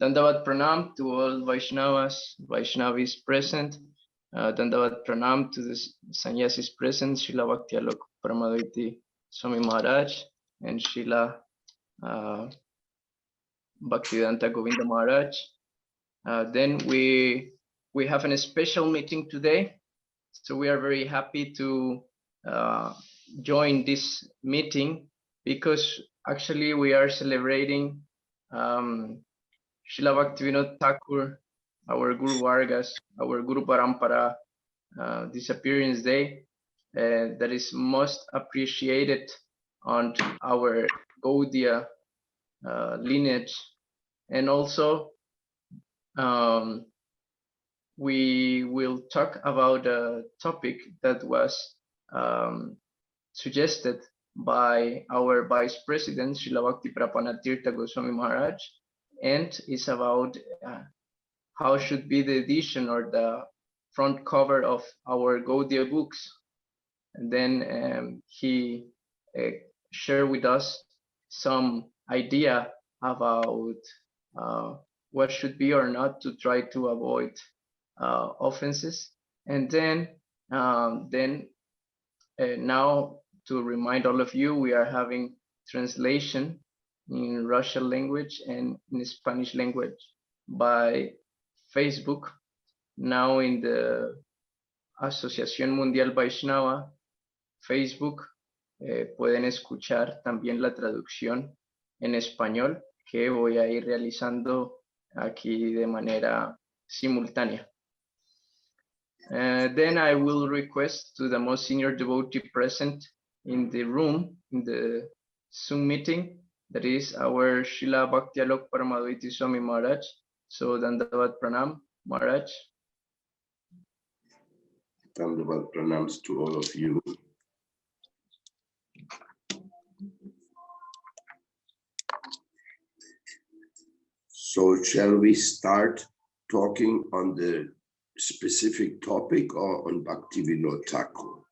Dandavat Pranam to all Vaishnavas, Vaishnavis present. Dandavat Pranam to the Sannyasis present, Srila Bhakti Alok Paramadvaiti Swami Maharaj and Srila Bhaktivedanta Govinda Maharaj. Then we have a special meeting today, so we are very happy to join this meeting because actually we are celebrating Srila Bhakti Vinod Thakur, our Guru Vargas, our Guru Parampara disappearance day that is most appreciated on our Gaudiya lineage. And also we will talk about a topic that was suggested by our Vice President, Srila Bhakti Prapana Tirtha Goswami Maharaj, and is about how should be the edition or the front cover of our Gaudiya books. And then he shared with us some idea about what should be or not to try to avoid offenses. And then now to remind all of you, we are having translation in Russian language and in Spanish language by Facebook. Now in the Asociación Mundial Vaishnava Facebook pueden escuchar también la traducción en español que voy a ir realizando aquí de manera simultánea. Then I will request to the most senior devotee present in the room, in the Zoom meeting, that is our Srila Bhakti Alok Paramadvaiti Swami Maharaj. So Dandavat Pranam, Maharaj. Dandavat Pranams to all of you. So shall we start talking on the specific topic or on Bhakti Vinod Thakur?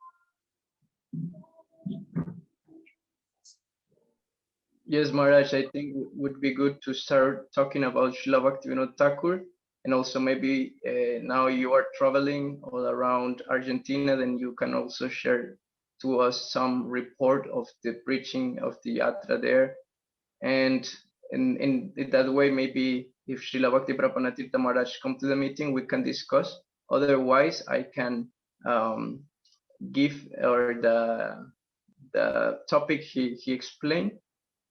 Yes, Maharaj, I think it would be good to start talking about Srila Bhakti Vinod Thakur, and also maybe now you are traveling all around Argentina, then you can also share to us some report of the preaching of the yatra there. And in that way, maybe if Srila Bhakti Prapana Tirtha Maharaj come to the meeting, we can discuss. Otherwise, I can give or the topic he explained.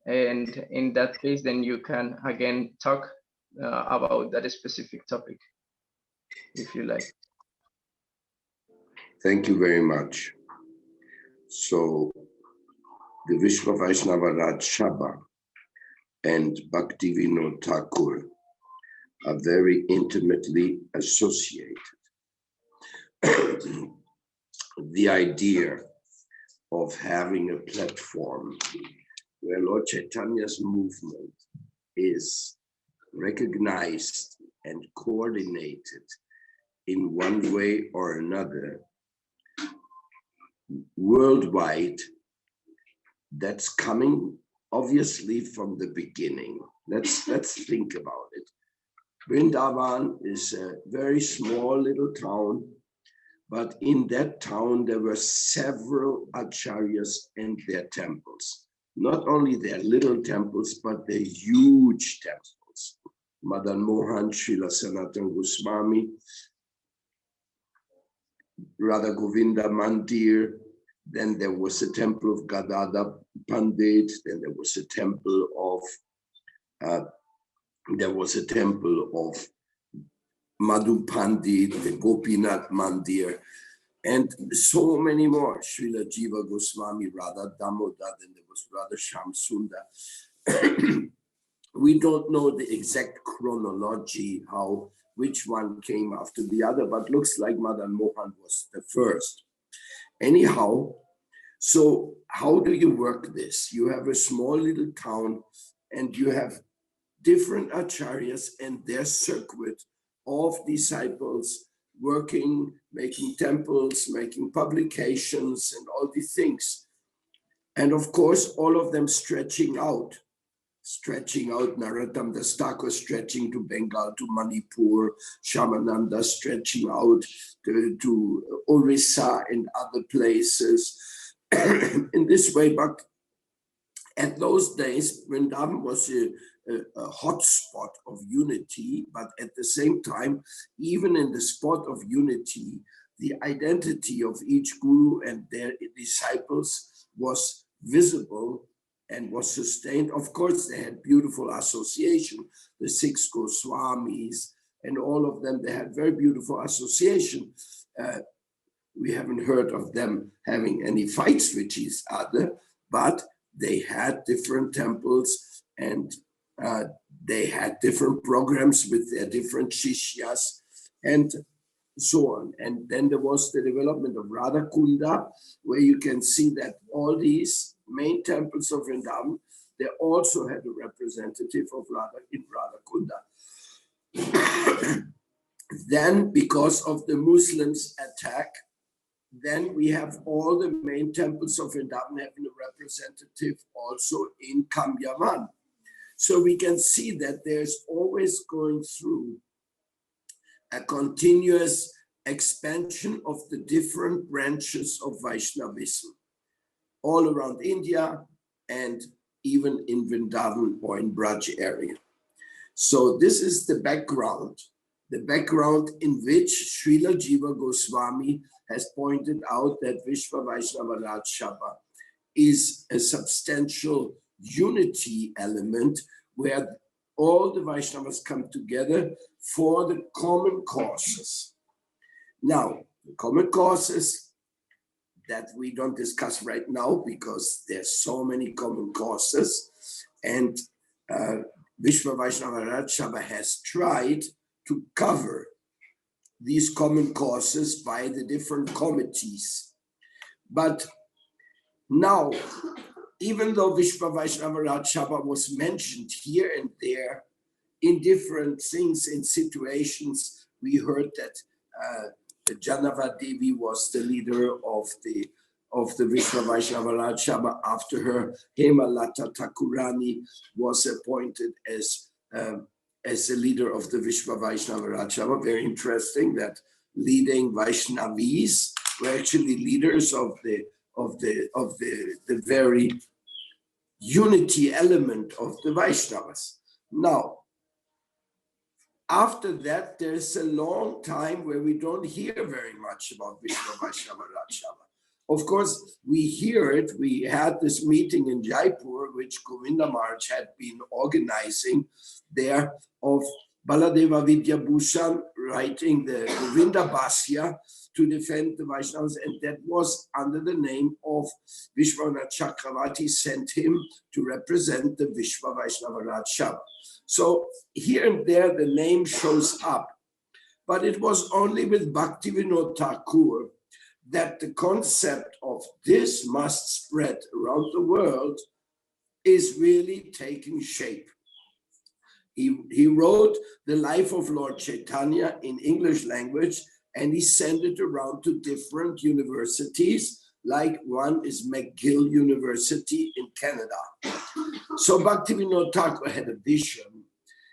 And in that case, then you can again talk about that specific topic, if you like. Thank you very much. So the Vishwa Vaishnava Raj Sabha and Bhakti Vinod Thakur are very intimately associated. The idea of having a platform where Lord Chaitanya's movement is recognized and coordinated in one way or another worldwide, that's coming obviously from the beginning. Let's think about it. Vrindavan is a very small little town, but in that town there were several acharyas and their temples. Not only their little temples, but their huge temples. Madan Mohan, Srila Sanatana Goswami, Radha Govinda Mandir, then there was a temple of Gadada Pandit, then there was a temple of Madhu Pandit, the Gopinath Mandir, and so many more. Srila Jiva Goswami, Radha Damodar, then there was Radha Shyam Sundar. We don't know the exact chronology, which one came after the other, but looks like Madan Mohan was the first. Anyhow, so how do you work this? You have a small little town and you have different acharyas and their circuit of disciples working, making temples, making publications and all these things. And of course, all of them stretching out stretching out, Narottam Das Thakur stretching to Bengal, to Manipur, Shamananda stretching out to Orissa and other places. In this way, but at those days, Vrindavan was a hot spot of unity, but at the same time, even in the spot of unity, the identity of each guru and their disciples was visible and was sustained. Of course, they had beautiful association, the 6 Goswamis and all of them, they had very beautiful association. We haven't heard of them having any fights with each other, but they had different temples and they had different programs with their different shishyas and so on. And then there was the development of Radha Kunda, where you can see that all these main temples of Vrindavan, they also had a representative of Radha in Radha Kunda. Then, because of the Muslims' attack, then we have all the main temples of Vrindavan having a representative also in Kamyavan. So we can see that there's always going through a continuous expansion of the different branches of Vaishnavism all around India and even in Vrindavan or in Braj area. So this is the background in which Srila Jiva Goswami has pointed out that Vishwa Vaishnava Raj Sabha is a substantial unity element where all the Vaishnavas come together for the common causes. Now, the common causes that we don't discuss right now because there's so many common causes, and Vishwa Vaishnava Raj Sabha has tried to cover these common causes by the different committees. But now, even though Vishwa Vaishnava Raj Sabha was mentioned here and there in different things, in situations, we heard that Janava Devi was the leader of the Vishwa Vaishnava Raj Sabha. After her, Hemalata Thakurani was appointed as the leader of the Vishwa Vaishnava Raj Sabha. Very interesting that leading Vaishnavis were actually leaders of the very unity element of the Vaishnavas. Now, after that, there's a long time where we don't hear very much about Vishwa Vaishnava Raj Sabha. Of course, we hear it. We had this meeting in Jaipur, which Govinda Maharaj had been organizing there, of Baladeva Vidya Bhushan writing the Govinda Bhasya to defend the Vaishnavas, and that was under the name of Vishwanath Chakravarti, sent him to represent the Vishwa Vaishnava Raj Sabha. So here and there the name shows up, but it was only with Bhakti Vinod Thakur that the concept of this must spread around the world is really taking shape. He wrote the life of Lord Chaitanya in English language, and he sent it around to different universities, like one is McGill University in Canada. So Bhaktivinoda Thakur had a vision.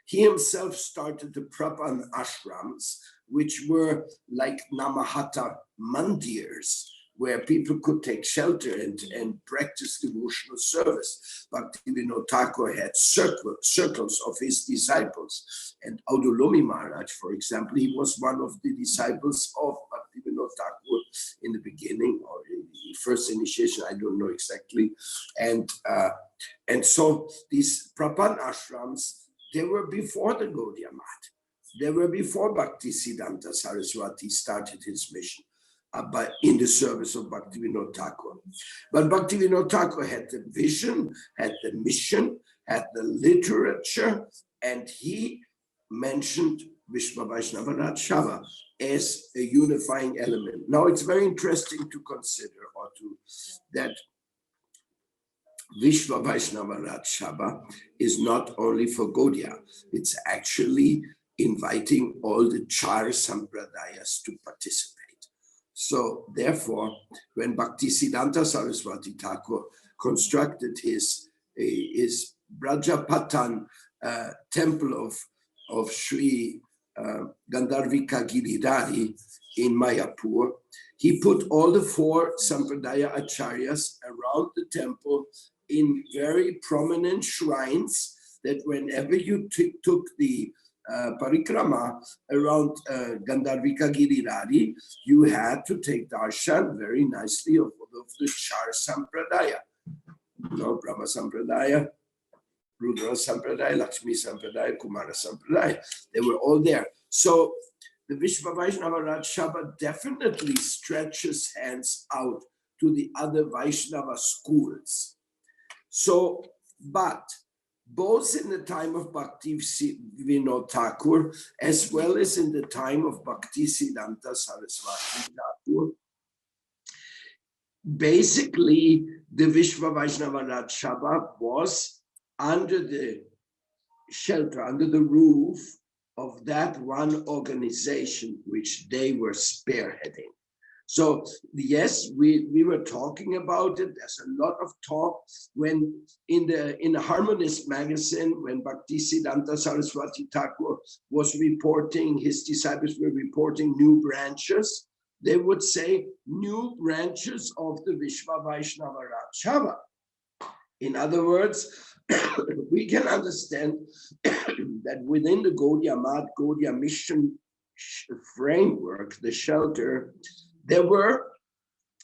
He himself started the Prapan ashrams, which were like Namahata mandirs, where people could take shelter and practice devotional service. Bhaktivinoda Thakur had circles of his disciples. And Audulomi Maharaj, for example, he was one of the disciples of Bhaktivinoda Thakur in the beginning, or in the first initiation, I don't know exactly. And so these Prapan ashrams, they were before the Gaudiya Math. They were before Bhaktisiddhanta Saraswati started his mission. But in the service of Bhaktivinoda Thakur. But Bhaktivinoda Thakur had the vision, had the mission, had the literature, and he mentioned Vishwa Vaishnava Raj Sabha as a unifying element. Now it's very interesting to consider that Vishwa Vaishnava Raj Sabha is not only for Gaudiya, it's actually inviting all the Char Sampradayas to participate. So therefore, when Bhaktisiddhanta Saraswati Thakur constructed his Brajapatan temple of Sri Gandharvika Giridhari in Mayapur. He put all the 4 Sampradaya Acharyas around the temple in very prominent shrines, that whenever you took the parikrama around Gandharvika Giridhari, you had to take darshan very nicely of the Char Sampradaya. Brahma Sampradaya, Rudra Sampradaya, Lakshmi Sampradaya, Kumara Sampradaya. They were all there. So the Vishva Vaishnava Raj Sabha definitely stretches hands out to the other Vaishnava schools. So, but both in the time of Bhakti Vinod Thakur, as well as in the time of Bhakti Siddhanta Saraswati Thakur, basically the Vishva Vaishnava Raj Sabha was under the shelter, under the roof of that one organization which they were spearheading. So yes, we were talking about it. There's a lot of talk when in the Harmonist magazine, when Bhakti Siddhanta Saraswati Thakur was reporting, his disciples were reporting new branches, they would say new branches of the Vishva Vaishnava Raj Sabha. In other words, we can understand that within the Gaudiya Math, Gaudiya mission framework, the shelter, they were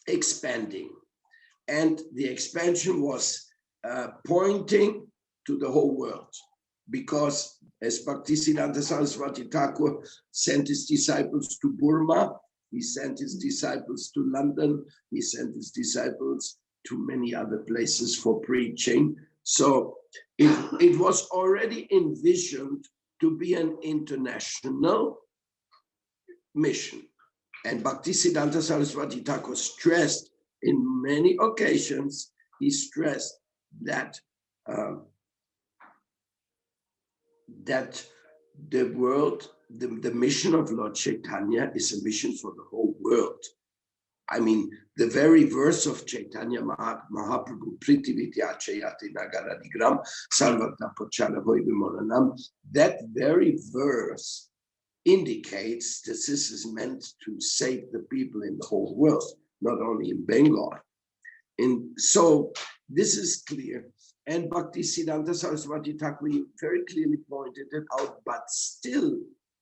expanding. And the expansion was pointing to the whole world. Because as Bhaktisiddhanta Saraswati Thakur sent his disciples to Burma, he sent his disciples to London, he sent his disciples to many other places for preaching. So it was already envisioned to be an international mission. And Bhaktisiddhanta Saraswati Thakur stressed in many occasions, he stressed that that the world, the mission of Lord Chaitanya is a mission for the whole world. I mean, the very verse of Chaitanya Mahaprabhu, Priti Vidyachayati Nagaradigram, Sarvata Pochana Hoibimonanam, that very verse indicates that this is meant to save the people in the whole world, not only in Bengal. And so this is clear. And Bhaktisiddhanta Saraswati Thakur very clearly pointed it out, but still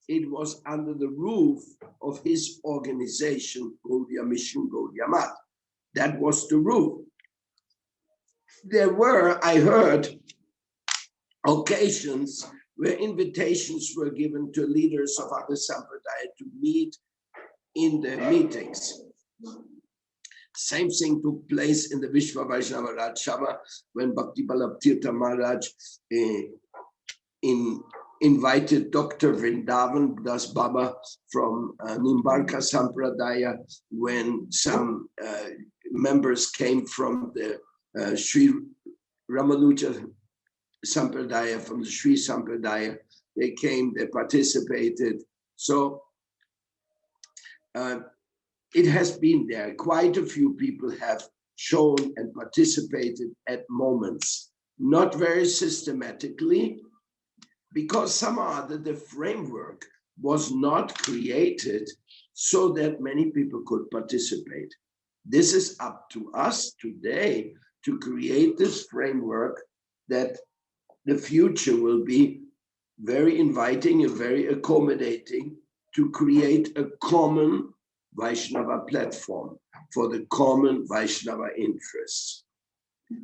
it was under the roof of his organization, Gaudiya Mission, Gaudiya Math. That was the roof. There were, I heard, occasions where invitations were given to leaders of other sampradaya to meet in the meetings. Same thing took place in the Vishva Vaishnava Raj Sabha when Bhakti Ballabh Tirtha Maharaj invited Dr. Vrindavan Das Baba from Nimbarka Sampradaya, when some members came from the Sri Ramanuja Sampradaya, from the Sri Sampradaya. They came, they participated. So it has been there. Quite a few people have shown and participated at moments, not very systematically, because somehow the framework was not created so that many people could participate. This is up to us today to create this framework that the future will be very inviting and very accommodating to create a common Vaishnava platform for the common Vaishnava interests.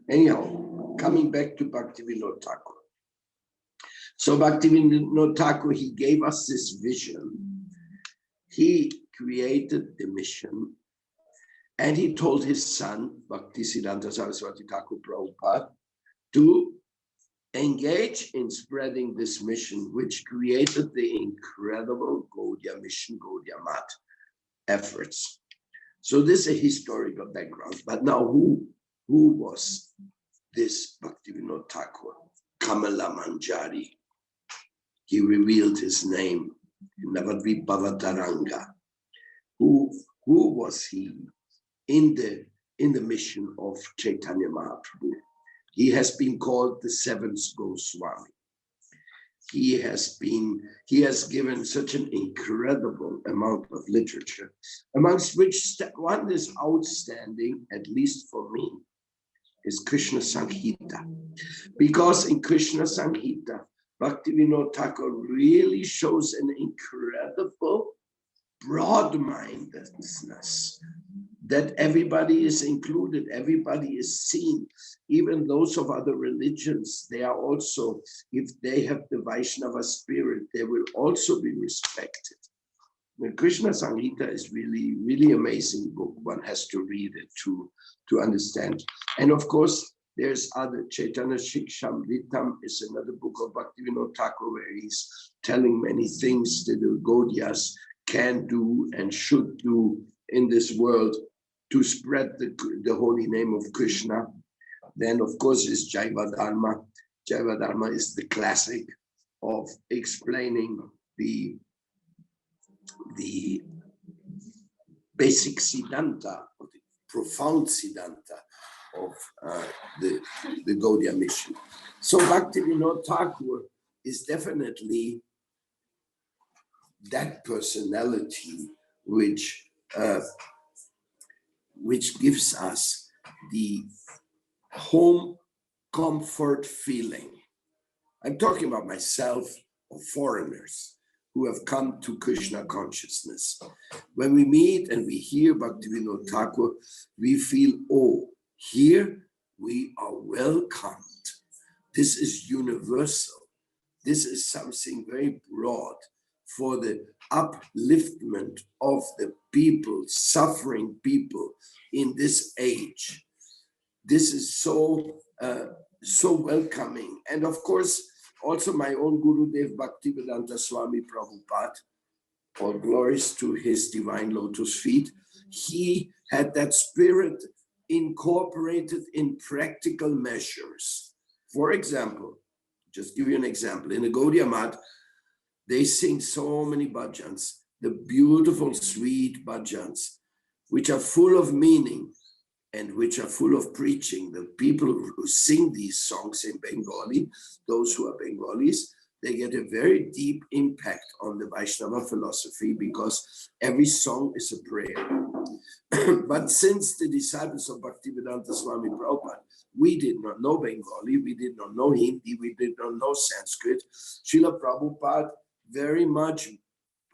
Anyhow, coming back to Bhaktivinoda Thakur. So Bhaktivinoda Thakur, he gave us this vision. He created the mission, and he told his son, Bhaktisiddhanta Saraswati Thakur Prabhupada, to engage in spreading this mission, which created the incredible Gaudiya Mission, Gaudiya Math efforts. So this is a historical background. But now who was this Bhaktivinoda Thakur? Kamala Manjari. He revealed his name in Navadvip Bhavataranga. Who was he in the mission of Chaitanya Mahaprabhu? He has been called the seventh Goswami. He has given such an incredible amount of literature, amongst which one is outstanding, at least for me, is Krishna Samhita. Because in Krishna Samhita, Bhakti Vinod Thakur really shows an incredible broad-mindedness, that everybody is included, everybody is seen. Even those of other religions, they are also, if they have the Vaishnava spirit, they will also be respected. The Krishna Samhita is really, really amazing book. One has to read it to understand. And of course, there's other, Chaitanya Shikshamritam is another book of Bhakti Vinod Thakur, where he's telling many things that the Gaudiyas can do and should do in this world to spread the holy name of Krishna. Then, of course, is Jaiva Dharma. Jaiva Dharma is the classic of explaining the basic Siddhanta, or the profound Siddhanta of the Gaudiya mission. So Bhakti Vinod Thakur is definitely that personality which gives us the home comfort feeling. I'm talking about myself or foreigners who have come to Krishna consciousness. When we meet and we hear Bhakti Vinod Thakur, we feel, oh, here we are welcomed. This is universal. This is something very broad for the upliftment of the people, suffering people in this age. This is so welcoming. And of course, also my own Gurudev Bhaktivedanta Swami Prabhupada, all glories to his divine lotus feet, he had that spirit incorporated in practical measures. For example, just give you an example, in the Gaudiya Math, they sing so many bhajans, the beautiful, sweet bhajans, which are full of meaning and which are full of preaching. The people who sing these songs in Bengali, those who are Bengalis, they get a very deep impact on the Vaishnava philosophy, because every song is a prayer. But since the disciples of Bhaktivedanta Swami Prabhupada, we did not know Bengali, we did not know Hindi, we did not know Sanskrit, Srila Prabhupada very much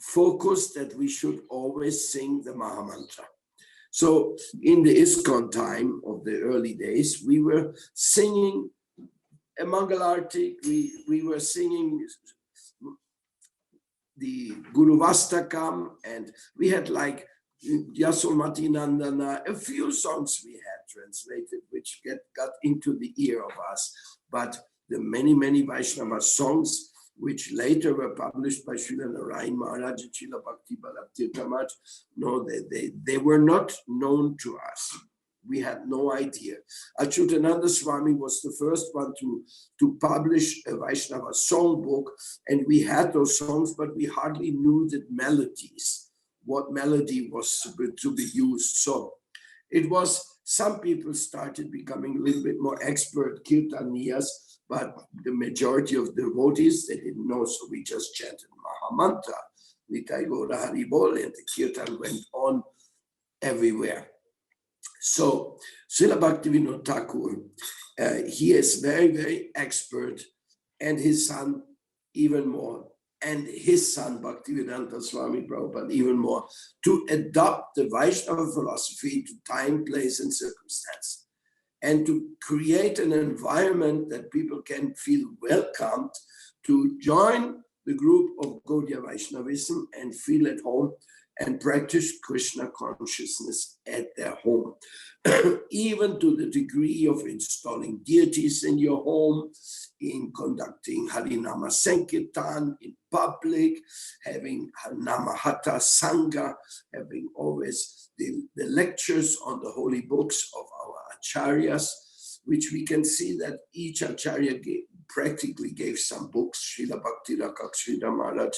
focused that we should always sing the Mahamantra. So in the ISKCON time of the early days, we were singing a Mangalartik, we were singing the Guru Vastakam, and we had like Yasomati Nandana, a few songs we had translated, which got into the ear of us. But the many, many Vaishnava songs, which later were published by Srila Narayan Maharaj and Srila Bhakti Balatirtha Maharaj, no, they were not known to us. We had no idea. Achyutananda Swami was the first one to publish a Vaishnava songbook, and we had those songs, but we hardly knew the melodies, what melody was to be used. So it was, some people started becoming a little bit more expert kirtaniyas, but the majority of devotees, they didn't know, so we just chanted Mahamantra, Nitai Gaura Hari Bol, and the kirtan went on everywhere. So Srila Bhaktivinoda Thakur, he is very, very expert, and his son even more, and his son Bhaktivedanta Swami Prabhupada even more, to adopt the Vaishnava philosophy to time, place, and circumstance, and to create an environment that people can feel welcomed to join the group of Gaudiya Vaishnavism and feel at home and practice Krishna consciousness at their home. Even to the degree of installing deities in your home, in conducting Harinama Sankirtan in public, having Namahata Sangha, having always the lectures on the holy books of our acharyas, which we can see that each acharya practically gave some books. Srila Bhakti Rakshita Maharaj,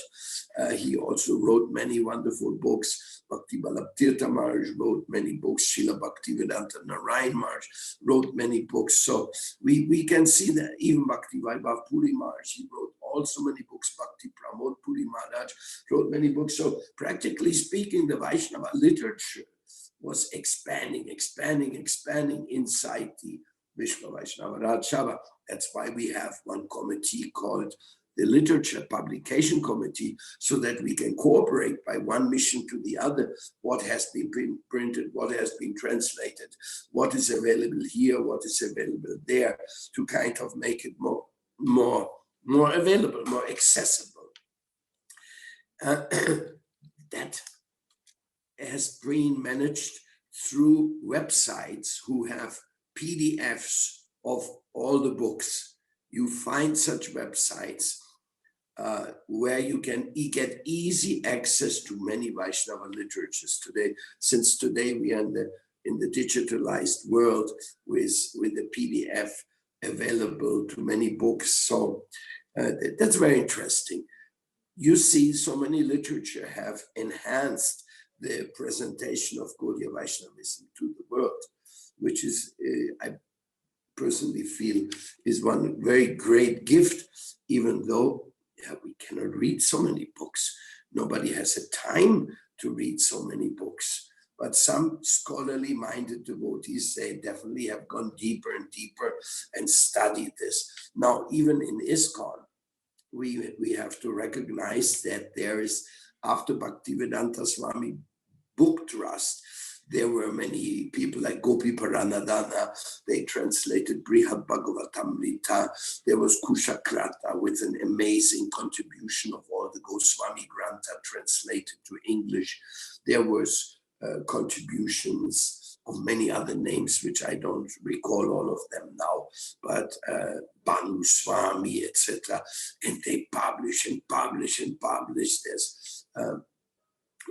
he also wrote many wonderful books. Bhakti Vallabh Tirtha Maharaj wrote many books. Srila Bhaktivedanta Narayan Maharaj wrote many books. So we can see that even Bhakti Vaibhav Puri Maharaj, he wrote also many books. Bhakti Pramod Puri Maharaj wrote many books. So practically speaking, the Vaishnava literature was expanding inside the Vishwa Vaishnava Rajsabha. That's why we have one committee called the Literature Publication Committee, so that we can cooperate by one mission to the other. What has been printed, what has been translated, what is available here, what is available there, to kind of make it more available, more accessible. That has been managed through websites who have PDFs of all the books. You find such websites where you can get easy access to many Vaishnava literatures today, since today we are in the digitalized world with the PDF available to many books. So that's very interesting. You see, so many literature have enhanced the presentation of Gaudiya Vaishnavism to the world, which is, I personally feel, is one very great gift, even though we cannot read so many books. Nobody has the time to read so many books. But some scholarly minded devotees, they definitely have gone deeper and deeper and studied this. Now, even in ISKCON, we have to recognize that there is, after Bhaktivedanta Swami Book Trust, there were many people like Gopi Paranadhana. They translated Brihad Bhagavatamrita. There was Kushakrata with an amazing contribution of all the Goswami Grantha translated to English. There was contributions of many other names, which I don't recall all of them now, but Banu Swami, etc. And they publish and publish and publish.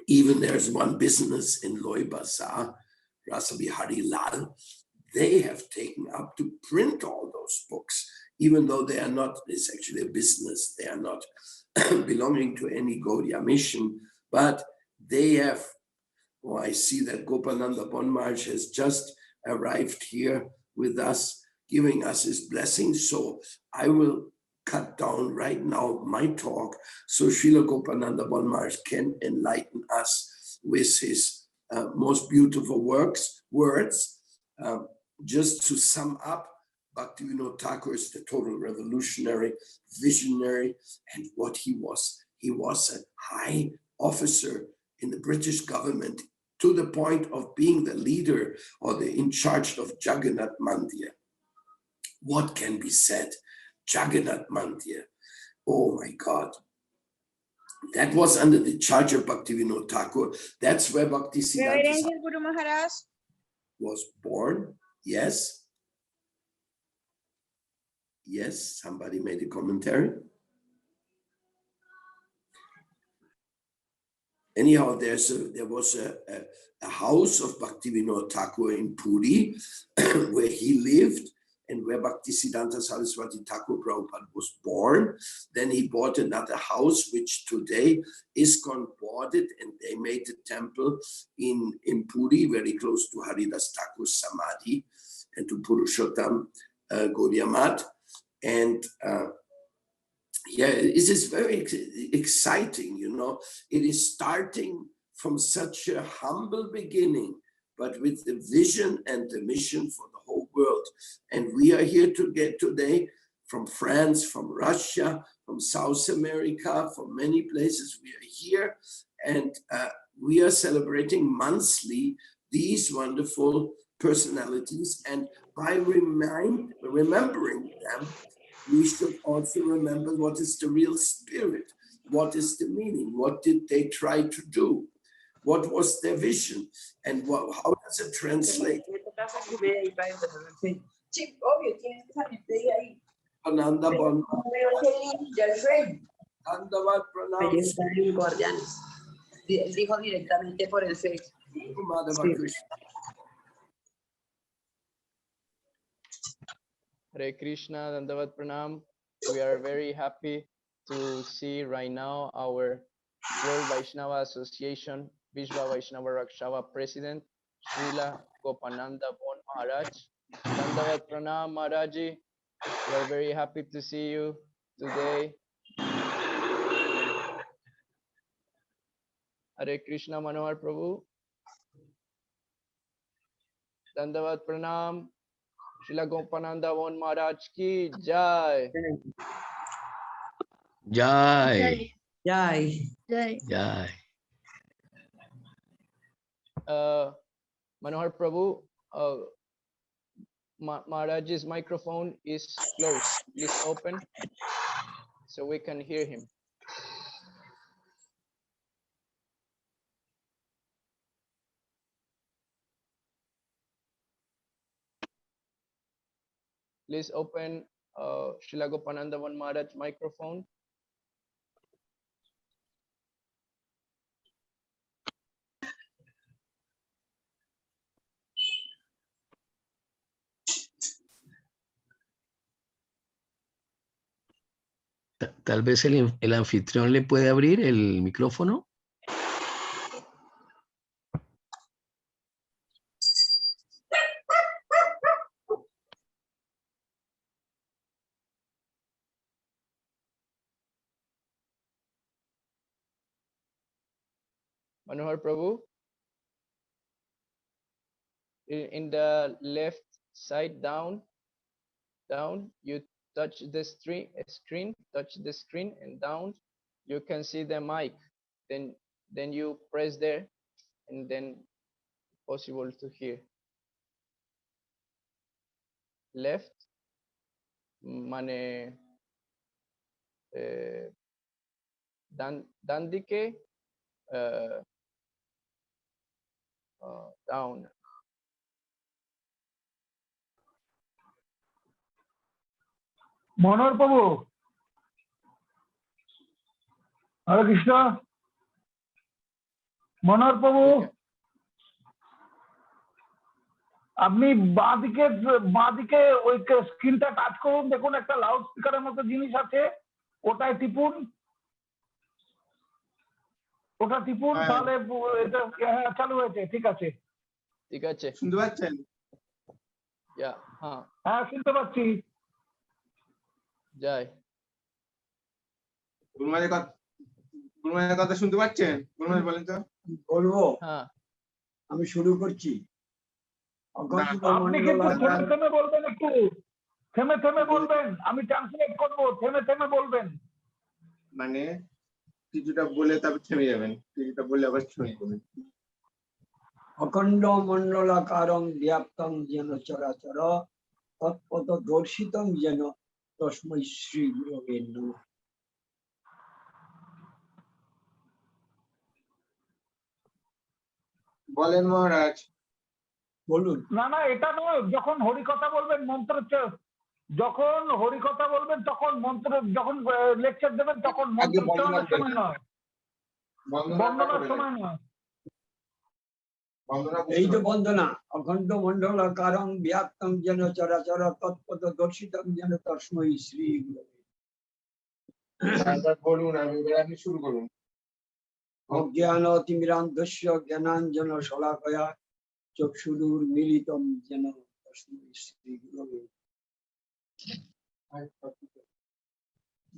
There's one business in Loy Bazaar, Rasabihari Lal. They have taken up to print all those books, even though they are not, it's actually a business. They are not belonging to any Gaudiya mission, but they have, I see that Gopananda Bon Maharaj has just arrived here with us, giving us his blessing. So I will cut down right now my talk so Srila Gopananda Bon Maharaj can enlighten us with his most beautiful words. Just to sum up, Bhakti Vinod Thakur is the total revolutionary, visionary, and what he was a high officer in the British government, to the point of being the leader or in charge of Jagannath Mandir. What can be said? Jagannath Mandir. Oh my God. That was under the charge of Bhakti Vinod Thakur. That's where Bhakti Siddhanta Guru Maharaj was born. Yes. Yes, somebody made a commentary. Anyhow, there was a house of Bhakti Vinod Thakur in Puri where he lived, and where Bhakti Siddhanta Saraswati Thakur Prabhupada was born. Then he bought another house, which today ISKCON bought it, and they made a temple in Puri, very close to Haridas Thakur's Samadhi and to Purushottam Gaudiya Math. And it is very exciting, you know. It is starting from such a humble beginning, but with the vision and the mission for the whole world. And we are here today from France, from Russia, from South America, from many places. We are here, and we are celebrating monthly these wonderful personalities. And by remembering them, we should also remember what is the real spirit, what is the meaning, what did they try to do, what was their vision, and how does it translate? Ananda Bon. Dandavad Pranam. Dijo directamente por el Facebook. Hare Krishna, Dandavat Pranam. We are very happy to see right now our World Vaishnava Association Vishva Vaishnava Rakshava President Srila Gopananda Bon Maharaj. Dandavat Pranam Maharaji. We are very happy to see you today. Hare Krishna Manohar Prabhu. Dandavat Pranam. Srila Gopananda Bon Maharaj ki Jai. Jai. Jai. Jai. Manohar Prabhu, Maharaj's microphone is closed. Please open so we can hear him. Please open Srila Gopananda Bon Maharaj microphone. Tal vez el anfitrión le puede abrir el micrófono. Manohar Prabhu, in the left side down, you touch the screen, touch the screen and down, you can see the mic. Then you press there and then possible to hear. Left, mane dandike, down. Manohar Prabhu, Hare Krishna, Manohar Prabhu, আপনি বাঁদিকে ওই স্ক্রিনটা touch করুন, দেখুন একটা loud স্পিকারের মতো জিনিস আছে, ওটায় টিপুন, ওটা টিপুন, তাহলে এটা চালু হয়েছে। ঠিক আছে, ঠিক আছে, শুনতে পাচ্ছেন? হ্যাঁ শুনতে পাচ্ছি। জয় গুরুমায়ের কথা শুনতে পাচ্ছেন? গুরুমায় বলেন তো। বলবো, হ্যাঁ আমি শুরু করছি। আপনি কিন্তু থেমে বলবেন, একটু থেমে বলবেন, আমি ট্রান্সলেট করবো, থেমে বলবেন। মানে কিছুটা বলে তারপর থেমে যাবেন, কিছুটা বলে আবার শুনবেন। অখণ্ড মণ্ডলাকারং ব্যাপ্তং যেন চরাচর তৎপদ দর্শিতং যেন তস্मै শ্রী গুরবে নমঃ। বলেন মহারাজ। বলুন। না এটা নয়, যখন হরিকথা বলবেন যখন হরিকথা বলবেন তখন মন্ত্র, যখন লেকচার দেবেন তখন মন্ত্রোচ্চারণের সময় নয়, বন্দনার সময় নয়। এই তো বন্দনা। অখণ্ড মণ্ডলাকারং ব্যাপ্তং যেন চরাচর তৎপদ দর্শিতং যেন তস্मै শ্রী গুরবে। বলুন, আপনি শুরু করুন। অজ্ঞানতিমিরান্ধস্য জ্ঞানাঞ্জন শলাকয়া চক্ষুরুন্মীলিতং যেন তস্मै শ্রী গুরবে।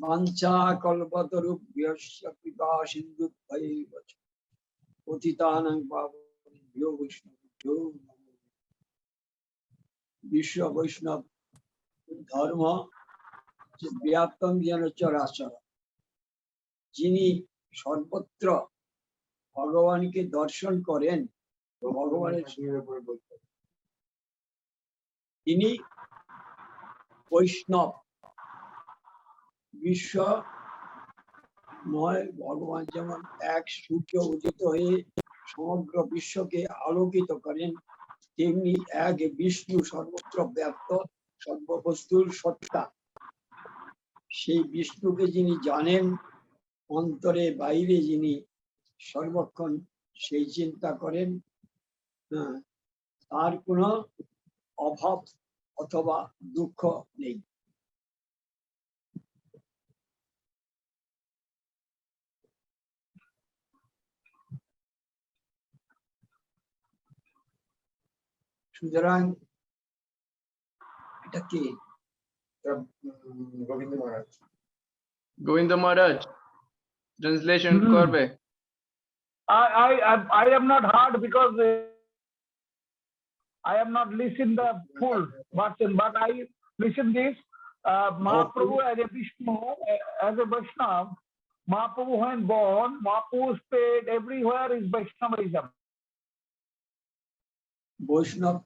বাঞ্ছা কল্পতরুভ্যশ্চ কৃপা সিন্ধুভ্যৈব চ পতিতানাং পাবনেভ্যো বৈষ্ণবেভ্যো নমো নমঃ। বিশ্ব বৈষ্ণব ধর্ম ব্যাপ্তং যেন চরাচর, যিনি সর্বত্র ভগবানকে দর্শন করেন, ভগবানের তিনি বৈষ্ণব। বিশ্বময় ভগবান যেমন এক সূর্য উদিত হয়ে সমগ্র বিশ্বকে আলোকিত করেন, তেমনি এক বিষ্ণু সর্বত্র ব্যাপ্ত সর্ববস্তুর সত্তা। সেই বিষ্ণুকে যিনি জানেন, অন্তরে বাইরে যিনি সর্বক্ষণ সেই চিন্তা করেন, তার কোনো অভাব অথবা দুঃখ নেই। সুতরাং এটা কে? গোবিন্দ মহারাজ। Govinda Maharaj, translation korbe. I have not heard because I have not listened the full version, but I listened this. Mahaprabhu as a Vishnu, as a Vaishnava, Mahaprabhu when born, Mahaprabhu spread everywhere is Vaishnavism. বৈষ্ণব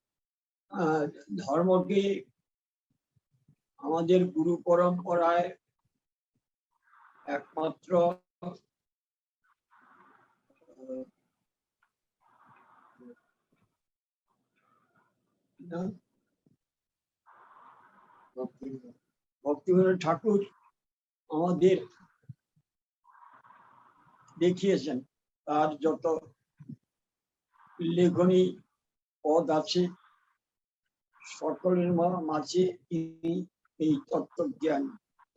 ধর্মকে আমাদের গুরু পরম্পরায় একমাত্র ভক্তিবিনোদ ঠাকুর আমাদের দেখিয়েছেন। তার যত লেখনী পদ আছে সকলের মাঝে তিনি এই তত্ত্বজ্ঞান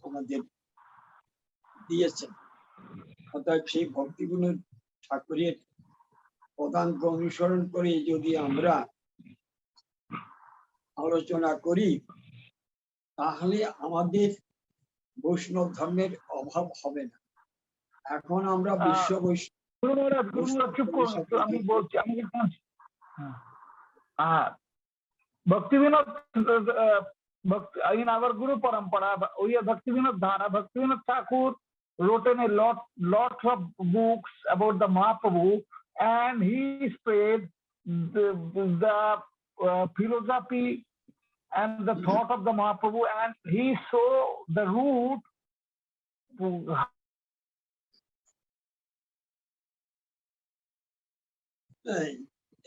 আমাদের দিয়েছেন। অর্থাৎ সেই ভক্তিবিনোদ ঠাকুরের পদাঙ্ক অনুসরণ করে যদি আমরা আলোচনা করি তাহলে আমাদের বৈষ্ণব ধর্মের অভাব হবে না। এখন আমরা বিশ্ব আমি বলছি, Bhaktivinoda, in our Guru Parampara, we are Bhaktivinoda Dhara. Bhaktivinoda Thakur wrote a lot of books about the Mahaprabhu, and he spread the philosophy and the thought of the Mahaprabhu, and he saw the root.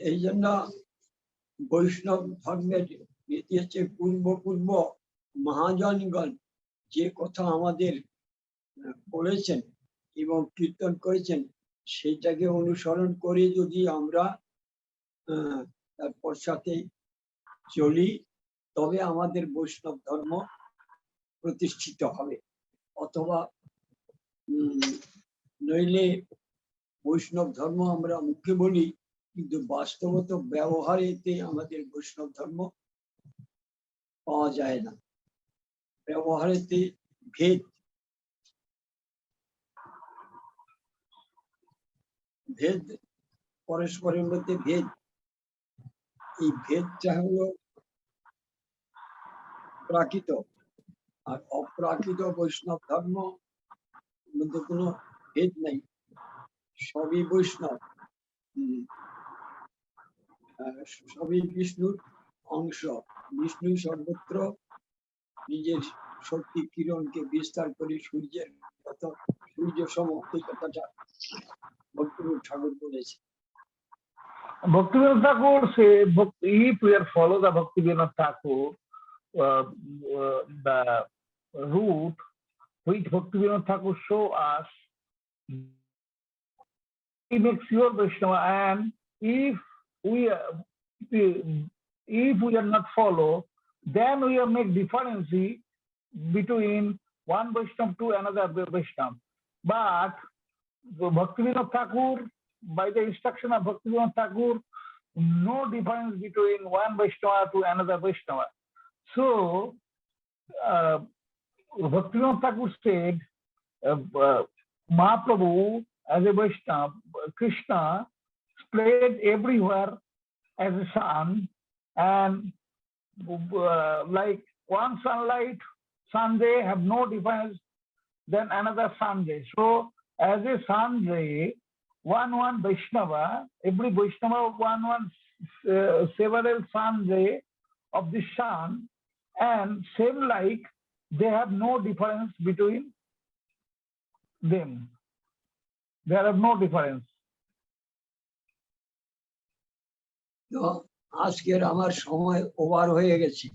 এই জন্য বৈষ্ণব ধর্মের ইতিহাসে পূর্ব মহাজনগণ যে কথা আমাদের বলেছেন এবং কীর্তন করেছেন সেটাকে অনুসরণ করে যদি আমরা তার পশ্চাতে চলি তবে আমাদের বৈষ্ণব ধর্ম প্রতিষ্ঠিত হবে। অথবা নইলে বৈষ্ণব ধর্ম আমরা মুখে বলি কিন্তু বাস্তবত ব্যবহারেতে আমাদের বৈষ্ণব ধর্ম পাওয়া যায় না। ব্যবহারেতে ভেদ পরস্পরের মধ্যে ভেদ, এই ভেদটা হলো প্রাকৃত, আর অপ্রাকৃত বৈষ্ণব ধর্ম মধ্যে কোনো ভেদ নেই, সবই বৈষ্ণব, সবই বিষ্ণুর অংশ। বিষ্ণু সর্বত্র নিজের শক্তি কিরণকে বিস্তার করে সূর্যের কথা, সূর্য সম, এই কথাটা ভক্তিবিনোদ ঠাকুর বলেছে। Bhaktivinoda Thakur said, if we follow the Bhaktivinoda Thakur, the route which Bhaktivinoda Thakur show us, he makes your Vaishnava, and if we are not follow, then we will make difference between one Vaishnava to another Vaishnava. But Bhaktivinoda Thakur, by the instruction of Bhaktivinoda Thakur, no difference between one Vaishnava to another Vaishnava. So Bhaktivinoda Thakur said, Mahaprabhu as a Vaishnava, Krishna spread everywhere as a sun, and like one sunlight, sun ray have no difference than another sun ray. So as a sun ray, one Vaishnava, every Vaishnava one several sun ray of the sun, and same like they have no difference between them. There are no difference. তো আজকের আমার সময় over হয়ে গেছে।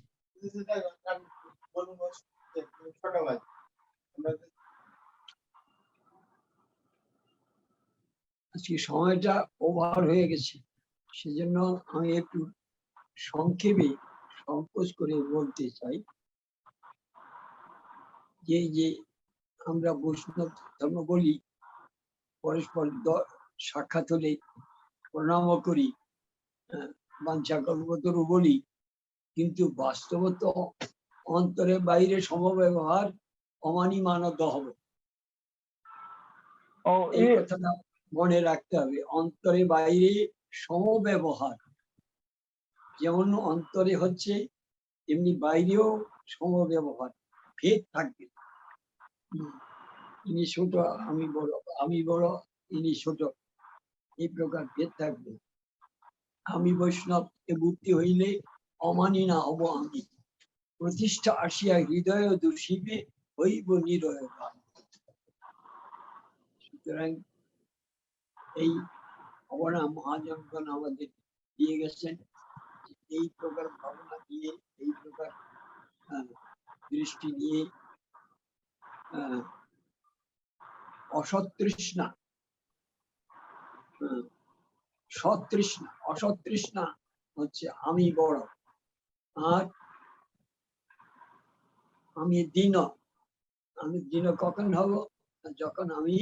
আজকে সময়টা over হয়ে গেছে, সেজন্য আমি একটু সংক্ষেপে সংকোচ করে বলতে চাই যে আমরা বৈষ্ণব ধর্ম বলি, পরস্পর সাক্ষাৎ হলে প্রণাম করি, বাঞ্ছা কল্পতরু বলি, কিন্তু বাস্তবত অন্তরে বাইরে সমব্যবহার অমানি মানত হবে। Oh, এই কথাটা মনে রাখতে হবে। অন্তরে বাইরে সমব্যবহার, যেমন অন্তরে হচ্ছে এমনি বাইরেও সমব্যবহার, ভেদ থাকবে। ইনি ছোট আমি বড়, আমি বড় ইনি ছোট, এই প্রকার ভেদ থাকবে। আমি বৈষ্ণব এ বুদ্ধি হইলে অমানি না হব আমি, প্রতিষ্ঠা আসিয়া হৃদয় দূষিবে হইব নিরয়। সুতরাং এই অবনা মহাজনগণ আমাদের দিয়ে গেছেন, এই প্রকার ভাবনা দিয়ে, এই প্রকার দৃষ্টি নিয়ে অসতৃষ্ণা, সতৃষ্ণা, অসতৃষ্ণা হচ্ছে আমি বড়, আর আমি দীন। আমি দীন কখন হব? যখন আমি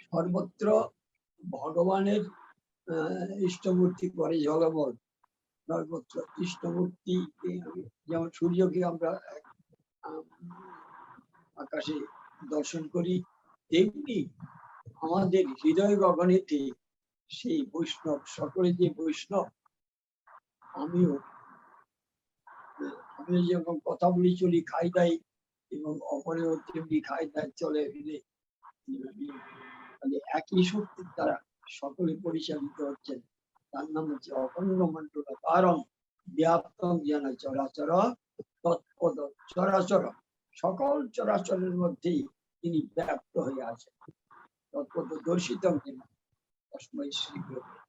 সর্বত্র ভগবানের ইষ্টমূর্তি করে জগবল, সর্বত্র ইষ্টমূর্তি, যেমন সূর্যকে আমরা আকাশে দর্শন করি, তেমনি আমাদের হৃদয় গগনেতে সেই বৈষ্ণব, সকলে যে বৈষ্ণব, আমিও যেমন কথা বলি, চলি, খাই দাই, এবং অপরেও তেমনি খাই দাই, চলে ফিরে, একই শক্তির দ্বারা সকলে পরিচালিত হচ্ছেন। তার নাম হচ্ছে অখণ্ড মণ্ডল কারণ ব্যাপ্তং জ্ঞান চরাচর তৎপদ চরাচর, সকল চরাচরের মধ্যেই তিনি ব্যাপ্ত হয়ে আছেন। তৎপদ দর্শিত তস্मै শ্রী গুরুদেব।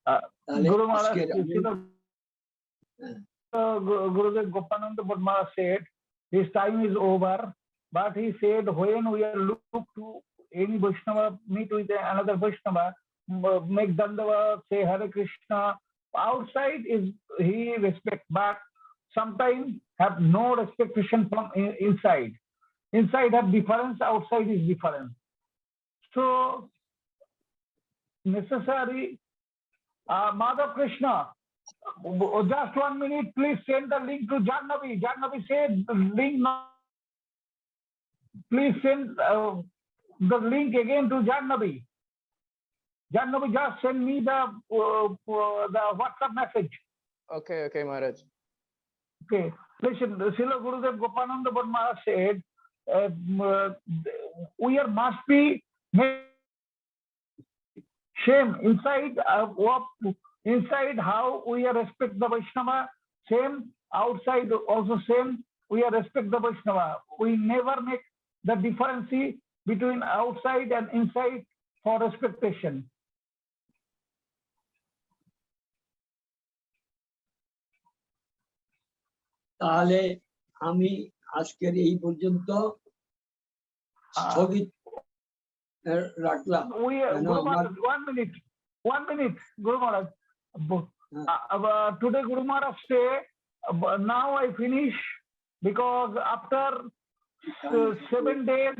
Guru Maharaj, Gurudev Gopananda Maharaj said his time is over, but he said when we are look to any Vaishnava, meet with another Vaishnava, make Dandavat, say Hare Krishna, outside is he respect, but sometimes have no respectation from inside. Inside have difference, outside is different. So necessary. Madhav Krishna, just 1 minute, please send the link to Jannavi. Jannavi said the link. Please send the link again to Jannavi. Jannavi, just send me the WhatsApp message. Okay, okay, Maharaj. Okay. Listen, Srila Gurudev Gopananda Maharaj said we are must be same inside inside how we are respect the Vaishnava, same outside also same we are respect the Vaishnava. We never make the difference between outside and inside for respectation. তাহলে আমি আজকের এই পর্যন্ত স্থগিত রাখলাম। One minute, Guru Maharaj. Today Guru Maharaj say, now I finish, because after 7 days,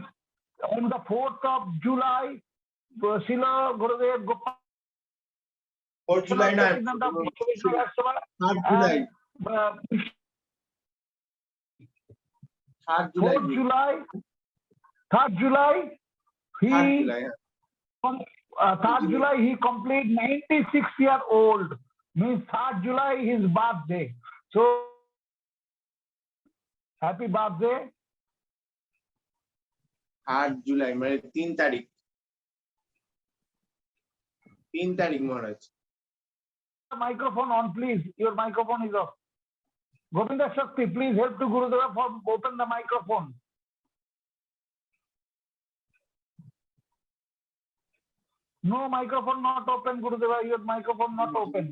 on the 4th of July, Srila Gurudev Gopal 4th July na 3rd July he complete 96-year-old, means 3rd July his birthday. So happy birthday. 3rd July মানে 3 তারিখ মহারাজ। Microphone on, please. Your microphone is off. Govinda Shakti, please help to Gurudeva for open the microphone. No microphone not open, Gurudeva. Your microphone not open.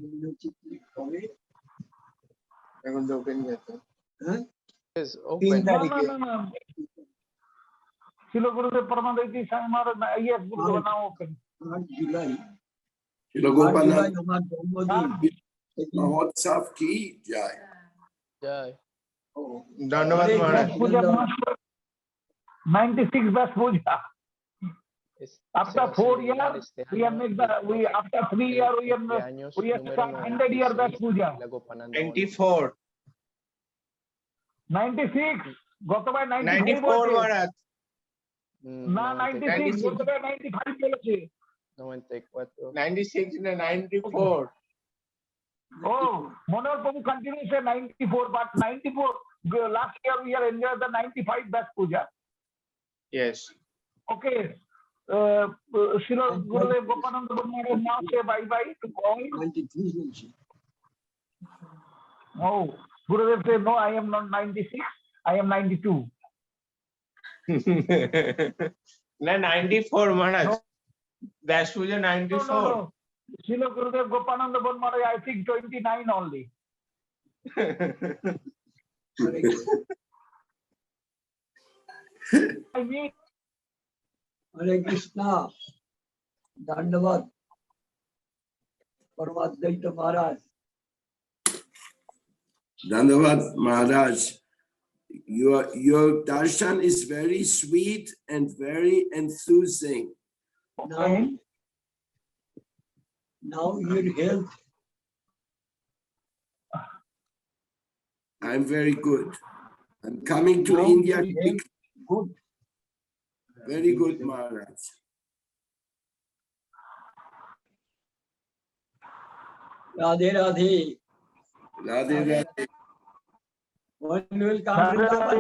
এখন তো open আছে। Yes, 3 open. তারিখে No. Srila Gurudev Paramadhanti Swami Maharaj, yes, Gurudeva, now open. 8 July Srila Gopanath আমার জন্মদিন। Mahotsav ki jai. Jai. ধন্যবাদ মহারাজ। 96 Bas Puja. After 4 years, we have made after 3 years, we have start 100 year batch puja. 94. 96, গতবার 95 94 বলছে। Maharaj. না 96, গতবার 95 বলেছে। 96 না 94. Oh, Manor Prabhu continues say 94, but 94 last year we are enjoying the 95 batch puja. Yes. Okay. Srila Gurudev Gopananda Maharaj now say bye bye to all. 93 বলছি। Oh, Gurudev said no, I am not 96, I am 92. না 94 Maharaj. No. That's puja 94. No. Srila Gurudev Gopananda Maharaj, I think 29 only. I mean, হরে কৃষ্ণ ধন্যবাদ পরমাদ্বৈত মহারাজ। Dhanyavad Maharaj. Your darshan is very sweet and very enthusing. Now your health. I'm very good. I'm coming to Now India. your health good. Very good, Maharaj. Radhe Radhe. Radhe Radhe. When will come Vrindavan?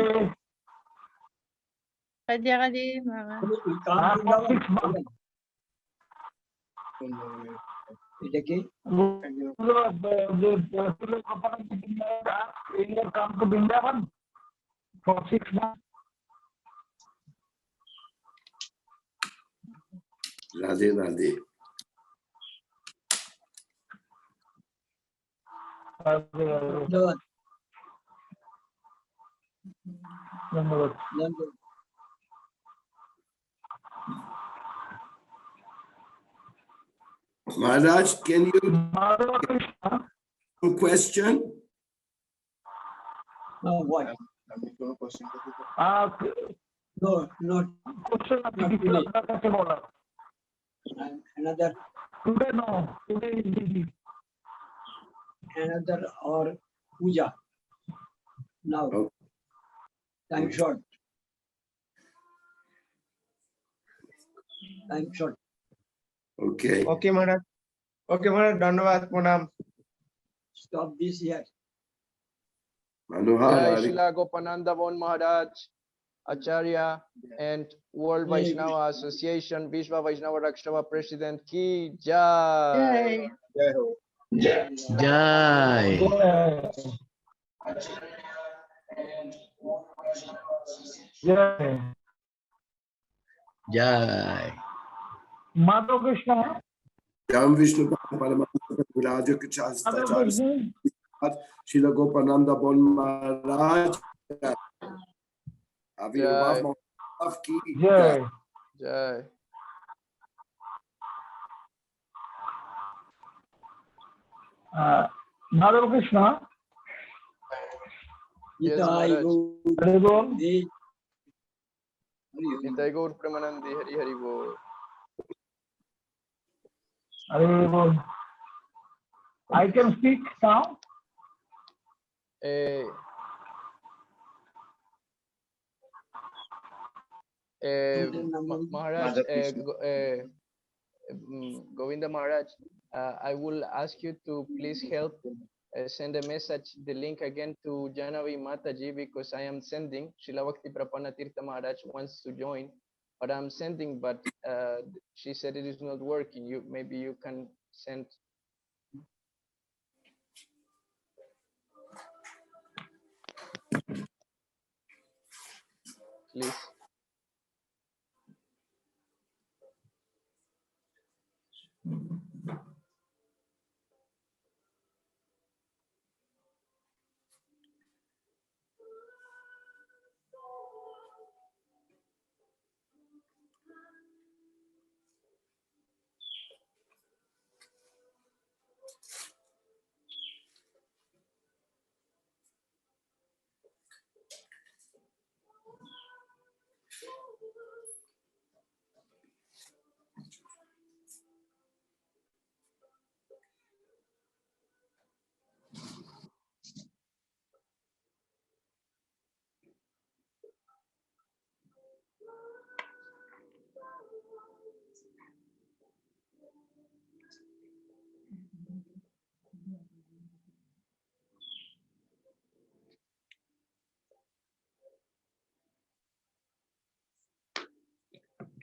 Radhe Radhe Maharaj. When will come Vrindavan? এটা কি? Come to Vrindavan for 6 months. Radhe Radhe. ধন্যবাদ। ধন্যবাদ। ধন্যবাদ। Maharaj, can you a question? No, what? আমি কোনো question করতে No, not Question another today no, today is busy. another or puja. Now, Okay. time short. Time short. Okay. Okay Maharaj. Okay Maharaj, ধন্যবাদ প্রণাম। Stop this here. Manohar. Jai Hare- Srila Gopananda Bon Maharaj, Acharya, and World Jai Vaishnava Association, Vishwa Vaishnava Rakshava President Ki Jai. জয় হোক। Jai. Yeah. Jai. Madhav Krishna. Ram Vishnu Paramatma Viraja Kachasta Madhav Char Krishna. Srila Gopananda Bon Maharaj. Avirvav Mahaprabhu ki Jai. Jai. Madhav Krishna. Yes, Nitai Maharaj. Gaur Hare Bol. Dev. Hari Hari. Nitai Gaur Premanandi Hari Hari Bol. Hare Bol. I can speak now. Eh, Maharaj, Govinda Maharaj, I will ask you to please help send a message, the link again to Janavi Mataji, because I am sending. Srila Bhakti Prapanna Tirtha Maharaj wants to join, but I'm sending, but she said it is not working. Maybe you can send. Please.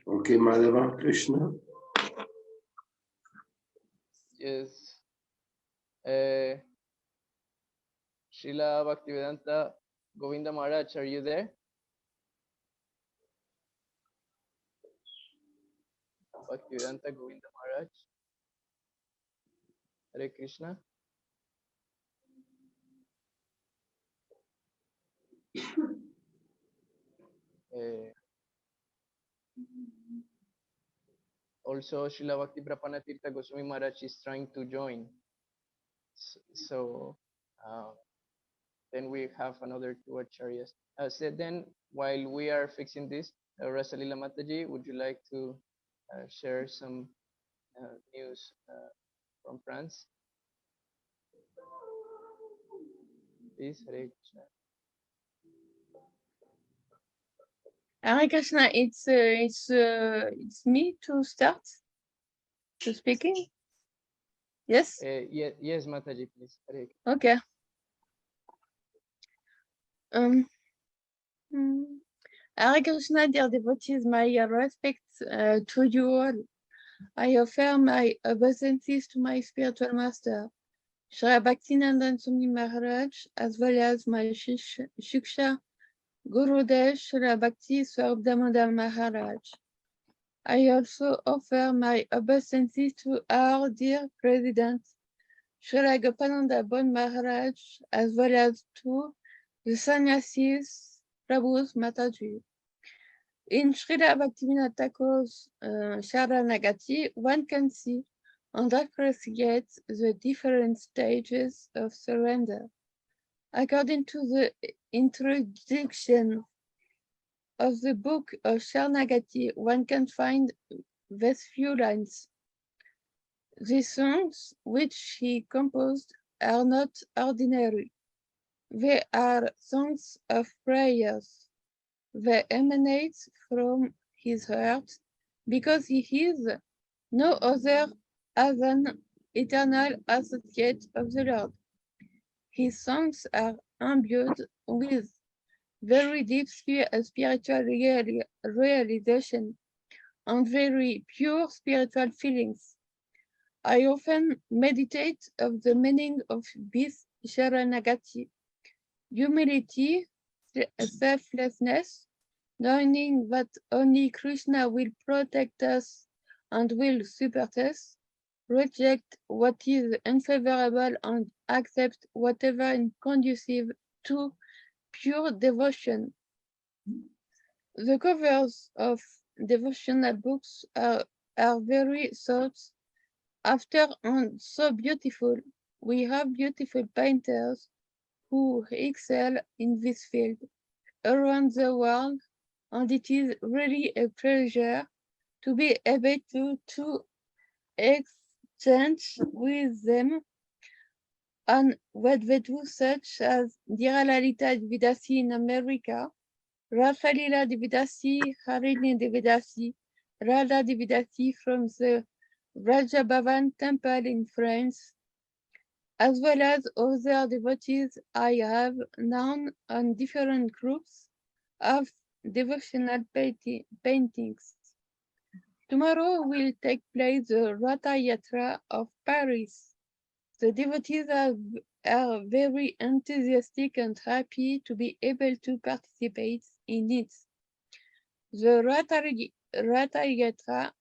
Okay, Madhava Krishna. Yes. Srila Bhaktivedanta Govinda Maharaj, are you there? Bhaktivedanta Govinda Maharaj. Hare Krishna. Also, Srila Bhakti Prapana Tirtha Goswami Maharaj is trying to join. So then we have another two acharyas. So then, while we are fixing this, Rasalila Mataji, would you like to share some news from France? Please, Hare Krishna. Hare Krishna, it's me to start to speaking. Yes. Yes, Mataji, please. Hare Krishna. Okay. Hare Krishna, dear devotees, my respect to you all. I offer my obeisances to my spiritual master, Srila Bhaktinandan Swami Maharaj, as well as my Shiksha Gurudev Srila Bhakti Swarup Maharaj. I also offer my obeisances to our dear President, Srila Gopananda Bon Maharaj, as well as to the sannyasis, Prabhus, Mataji. In Srila Bhaktivinoda Thakur's Sharanagati, one can see and appreciate the different stages of surrender. According to the introduction of the book of Sharanagati, one can find these few lines. The songs which he composed are not ordinary. They are songs of prayers. They emanate from his heart because he is no other as an eternal associate of the Lord. His songs are imbued with very deep spiritual realization and very pure spiritual feelings. I often meditate of the meaning of this Sharanagati, humility, selflessness, knowing that only Krishna will protect us and will support us, reject what is unfavorable and accept whatever is conducive to pure devotion. The covers of devotional books are very sought after and so beautiful. We have beautiful painters who excel in this field around the world, and it is really a pleasure to be able to exchange with them on what they do, such as Dira Lalita Dividasi in America, Rafalila Dividasi, Harini Dividasi, Radha Dividasi from the Raja Bhavan Temple in France, as well as other devotees I have known on different groups of devotional paintings. Tomorrow will take place the Ratha Yatra of Paris. The devotees are very enthusiastic and happy to be able to participate in it. The Ratha Yatra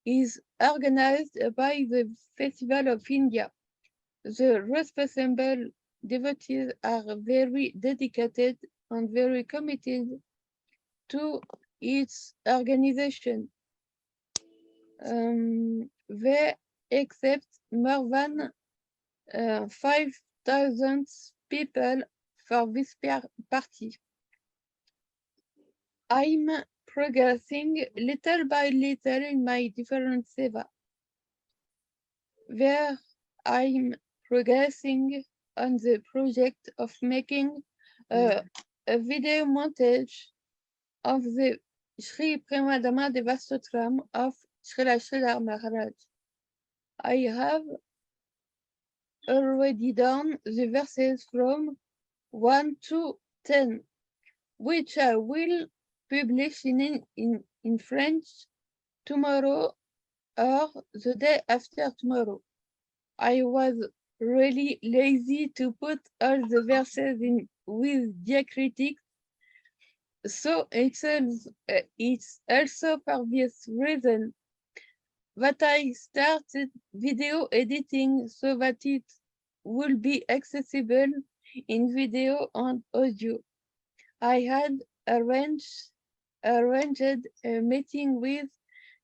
is organized by the Festival of India. The responsible devotees are very dedicated and very committed to its organization. They accept more than 5,000 people for this party. I'm progressing little by little in my different seva, where I'm progressing on the project of making a video montage of the Sri Premadama Devastotram of Srila Sridhar Maharaj. I have already done the verses from 1 to 10, which I will publish in French tomorrow or the day after tomorrow. I was really lazy to put all the verses in with diacritics, so it's also for this reason that I started video editing so that it will be accessible in video and audio. I had arranged a meeting with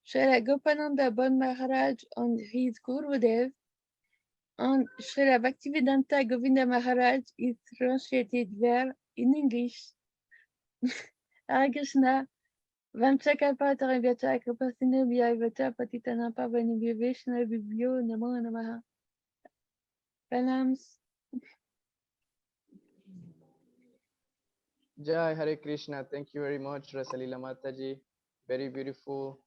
Srila Gopananda Bon Maharaj and his Gurudev, and Srila Bhaktivedanta Govinda Maharaj is translated there in English. Hare Krishna. Vanchaka Patarabhyata Kripasindhu Vyayvata Patitana Pavani Vishnu Vibhyo Namo Namaha. Pranams. Jai Hare Krishna. Thank you very much, Rasalila Mataji. Very beautiful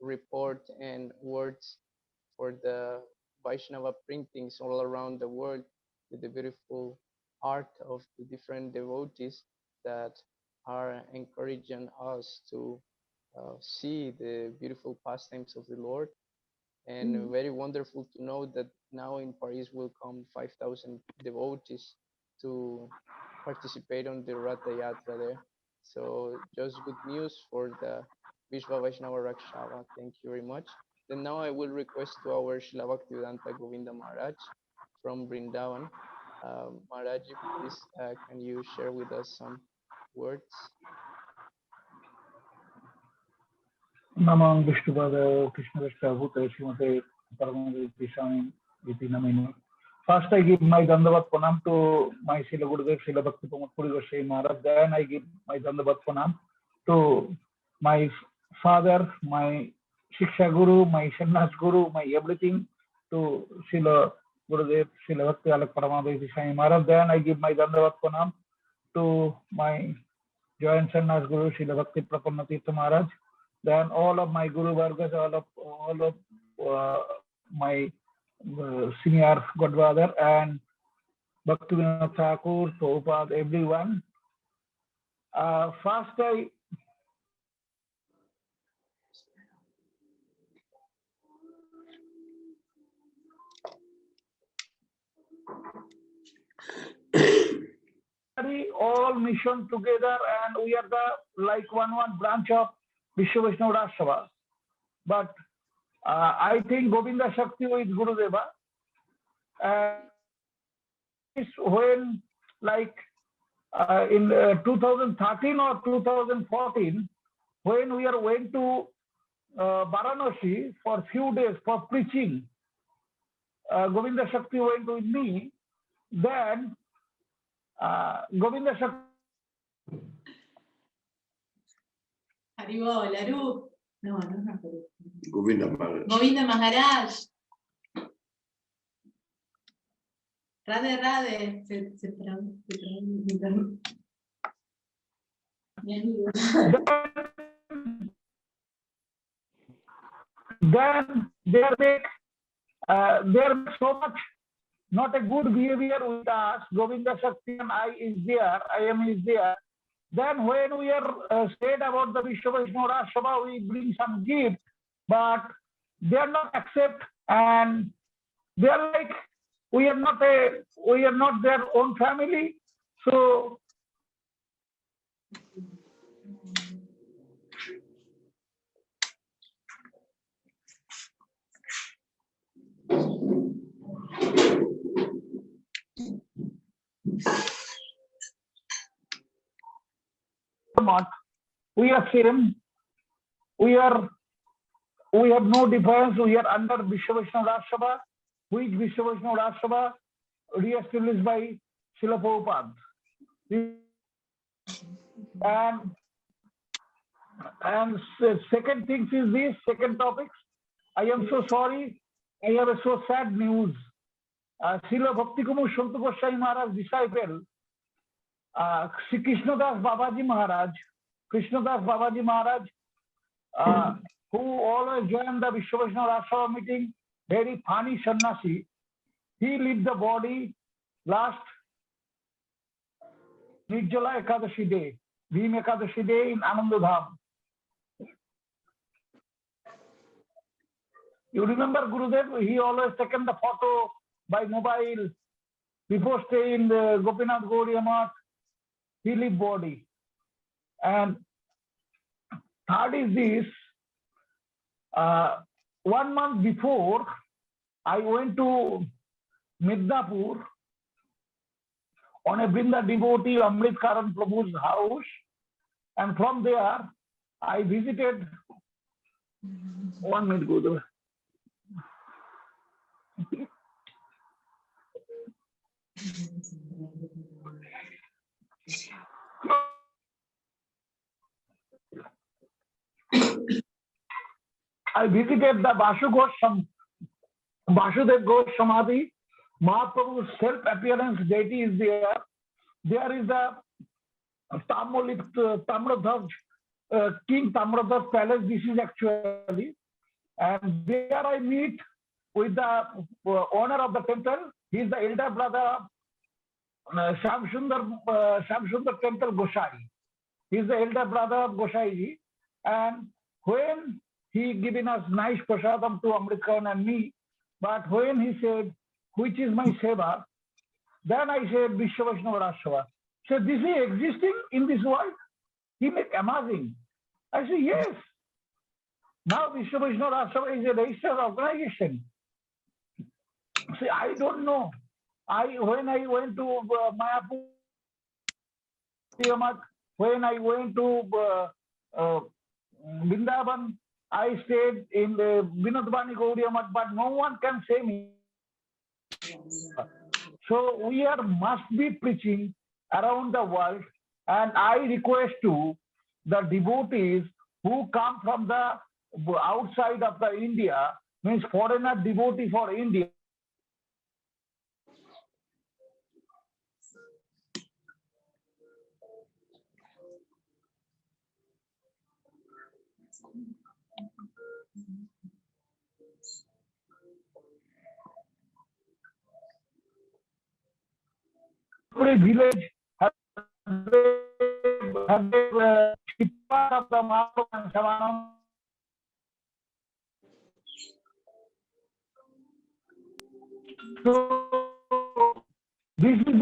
report and words for the Vaishnava printings all around the world, with the beautiful art of the different devotees that are encouraging us to see the beautiful pastimes of the Lord. And very wonderful to know that now in Paris will come 5,000 devotees to participate on the Ratha Yatra there. So just good news for the Vishva Vaishnava Rakshava. Thank you very much. Then now I will request to our Srila Bhaktivedanta Govinda Maharaj from Vrindavan. Maharaj, please can you share with us some words? Namam Vishnupada Krishna Vishta Bhuta Srimate Paramahangari Swami Iti Namino. First, I give my Dandavat Pranam to my Srila Gurudev Srila Bhakti Pramod Puri Goswami Maharaj. Then I give my Dandavat Pranam to my father, my Shiksha Guru, my Sannyas Guru, my everything, to Srila Gurudev Srila Bhakti Alak Paramahangari Swami Maharaj. Then I give my Dandavat Pranam to my joint Sannyas Guru Srila Bhakti Prapanna Tirtha Maharaj. Then all of my Guru Vargas, all of my senior Godfather and Bhaktivinoda Thakur, Prabhupada, everyone. First, I all mission together, and we are the like one branch of Vishwa Vaishnava Rasava. But I think Govinda Shakti with Gurudeva. When like in 2013 or 2014, when we are went to Varanasi for few days for preaching, Govinda Shakti went with me. Then Govinda Shakti. Haribo, Laru. No, no, Govinda Maharaj. Govinda Maharaj. Radhe, Radhe. Then there so much not a good behavior with us. Govinda Shakti and I am is there. Then when we are said about the Vishwa Vaishnava Rasava, we bring some gift, but they are not accept, and they are like we are not their own family. So we are same. We have no difference. We are under Vishwa Vaishnava Rasava, which Vishwa Vaishnava Rasava re-established by Srila Prabhupada. And second thing is this, second topic. I am so sorry. I have a so sad news. Srila Bhakti Kumar Santa Goswami Maharaj disciple, Sri Krishnadas Babaji Maharaj, who always joined the Vishwa Vaishnava Rasava meeting, very funny sannyasi. He left the body last Nirjala Ekadashi day, Bhim Ekadashi day in Anandadham. You remember Gurudev, he always taken the photo by mobile before staying in the Gopinath Gauriya Math. He leave body. And third is this, 1 month before, I went to Midnapur on a Vrinda devotee Amrit Karan Prabhu's house, and from there I visited 1 minute Gurudev. I visited the Vasudev Ghosh Samadhi. Mahaprabhu's self-appearance deity is there. There is a Tamradhaj, King Tamradhaj Palace. This is actually, and there I meet with the owner of the temple. He is the elder brother Shamsundar Temple Gosai. He is the elder brother of Gosai, and when he given us nice prasadam to Amritkaran and me, but when he said, which is my seva, then I said, Vishwa Vaishnava Rashava. So this is existing in this world? He make amazing. I say, yes. Now Vishwa Vaishnava Rashava is a registered organization. See, I don't know. When I went to Mayapur, when I went to Vrindavan, I stayed in the Vinod Gauriya Math, but no one can say me. So we must be preaching around the world, and I request to the devotees who come from the outside of the India, means foreigner devotee for India. Every village has of the Mahaprabhu and Samanam. So this is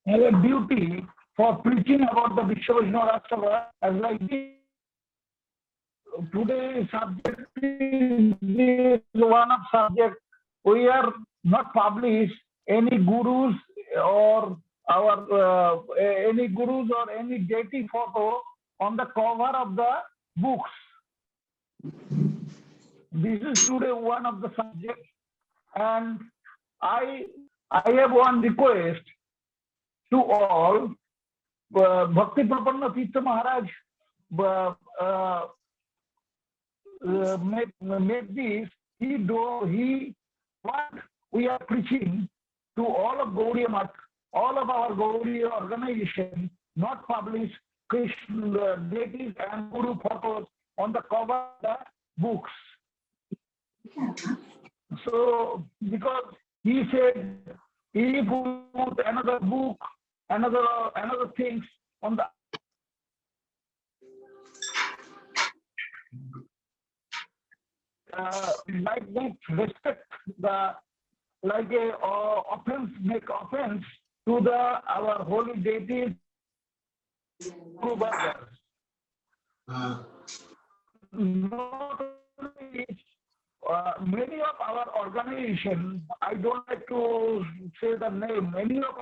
a duty for preaching about the Vishwa Vaishnava Rashtrava, as like this. Today's subject is one of subject. We are not published any gurus or any deity photo on the cover of the books. This is today one of the subjects, and I have one request to all. Bhakti Prapanna Tirtha Maharaj made this. What we are preaching to all of Gauriya Math, all of our Gauriya organization, not publish Krishna deities and Guru photos on the cover of the books. So, because he said, if we put another book, another things on the like that, respect the make offense to our holy deities, Guru brothers. Not only many of our organizations, I don't like to say the name, many of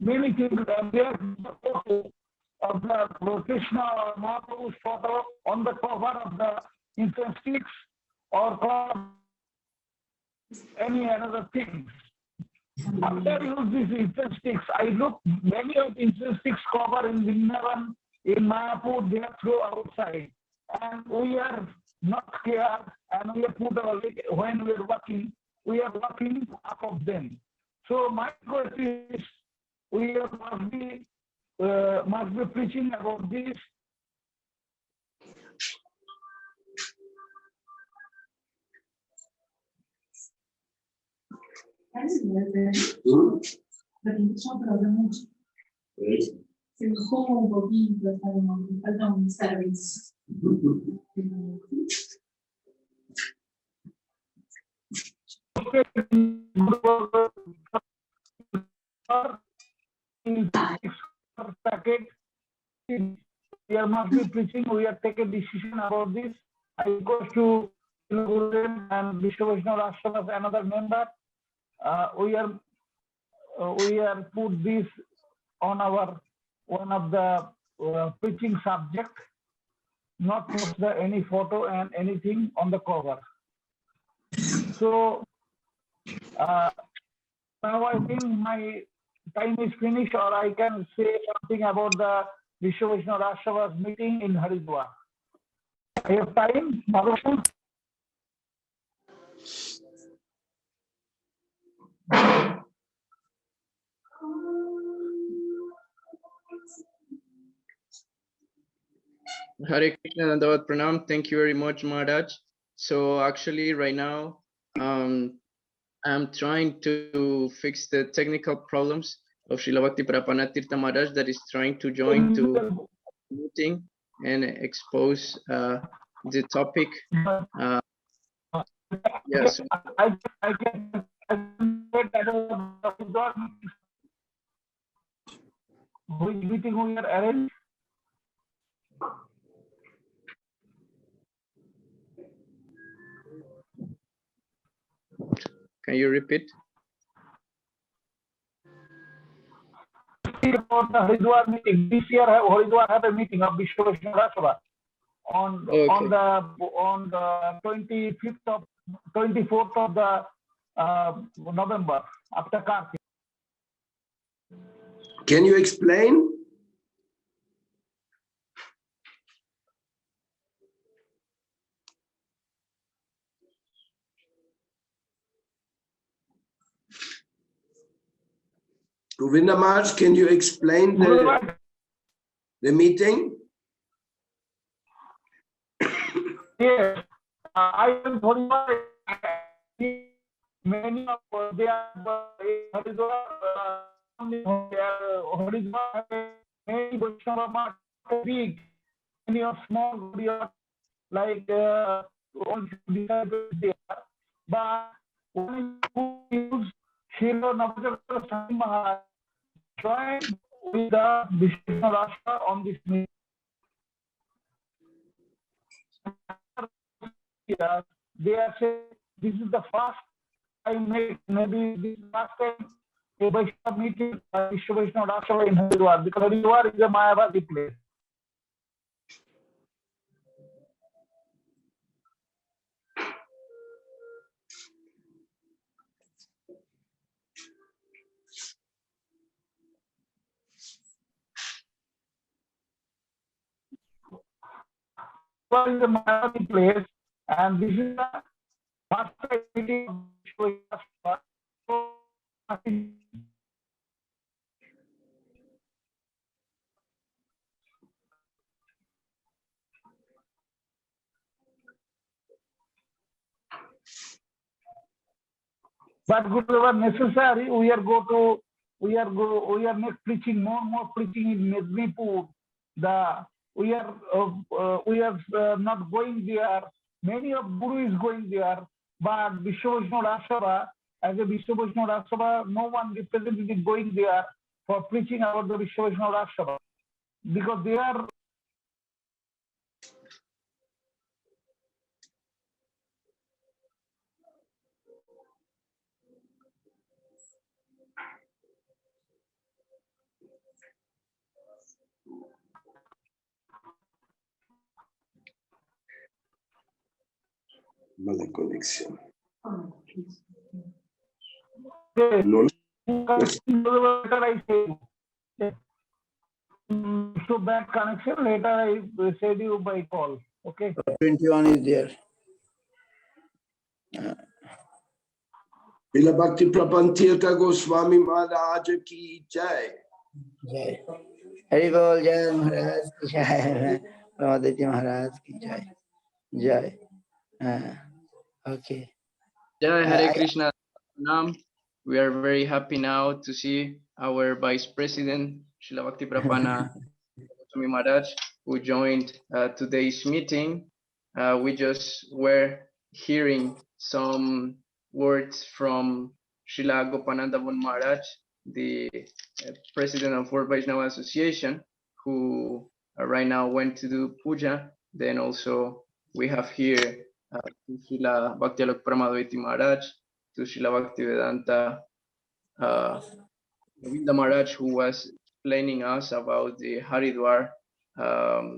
many things, they have the photo of the Krishna or Mahaprabhu's photo on the cover of the incense sticks or any other things. After use these incense sticks, I look many of incense sticks cover in Vrindavan, in Mayapur, they are thrown outside, and we are not scared, and we are put when we are working up of them. So my question is, we must be preaching about this. Se enojó un poquito, está como, me falta un service. Packet. We are not be preaching. We are taking decision about this. I go to Gurudev and Vishnu Vaishnava Ashram as another member. We are put this on our one of the preaching subject. Not put any photo and anything on the cover. So now I think my time is finished, or I can say something about the Vishnu Vaishnava Ashrama's meeting in Haridwar. I have time, Bhagavatam? Hare Krishna, Dandavat Pranam. Thank you very much, Maharaj. So actually right now, I'm trying to fix the technical problems of Srila Bhakti Prapana Tirtha Maharaj that is trying to join to meeting and expose the topic. Yes. I can which meeting we are arranged? Can you repeat? About the Haridwar meeting. This year, Haridwar had a meeting of Vishnu Vaishnava Sabha on the 24th of the November after Kartik. Can you explain? Govinda Maharaj, can you explain the meeting? Yes, I am Haridwar. Many of they are Haridwar. Haridwar, many Vaishnava big, many of small, like but one who use Srila Navajagata Maharaj joined with the Vishnu Rashtra on this meeting. They are saying this is the first time, maybe this is the last time a Vaishnava meeting Vishnu Vaishnava Rashtra in Haridwar, because Haridwar is a Mayavadi place. Is a Mayavadi place, and this is the first meeting of Vishnu Vaishnava. But whatever necessary, we are next preaching more preaching in Mednipur. We are not going there. Many of Guru is going there, but Vishnu Vaishnava Ashrama, as a Vishnu Vaishnava Ashrama, no one representative going there for preaching about the Vishnu Vaishnava Ashrama, because they are Mala conexión. No. No. So bad connection. Later I said you by call. Okay. 21 is there. Srila Bhakti Prapana Tirtha Goswami Maharaj ki jai. Jai. Hari Bol Jai Maharaj ki jai. Ramadeti Maharaj ki jai. Jai. Okay. Jai Hare Krishna. We are very happy now to see our Vice President Srila Bhakti Prapana Goswami Maharaj, who joined today's meeting. We just were hearing some words from Srila Gopananda Maharaj, the president of World Vaishnava Association, who right now went to do puja. Then also we have here Srila Bhakti Alok Pramadvaiti Maharaj, to Srila Bhakti Vedanta Govinda Maharaj, who was explaining us about the Haridwar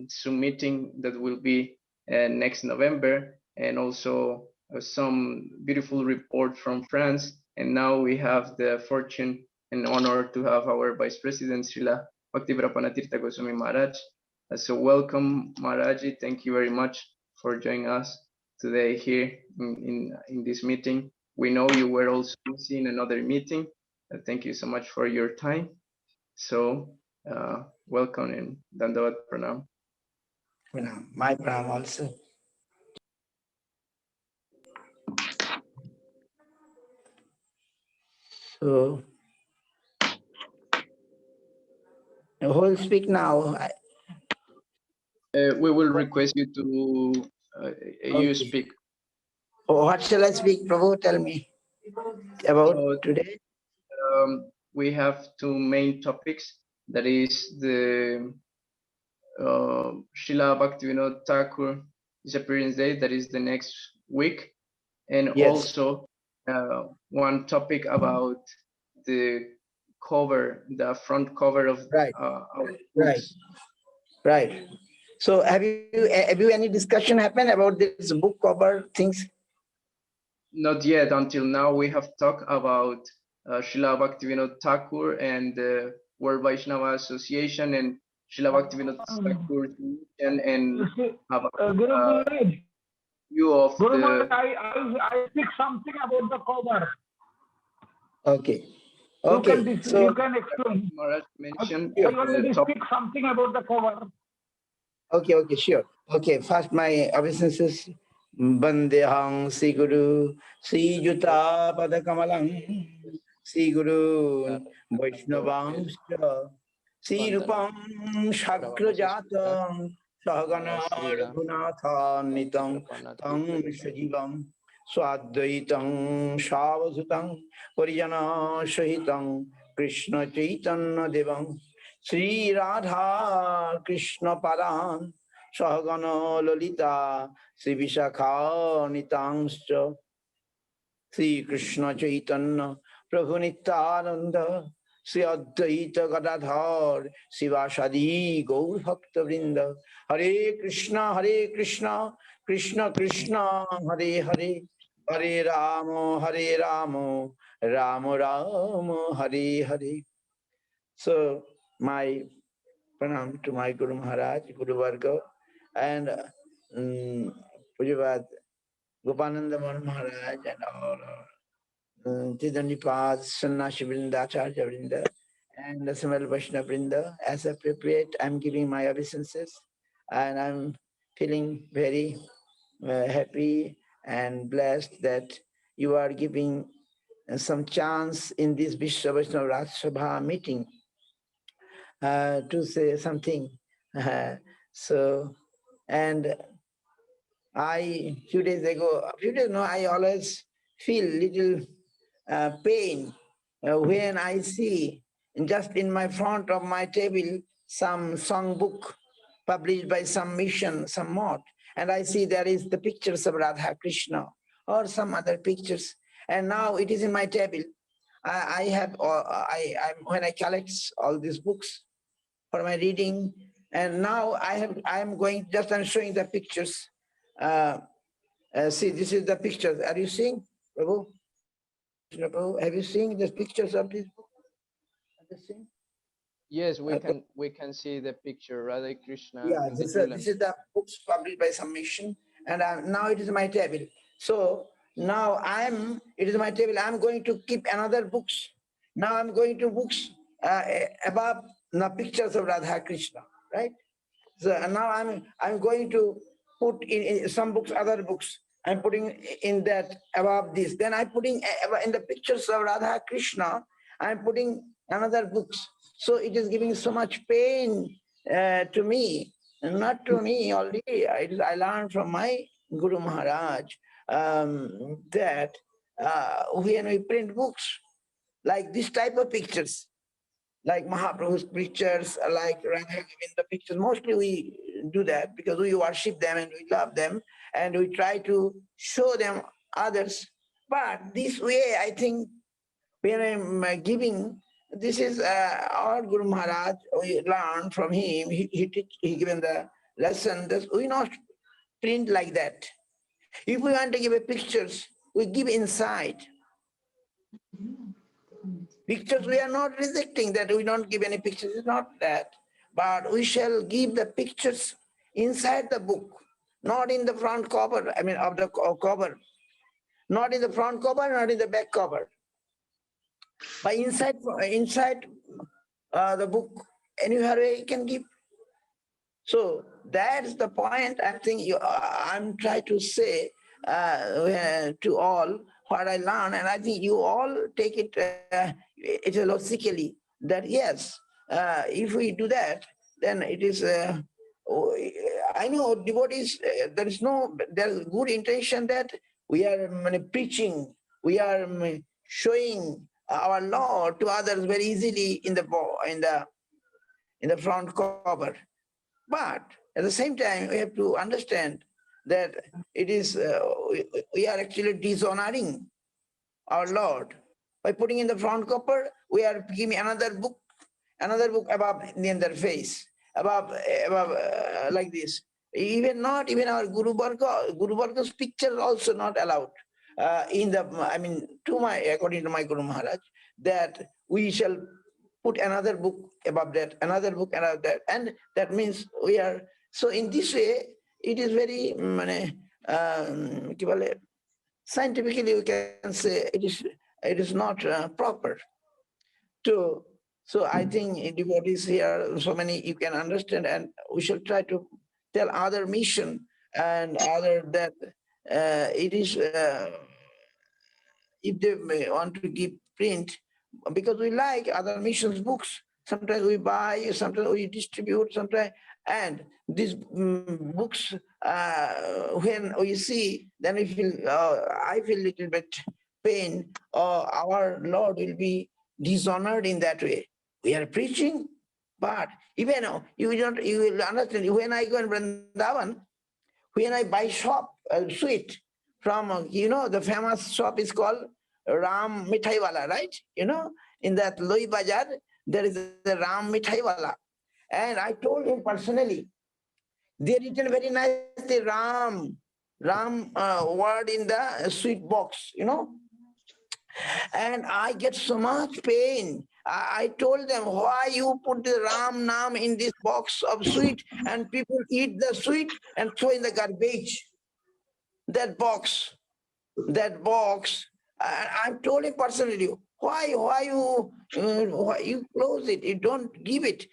Zoom meeting that will be next November, and also some beautiful report from France. And now we have the fortune and honor to have our Vice President, Srila Bhakti Prapana Tirtha Goswami Maharaj. So welcome, Maharaji. Thank you very much for joining us today here in this meeting. We know you were also in another meeting. Thank you so much for your time. So welcome and Dandavat Pranam. My pranam also. So, who will speak now? We will request you to you speak. What shall I speak, Prabhu? Tell me about today. We have two main topics. That is the Srila Bhakti Vinod Thakur disappearance day. That is the next week, and also one topic about the cover, the front cover of our books. Right. So have you any discussion happened about this book cover things? Not yet. Until now, we have talked about Srila Bhakti Vinod Thakur and the World Vaishnava Association and Srila Bhakti Vinod Thakur and about view of the. I speak something about the cover. Okay. You can explain. Maharaj mentioned I already speak something about the cover. Okay, sure. Okay, first my obeisances. Bandehang Sri Guru Sri Juta Padakamalang Sri Guru Vaishnavang Sri Rupam Shakrajatam Sahagana Raghunatha Nitam Tam Sajivam Swadvaitam Savasutam Parijana Sahitam Krishna Chaitanya Devam Sri Radha Krishna Padan Sahagana Lolita Sri Vishakha Nitangscha Sri Krishna Chaitanya Prabhu Nityananda Sri Advaita Gadadhar Sivasadi Gaur Bhakta Vrinda Hare Krishna Krishna Krishna Hare Hare Hare Rama Rama Rama Hare Hare. So my pranam to my Guru Maharaj, Guru Varga, and Pujavad Gopananda Maharaj and all Tidanipas, Sannyasi Vrinda, Acharya Vrinda, and the Samal Vaishnava Vrinda. As appropriate, I'm giving my obeisances, and I'm feeling very happy and blessed that you are giving some chance in this Vishwa Vaishnava Raj Sabha meeting to say something. So, and I, few days ago, I always feel little pain when I see just in my front of my table some song book published by some mission, some mott, and I see there is the pictures of Radha Krishna or some other pictures, and now it is in my table. When I collect all these books for my reading, and now I'm showing the pictures. See, this is the pictures. Are you seeing, Prabhu? Have you seen the pictures of this book? Yes, we can see the picture, Radha Krishna. Yeah, this is the books published by some mission, and now it is my table. So now it is my table. I'm going to keep another books. Now I'm going to books above the pictures of Radha Krishna, right? So now I'm going to put in some books, other books. I'm putting in that above this. Then I'm putting in the pictures of Radha Krishna. I'm putting another books. So it is giving so much pain to me, and not to me only. I learned from my Guru Maharaj that when we print books, like this type of pictures, like Mahaprabhu's pictures, like Radha Govinda pictures, mostly we do that because we worship them and we love them and we try to show them others. But this way, I think, when I'm giving, this is our Guru Maharaj, we learn from him, he given the lesson that we not print like that. If we want to give a pictures, we give inside. Pictures, we are not rejecting that we don't give any pictures, it's not that. But we shall give the pictures inside the book, not in the front cover, I mean of the cover. Not in the front cover, not in the back cover. But inside the book, anywhere you can give. So that's the point I think I'm trying to say to all what I learn, and I think you all take it logically that yes, if we do that, then it is. I know devotees. There's good intention that we are preaching, we are showing our Lord to others very easily in the front cover. But at the same time, we have to understand that it is we are actually dishonoring our Lord by putting in the front cover. We are giving another book above in their face, above like this. Even not even our Guru Varga's picture also not allowed according to my Guru Maharaj, that we shall put another book above that, another book above that, and that means we are. So in this way, it is very scientifically we can say it is not proper. So I think devotees here, so many you can understand, and we shall try to tell other mission and other that it is if they want to give print, because we like other missions books. Sometimes we buy, sometimes we distribute, sometimes, and these books, when we see, then we feel, I feel a little bit pain, or our Lord will be dishonored in that way. We are preaching, but even you will understand, when I go in Vrindavan, when I buy sweet from, the famous shop is called Ram Mithai Wala, right? In that Loi Bazar, there is a Ram Mithai Wala. And I told him personally, they written very nicely Ram word in the sweet box, And I get so much pain. I told them, why you put the Ram Nam in this box of sweet and people eat the sweet and throw in the garbage. That box, I told him personally, why you close it, you don't give it.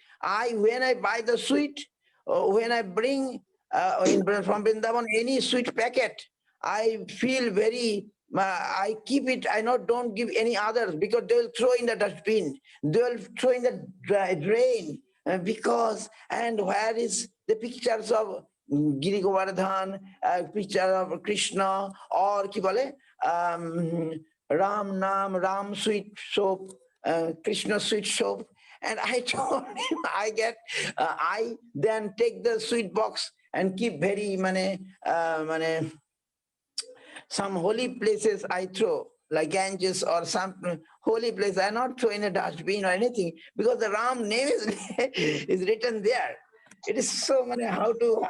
When I buy the sweet, when I bring from Vrindavan any sweet packet, I feel very, I keep it, I don't give any others, because they will throw in the dustbin, they will throw in the drain, and where is the pictures of Giri Govardhan, picture of Krishna, or Ram Nam, Ram sweet soap, Krishna sweet soap. And I told him, I then take the sweet box and keep very some holy places I throw, like Ganges or some holy place. I not throw in a dustbin or anything, because the Ram name is written there. It is so how to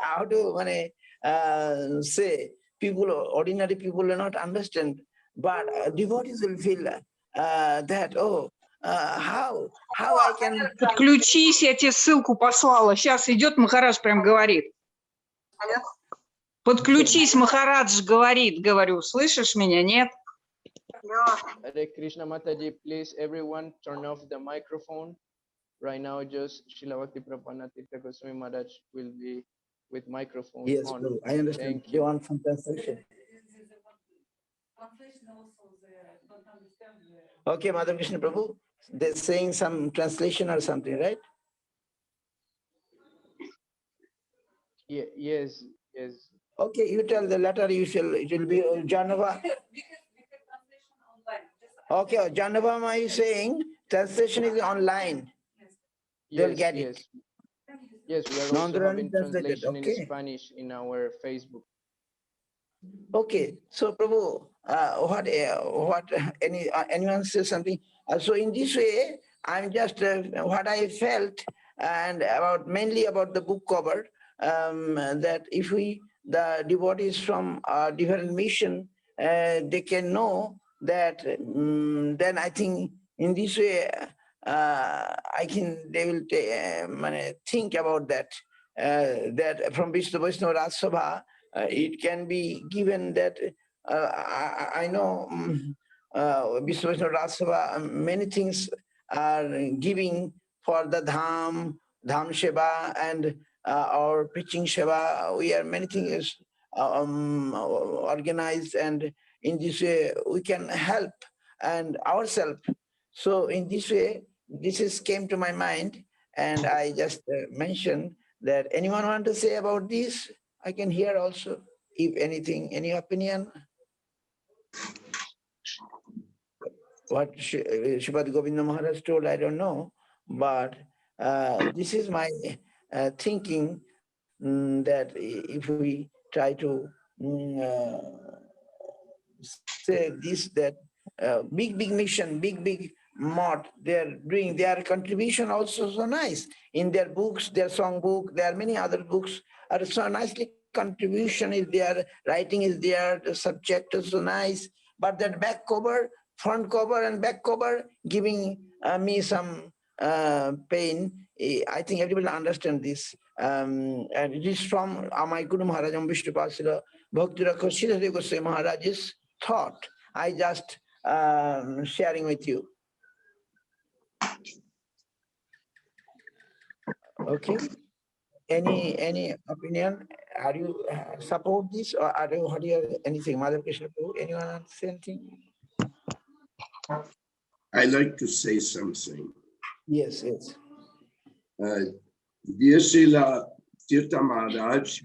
say, ordinary people will not understand, but devotees will feel that, how I can... Подключись, я тебе ссылку послала. Сейчас идет, Махарадж прям говорит. Подключись, Махарадж говорит, говорю. Слышишь меня, нет? Hare Krishna Mataji, please everyone turn off the microphone. Right now, just Srila Bhakti Prabhupada Tirtha Goswami Maharaj will be with microphone Yes, on. Prabhu, I understand. Thank you. Want some translation? Okay, Madhav Krishna Prabhu. they're saying some translation or something, right? Yeah, yes, yes. Okay, you tell the letter. It will be Janava. Okay, Janava is saying translation is online. They'll Yes, get yes. it. Yes, we are also having Translated. translation in Okay. Spanish in our Facebook. Okay, so Prabhu, anyone says something? So in this way, I'm just what I felt, and mainly about the book cover, that if the devotees from a different mission, they can know that. Then I think in this way, they will think about that. That from Vaishnava Raj Sabha, it can be given that I know Vishnu Raj Sabha, many things are giving for the Dham Sheva, and our preaching Sheva. We are many things organized, and in this way we can help and ourselves. So in this way, came to my mind, and I just mentioned that. Anyone want to say about this? I can hear also, if anything, any opinion. What Sripad Govinda Maharaj told, I don't know, but this is my thinking, that if we try to say this, that big mission, big mod, they're doing their contribution also so nice in their books, their song book. There are many other books are so nicely, contribution is there, writing is there, the subject is so nice, but that back cover, front cover and back cover giving me some pain. I think everybody understand this, and it is from my Guru Maharaj Vishnu Pasila Bhakti Rakshila Goswami Maharaj's thought. I just sharing with you. Okay. Any opinion? Are you support this, or are you, what do you, anything? Mother Krishna, anyone say anything? I like to say something. Yes, yes. Dear Srila Tirtha Maharaj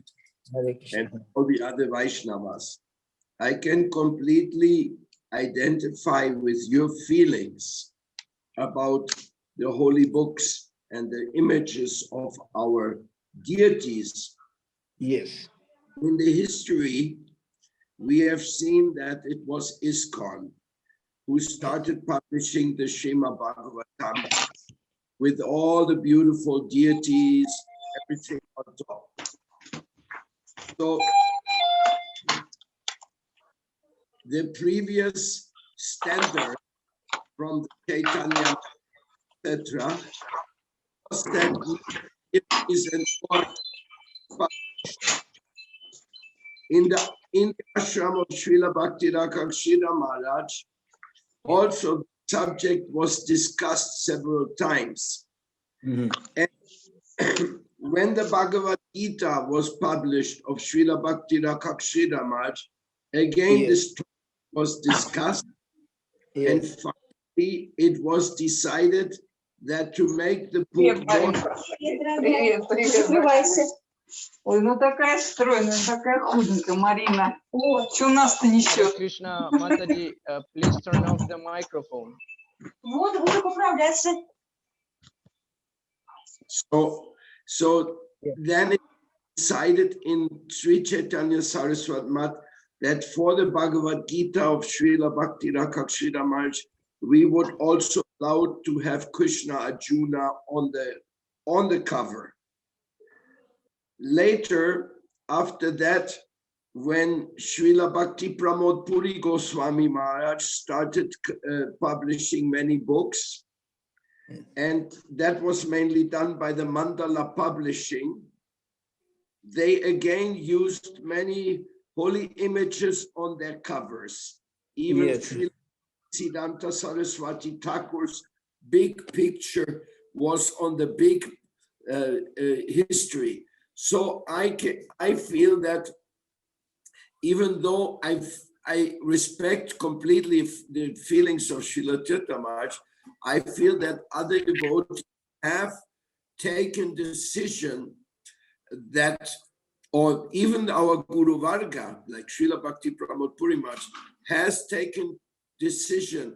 and all the other Vaishnavas, I can completely identify with your feelings about the holy books and the images of our deities. Yes. In the history, we have seen that it was ISKCON who started publishing the Srimad Bhagavatam with all the beautiful deities, everything on top. So the previous standard from the Chaitanya, etc., was that it is an in the ashram of Srila Bhakti Rakshila Maharaj, also the subject was discussed several times. And when the Bhagavad Gita was published of Srila Bhakti Rakshila Maharaj, again this was discussed, and finally it was decided that to make the book more. Ой, ну такая стройная, такая худенькая, Марина. Что нас-то несет? Krishna Mataji, please turn off the microphone. Вот, буду поправляться. So then it decided in Sri Chaitanya Saraswat Mat that for the Bhagavad Gita of Srila Bhakti Rakshila Maharaj, we would also allow to have Krishna Arjuna on the cover. Later, after that, when Srila Bhakti Pramod Puri Goswami Maharaj started publishing many books, and that was mainly done by the Mandala Publishing, they again used many holy images on their covers. Even Srila Siddhanta Saraswati Thakur's big picture was on the big history. So I feel that even though I respect completely the feelings of Srila Tirtha Maharaj, I feel that other devotees have taken decision that, or even our Guru Varga, like Srila Bhakti Pramod Puri Maharaj, has taken decision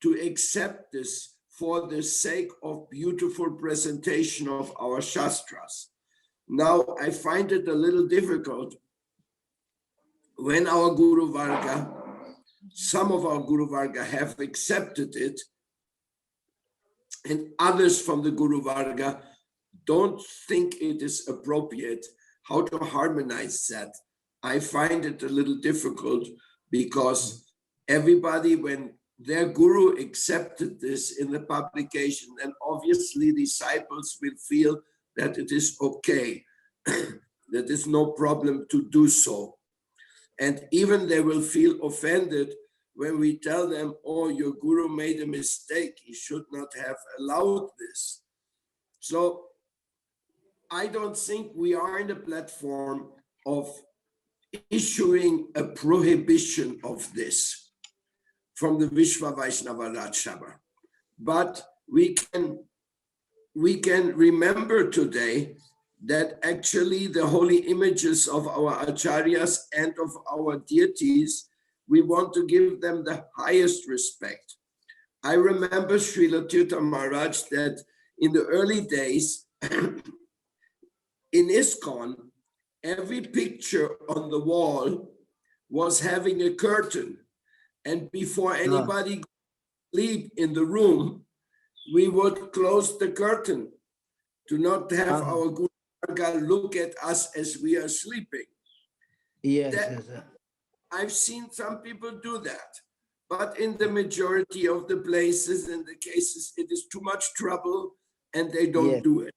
to accept this for the sake of beautiful presentation of our Shastras. Now, I find it a little difficult when our Guru Varga, some of our Guru Varga have accepted it, and others from the Guru Varga don't think it is appropriate. How to harmonize that? I find it a little difficult because everybody, when their guru accepted this in the publication, and obviously disciples will feel that it is okay, that is no problem to do so. And even they will feel offended when we tell them, oh, your guru made a mistake, he should not have allowed this. So I don't think we are in a platform of issuing a prohibition of this from the Vishwa Vaishnava Rajsabha. But we can remember today that actually the holy images of our acharyas and of our deities, we want to give them the highest respect. I remember Srila Tirtha Maharaj that in the early days, in ISKCON, every picture on the wall was having a curtain. And before anybody could sleep in the room, we would close the curtain to not have our Guru Varga look at us as we are sleeping. Yes. I've seen some people do that, but in the majority of the places and the cases, it is too much trouble and they don't do it.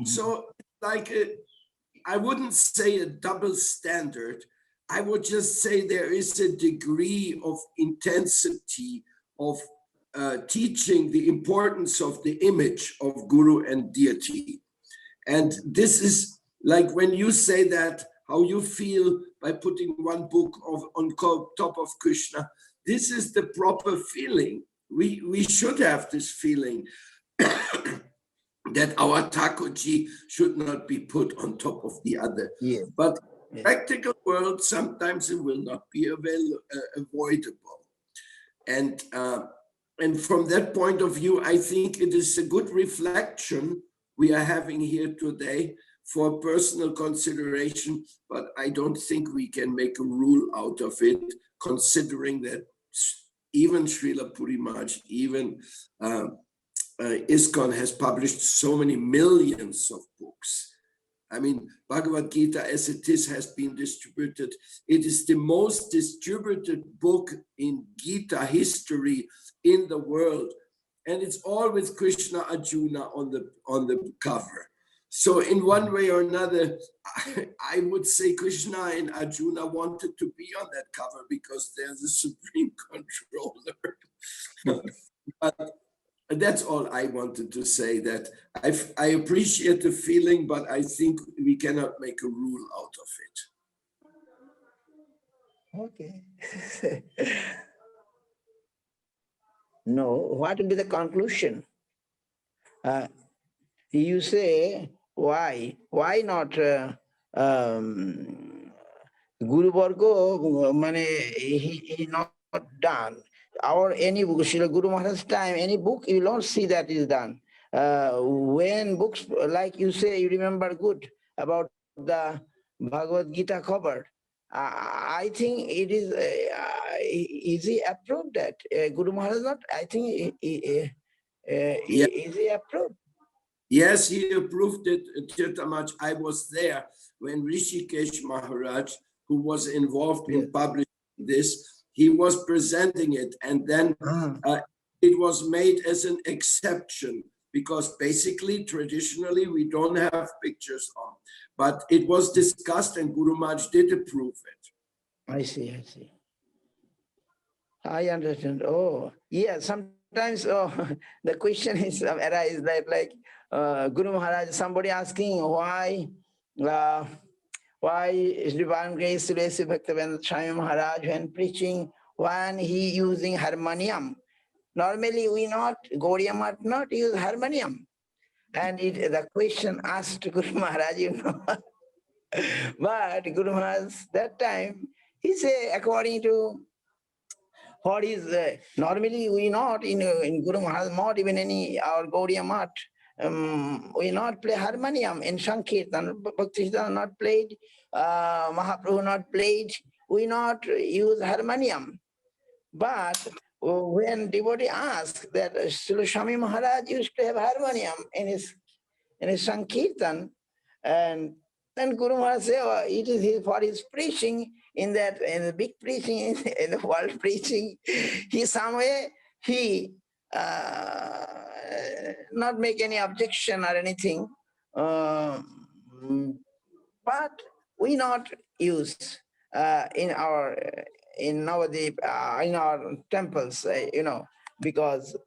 So like I wouldn't say a double standard. I would just say there is a degree of intensity of teaching the importance of the image of Guru and deity. And this is like when you say that, how you feel by putting one book on top of Krishna. This is the proper feeling. We should have this feeling that our Thakurji should not be put on top of the other. But practical world, sometimes it will not be avoidable. And from that point of view, I think it is a good reflection we are having here today for personal consideration, but I don't think we can make a rule out of it, considering that even Srila Puri Maharaj, even ISKCON has published so many millions of books. I mean, Bhagavad Gita as it is has been distributed. It is the most distributed book in Gita history in the world. And it's all with Krishna Arjuna on the cover. So in one way or another, I would say Krishna and Arjuna wanted to be on that cover because they're the supreme controller. But that's all I wanted to say, that I appreciate the feeling, but I think we cannot make a rule out of it. Okay. No, what will be the conclusion? You say, why not Guru Varga, he not done. Or any book, Srila Guru Maharaj's time, any book, you will not see that is done. When books, like you say, you remember good about the Bhagavad Gita cover. I think it is he approved that? Guru Maharaj not, I think is he approved? Yes, he approved it, Tirtha Maharaj. I was there when Rishikesh Maharaj, who was involved in publishing this, he was presenting it, and then it was made as an exception because basically, traditionally, we don't have pictures on. But it was discussed and Guru Maharaj did approve it. I see. I understand. Oh, yeah, sometimes the question is arises that like Guru Maharaj, somebody asking why Divine Grace Bhaktivinoda Swami Maharaj when preaching, when he using harmonium, Normally we not, Gaudiya Math not use harmonium. And the question asked to Guru Maharaj, you know. But Guru Maharaj, that time, he say, according to what is, normally we not, in Guru Maharaj not even any, our Gaudiya Math, we not play harmonium in Sankirtan. Bhakti not played, Mahaprabhu not played, we not use harmonium. But when devotee asked that Srila Swami Maharaj used to have harmonium in his Sankirtan, and then Guru Maharaj said, oh, it is for his preaching, in the big preaching, in the world preaching, he some way, he not make any objection or anything, but we not use in our Navadip, in our temples, you know, because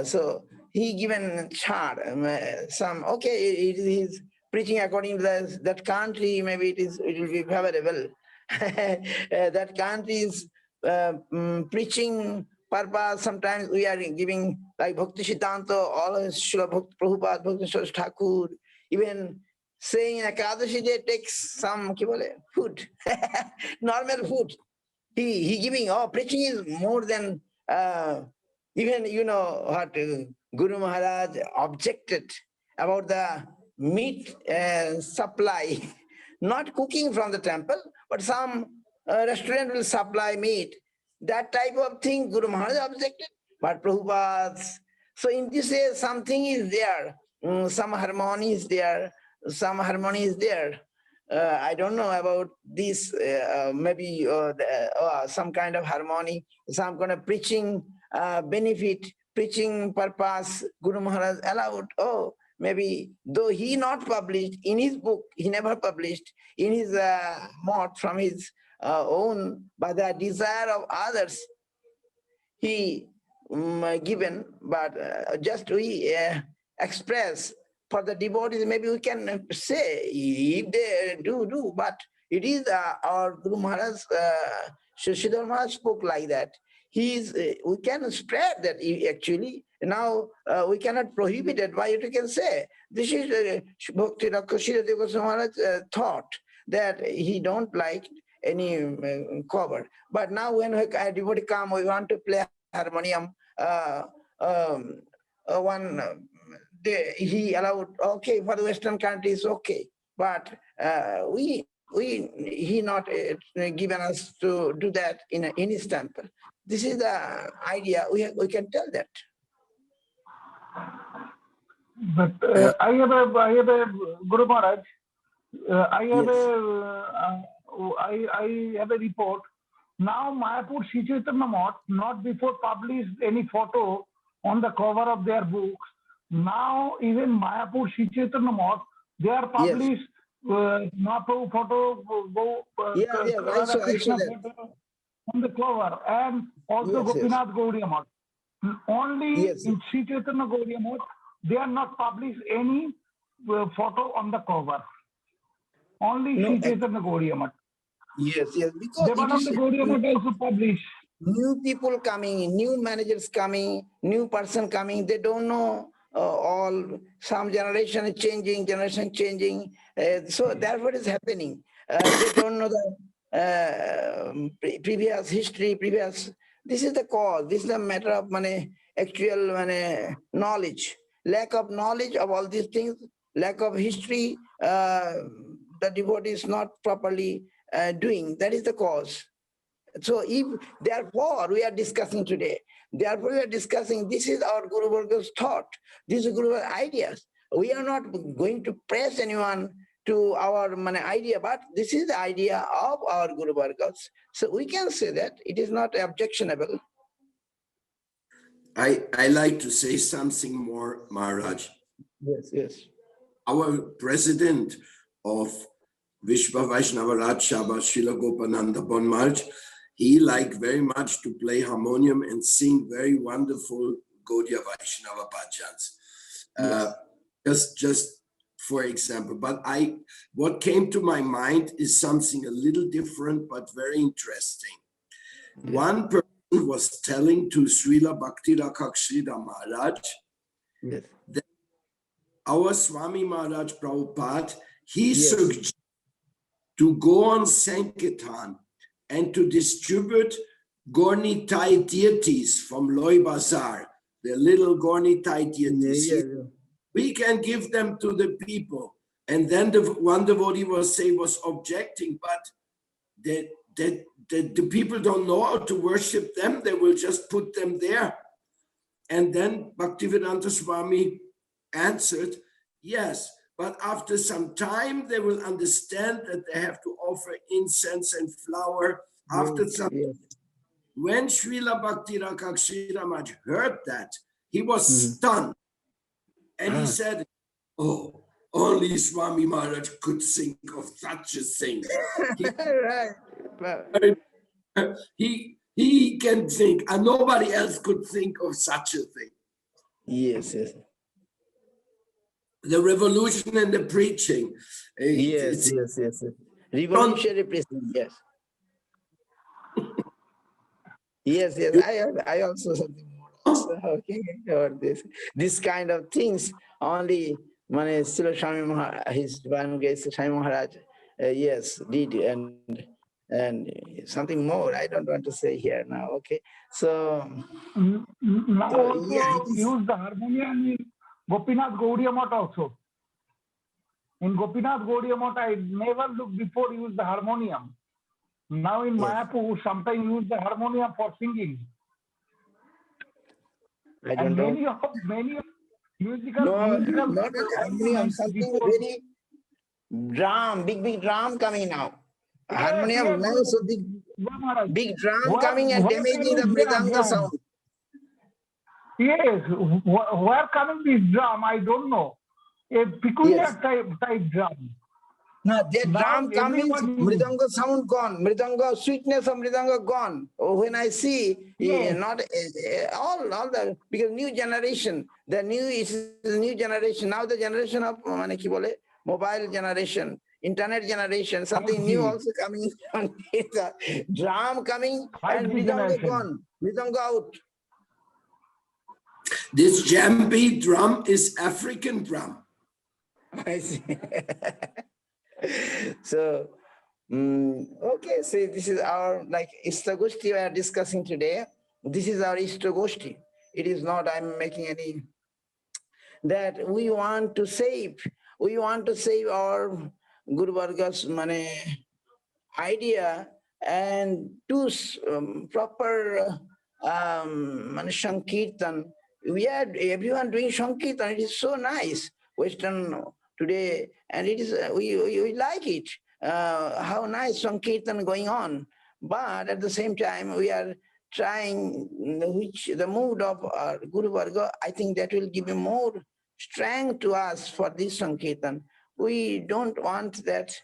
so he given chart, okay, he's preaching according to that country, maybe it will be favorable. That country is preaching purpose. Sometimes we are giving like Bhakti Siddhanta, all Srila Bhakti Prabhupada, Bhakti Thakur, even saying Ekadashi they takes some food, normal food. He giving, preaching is more than, even, you know, what Guru Maharaj objected about the meat supply, not cooking from the temple, but some restaurant will supply meat. That type of thing Guru Maharaj objected, but Prabhupada's. So in this way, something is there, some harmony is there, I don't know about this, maybe some kind of harmony, some kind of preaching benefit, preaching purpose, Guru Maharaj allowed. Oh, maybe though he not published in his book, he never published in his mouth from his own, by the desire of others, he given, but just we express for the devotees, maybe we can say, if they do, but it is our Guru Maharaj, Sridhar Maharaj spoke like that. We can spread that actually. Now we cannot prohibit it. Why you can say? This is Bhakti Sridhar Maharaj thought that he don't like any cover. But now when a devotee come, we want to play harmonium. He allowed, okay, for the Western countries, okay, but he not given us to do that in his temple. This is the idea. We can tell that. But I have a Guru Maharaj. I have a report. Now Mayapur Sri Chaitanya Math not before published any photo on the cover of their books. Now even Mayapur Sri Chaitanya Math, they are published Mahaprabhu photo, Krishna photo on the cover, and also Gopinath Gaudiya Math. Only in Sri Chaitanya Gaudiya Math, they are not published any photo on the cover. Only Sri Chaitanya Gaudiya Math. Yes, because Devananda Gaudiya Math also published. New people coming, new managers coming, new person coming, they don't know all, some generation is changing, so therefore it is happening. They don't know the previous history, this is the cause, this is the matter of actual knowledge, lack of knowledge of all these things, lack of history, the devotee is not properly doing, that is the cause. So if, therefore, we are discussing today. Therefore, we are discussing, this is our Guru Varga's thought. These are Guru Varga's ideas. We are not going to press anyone to our idea, but this is the idea of our Guru Vargas. So we can say that it is not objectionable. I like to say something more, Maharaj. Yes. Our president of Vishwa Vaishnava Raj Sabha, Srila Gopananda Bon Maharaj, he liked very much to play harmonium and sing very wonderful Gaudiya Vaishnava bhajans. Just for example, but what came to my mind is something a little different, but very interesting. One person was telling to Srila Bhakti Rakshita Maharaj that our Swami Maharaj Prabhupada, he suggested to go on Sankirtan and to distribute Gornitai deities from Loi Bazar, the little Gornitai deities. We can give them to the people. And then the one devotee was objecting, but the people don't know how to worship them. They will just put them there. And then Bhaktivedanta Swami answered, yes, but after some time, they will understand that they have to offer incense and flower. After some when Srila Bhakti Rakshita Maharaj heard that, he was stunned. And he said, oh, only Swami Maharaj could think of such a thing. He can think, and nobody else could think of such a thing. Yes. The revolution and the preaching. Yes. Revolutionary preaching, yes. Yes. I also something more. Okay, about this kind of things only Srila Swami Maharaj, his Swami Maharaj, yes, did, and something more. I don't want to say here now. Okay, so now also use the harmonium in Gopinath Gaudiya Math also. In Gopinath Gaudiya Math, I never looked before use the harmonium. Now in Mayapur, sometimes use the harmonium for singing. I don't know. Many of musical. Not harmonium, something very drum, big drum coming now. Harmonium now, so big drum coming and damaging the mridanga sound. Yes, where coming this drum? I don't know. A peculiar type drum. No, that drum coming, mridanga sound gone, mridanga sweetness of mridanga gone. When I see not all the because new generation, the new generation now, the generation of mobile generation, internet generation, something new also coming. The drum coming and mridanga gone, mridanga out. This jambi drum is African drum. I see. So, okay, so this is our Istagoshti we are discussing today. This is our Istagoshti. It is not, I'm making any, that we want to save our Guru Varga's idea and do proper Sankirtan. We are everyone doing Sankirtan. It is so nice. Western today, and it is we like it. How nice Sankirtan going on, but at the same time we are trying the mood of our Guru Varga. I think that will give more strength to us for this Sankirtan. We don't want that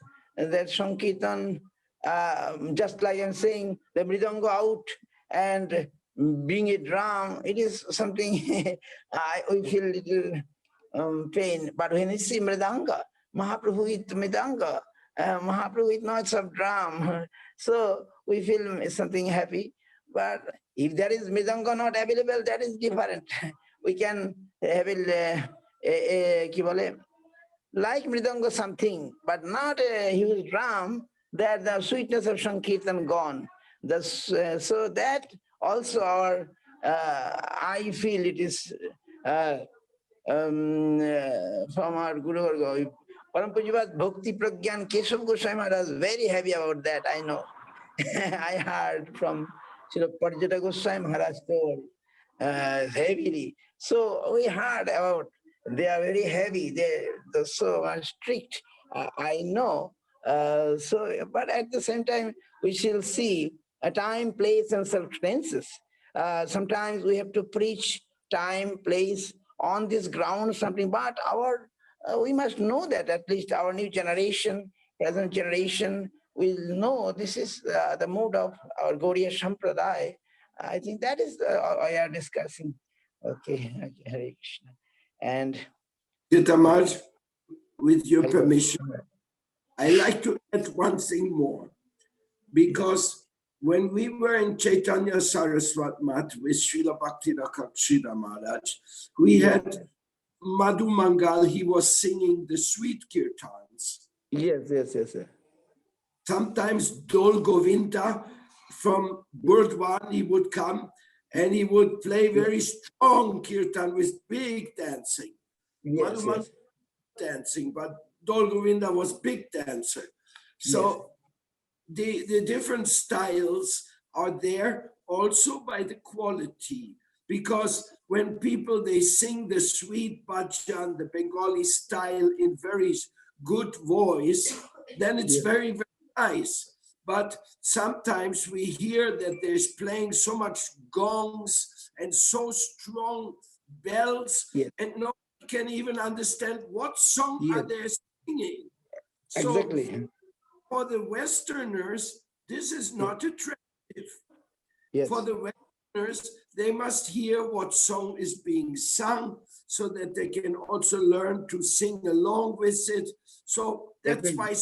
Sankirtan just like I'm saying, the mridanga out and being a drum. It is something we feel little pain. But when you see mridanga, Mahaprabhu with mridanga, Mahaprabhu with noise of drum, so we feel something happy. But if there is mridanga not available, that is different. We can have like mridanga something, but not a huge drum, that the sweetness of Sankirtan gone. So that also our, I feel it is from our Guru Varga. Param Pujapat Bhakti Pragyan Keshav Goswami Maharaj was very happy about that, I know. I heard from Srila Parjata Goswami Maharaj told heavily. So we heard about, they are very heavy, they're so strict, I know. But at the same time, we shall see a time, place, and circumstances. Sometimes we have to preach time, place, on this ground, something, but we must know that at least our new generation, present generation, will know this is the mood of our Gaudiya Sampradaya. I think that is we are discussing. Okay, Hare Krishna. And Chitamaj, with your permission, I like to add one thing more, because when we were in Chaitanya Saraswat Mat with Srila Bhakti Rakshita Maharaj, we had Madhu Mangal, he was singing the sweet kirtans. Yes, yes, yes, sir. Sometimes Dol Govinda from Burdwan, he would come and he would play very strong kirtan with big dancing. Yes, Madhu Mangal dancing, but Dol Govinda was big dancer. So the different styles are there also by the quality, because when people, they sing the sweet bhajan, the Bengali style in very good voice, then it's very, very nice. But sometimes we hear that there's playing so much gongs and so strong bells, and nobody can even understand what song are they singing. Exactly. So for the Westerners, this is not attractive. For the Westerners, they must hear what song is being sung so that they can also learn to sing along with it. So that's why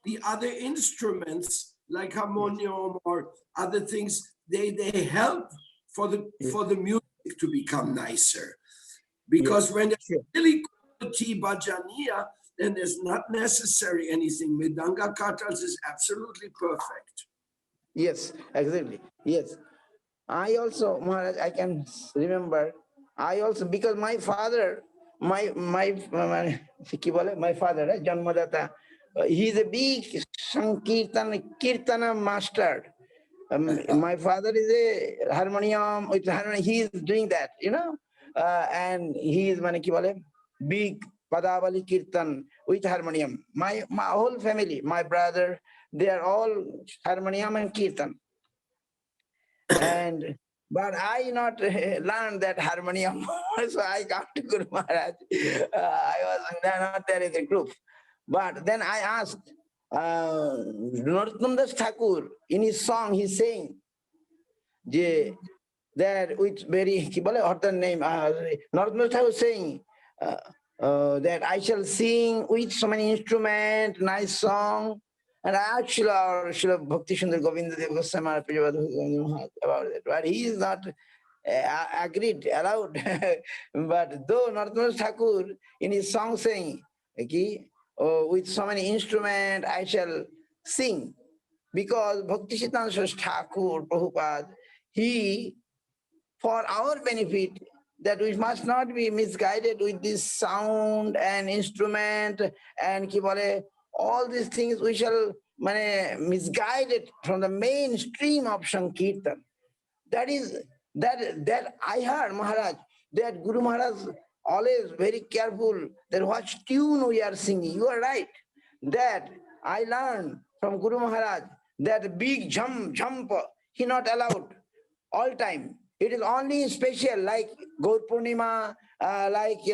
the other instruments like harmonium or other things, they help for the music to become nicer. Because when there's really quality bhajaniya, then there's not necessary anything. Mridanga Kartals is absolutely perfect. Yes, exactly. Yes. I also, Maharaj, I can remember, I also, because my father, my father, Janmadata, he's a big Kirtana master. My father is a harmonium, with harmonium, he is doing that, you know, and he is big Padavali Kirtan with harmonium. My whole family, my brother, they are all harmonium and Kirtan. But I not learned that harmonium, so I got to Guru Maharaj. I was not there in the group. But then I asked Narottam Thakur, in his song, he's saying that with very, what's the name? Narottam Thakur saying that I shall sing with so many instruments, nice song. And I asked Srila Bhakti Sundar Govinda Deva Goswami about it, but he is not agreed, allowed. But though Narottam Thakur in his song saying, with so many instruments I shall sing, because Bhakti Siddhanta Thakur Prabhupada, he, for our benefit, that we must not be misguided with this sound and instrument and all these things, we shall misguided from the mainstream of Sankirtan. That is, that I heard, Maharaj, that Guru Maharaj always very careful that what tune we are singing. You are right. That I learned from Guru Maharaj that big jump, he not allowed all time. It is only special like Gaur Purnima, like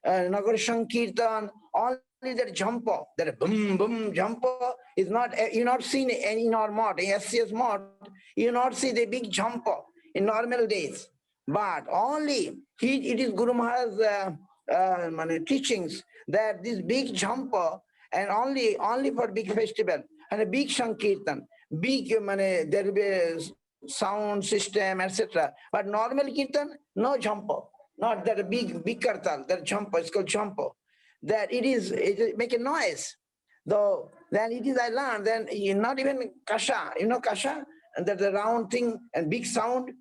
Nagar Sankirtan, only that jumpa, that boom, boom, jumpa is not, you not seen in our mod, in SCS mod, you not see the big jumpa in normal days. But only, it is Guru Maharaj's teachings that this big jumpa, and only for big festival, and a big Sankirtan, big, there will be sound system, etc. But normal kirtan, no jumper, not that big kartal, that jumper, it's called jumper. That it make a noise. Though then it is I learned, then not even kasha, you know kasha, and that the round thing and big sound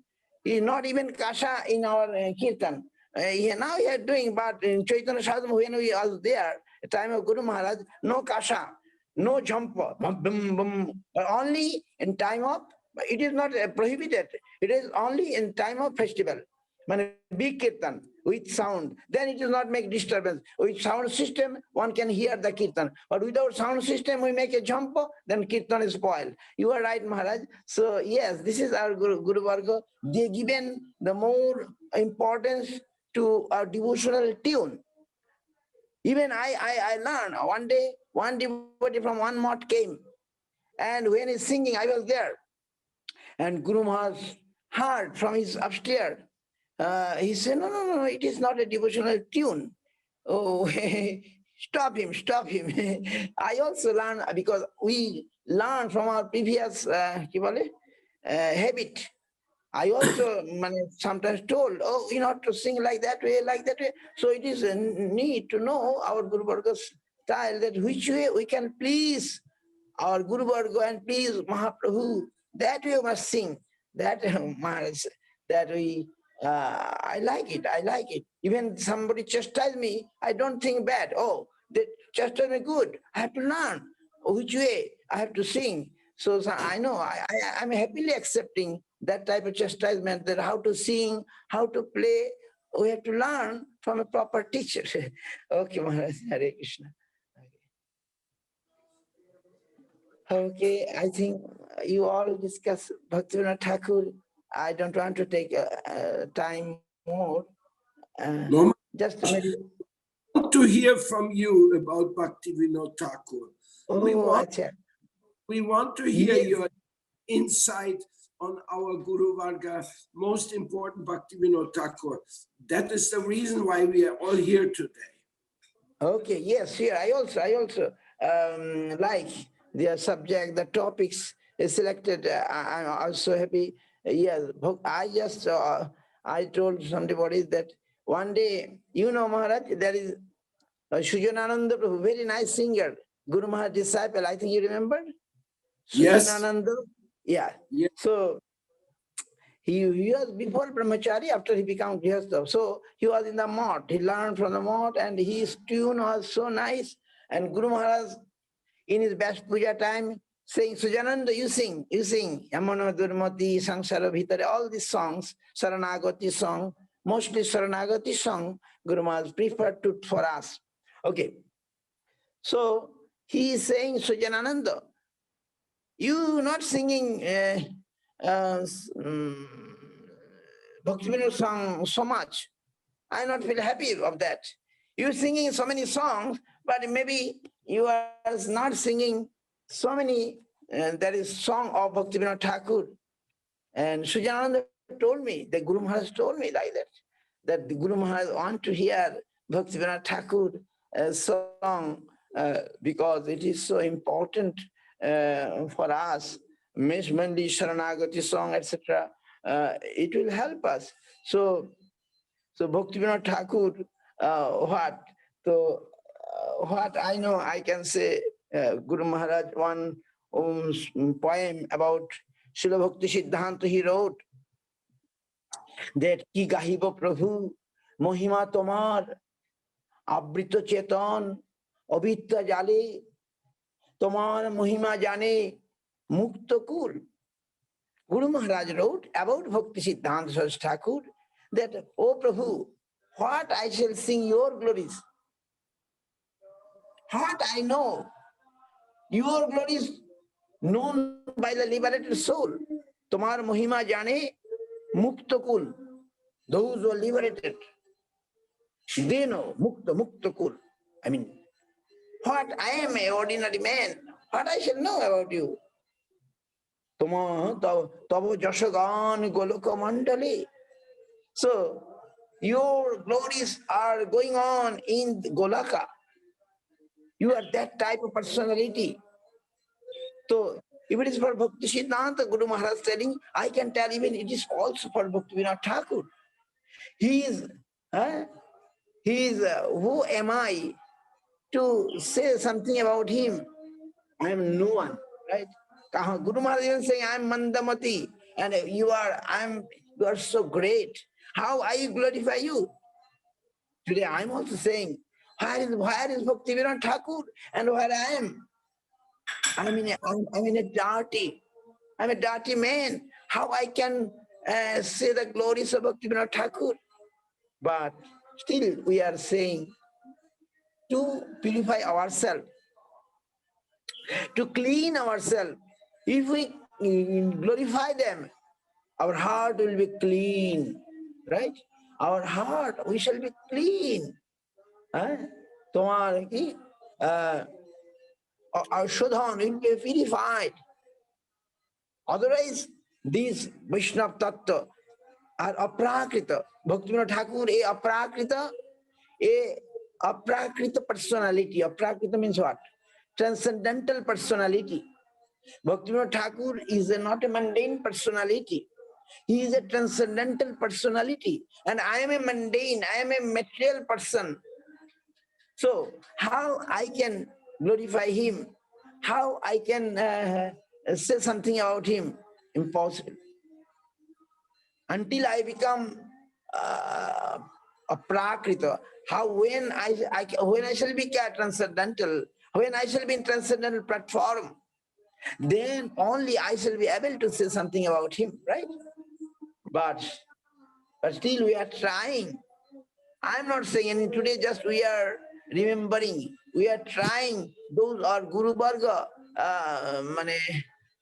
is not even kasha in our kirtan. Now we are doing, but in Chaitanya Sadham, when we are there, at the time of Guru Maharaj, no kasha, no jumper, bum, bum, bum, but only in time of, it is not prohibited. It is only in time of festival. Big kirtan with sound, then it does not make disturbance. With sound system, one can hear the kirtan. But without sound system, we make a jump, then kirtan is spoiled. You are right, Maharaj. So yes, this is our Guru Varga. They given the more importance to our devotional tune. Even I learned one day, one devotee from one mott came, and when he's singing, I was there. And Guru Maharaj heard from his upstairs. He said, no, it is not a devotional tune. Oh, stop him, stop him. I also learn because we learn from our previous habit. I also sometimes told, oh, you know, to sing like that way, like that way. So it is a need to know our Guru Varga's style, that which way we can please our Guru Varga and please Mahaprabhu. That way we must sing. That Maharaj, that we, I like it, I like it. Even somebody chastise me, I don't think bad. Oh, they chastise me good. I have to learn which way I have to sing. So I know, I'm happily accepting that type of chastisement, that how to sing, how to play, we have to learn from a proper teacher. Okay, Maharaj, Hare Krishna. Okay, I think you all discuss Bhaktivinoda Thakur. I don't want to take time more. No, Just maybe. I want to hear from you about Bhaktivinoda Thakur. We want to hear your insight on our Guru Varga, most important Bhaktivinoda Thakur. That is the reason why we are all here today. Okay, yes, here I also like the subject, the topics is selected. I'm also happy. Yes, I told somebody that one day, you know, Maharaj, there is Sujanananda Prabhu, very nice singer, Guru Maharaj disciple. I think you remember? Yes. Sujanananda. Yeah. Yes. So he was before Brahmachari, after he became Grihastha. So he was in the mott. He learned from the mott, and his tune was so nice. And Guru Maharaj, in his best puja time, saying, Sujananda, you sing. Yamana Durmati, Sangsara Bhitare, all these songs, Saranagati song, mostly Saranagati song, Guru Maharaj preferred for us. Okay. So he is saying, Sujanananda, you not singing Bhaktivinoda song so much. I not feel happy of that. You singing so many songs, but maybe you are not singing so many, there is song of Bhaktivinoda Thakur. And Sujananda told me, the Guru Maharaj told me like that the Guru Maharaj want to hear Bhaktivinoda Thakur song because it is so important for us, mainly Sharanagati song, etc. It will help us. So Bhaktivinoda Thakur, what I know, I can say, Guru Maharaj, one poem about Srila Bhakti Siddhanta, he wrote that ki gahibo Prabhu, Mohima tomar, abrito chetan, abitta jale, tomar Mohima jane, mukta kul. Guru Maharaj wrote about Bhakti Siddhanta Saraswati Thakur that, oh Prabhu, what I shall sing your glories. What I know, your glories known by the liberated soul. Tomar Mohima jane mukta kul. Those who are liberated, they know mukta kul. I mean, what I am an ordinary man, what I shall know about you? Tabo jashagan goloka mandali. So, your glories are going on in Golaka. You are that type of personality. So, if it is for Bhakti Siddhanta, Guru Maharaj telling, I can tell even it is also for Bhaktivinoda Thakur. He is, who am I to say something about him? I am no one, right? Guru Maharaj is saying, I am Mandamati, and you are so great. How I glorify you? Today I am also saying, where is Bhaktivinoda Thakur and where I am? I'm a dirty man. How I can say the glories of Bhaktivinoda Thakur? But still we are saying to purify ourselves, to clean ourselves. If we glorify them, our heart will be clean, right? Our heart, we shall be clean. Our Shodhan will be purified. Otherwise, these Vaishnava Tattva are aprakrita. Bhaktivinoda Thakur, a aprakrita, a aprakrita personality. Aprakrita means what? Transcendental personality. Bhaktivinoda Thakur is not a mundane personality. He is a transcendental personality. And I am a mundane, I am a material person. So how I can glorify him? How I can say something about him? Impossible. Until I become a prakrita, when I shall be transcendental, when I shall be in transcendental platform, then only I shall be able to say something about him, right? But still we are trying. I'm not saying any today, just we are remembering, we are trying. Those are Guru Varga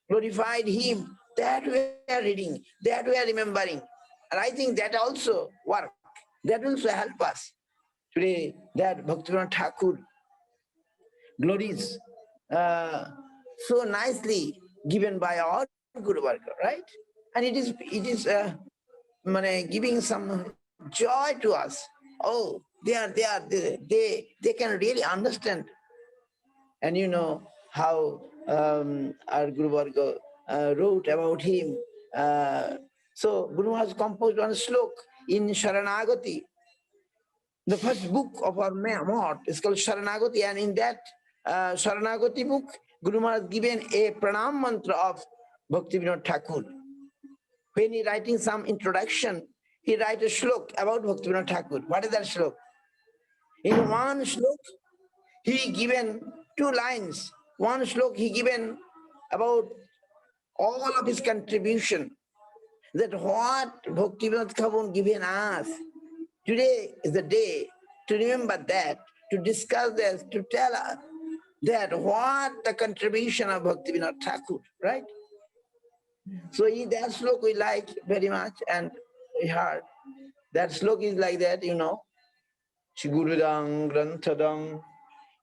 glorified him, that we are reading, that we are remembering. And I think that also work, that will also help us. Today, that Bhaktivinoda Thakur glories so nicely given by our Guru Varga, right? And it is giving some joy to us. Oh, they can really understand. And you know how our Guru Varga wrote about him. So Guru has composed one slok in Sharanagati. The first book of our mart is called Sharanagati, and in that Sharanagati book, Guru Maharaj given a pranam mantra of Bhaktivinoda Thakur. When he writing some introduction, he write a shlok about Bhaktivinoda Thakur. What is that shlok? In one shlok, he given 2 lines. One shlok he given about all of his contribution. That what Bhaktivinoda Thakur given us. Today is the day to remember that, to discuss this, to tell us that what the contribution of Bhaktivinoda Thakur, right? So in that slok we like very much, and we heard. That slok is like that, you know. Shigurudang Granthadang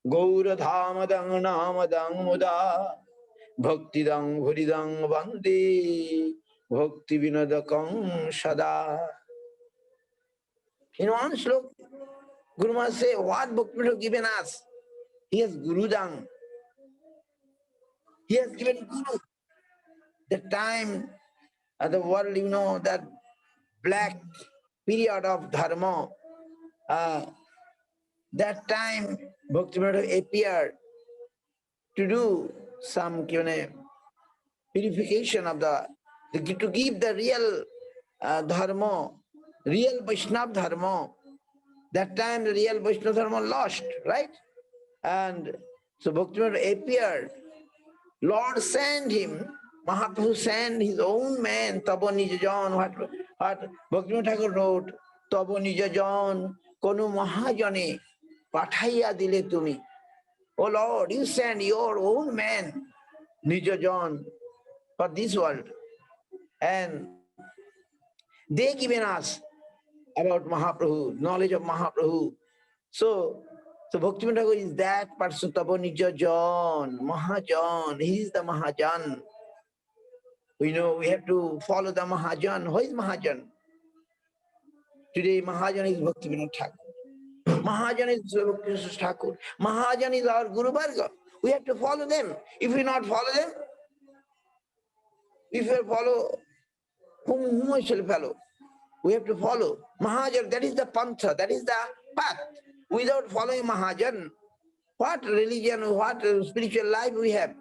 Gauradhamadang Namadang Muda Bhaktidang Huridang Bandi Bhakti Vinodakang Sada. In one slok, Guru Maharaj say, what Bhakti has given us? He has Gurudang. He has given Guru. The time of the world, you know, that black period of dharma, that time Bhakti appeared to do some purification of to give the real dharma, real Vaishnava dharma. That time the real Vaishnava dharma lost, right? And so Bhakti appeared. Lord sent him, Mahaprabhu sent his own man, Tabo Nijajan, what Bhaktivinoda Thakur wrote, Tabo Nijajan, Konu Mahajane, Pathaiya dile tumi. Oh Lord, you send your own man, Nijajan, for this world. And they given us about Mahaprabhu, knowledge of Mahaprabhu. So Bhaktivinoda Thakur is that person, Tabo Nijajan, Mahajan, he is the Mahajan. We know we have to follow the Mahajan. Who is Mahajan? Today Mahajan is Bhaktivinoda Thakur. Mahajan is Bhaktivinoda Thakur. Mahajan is our Guru Varga. We have to follow them. If we not follow them, if we follow, whom we shall follow? We have to follow Mahajan. That is the pantha, that is the path. Without following Mahajan, what religion, what spiritual life we have?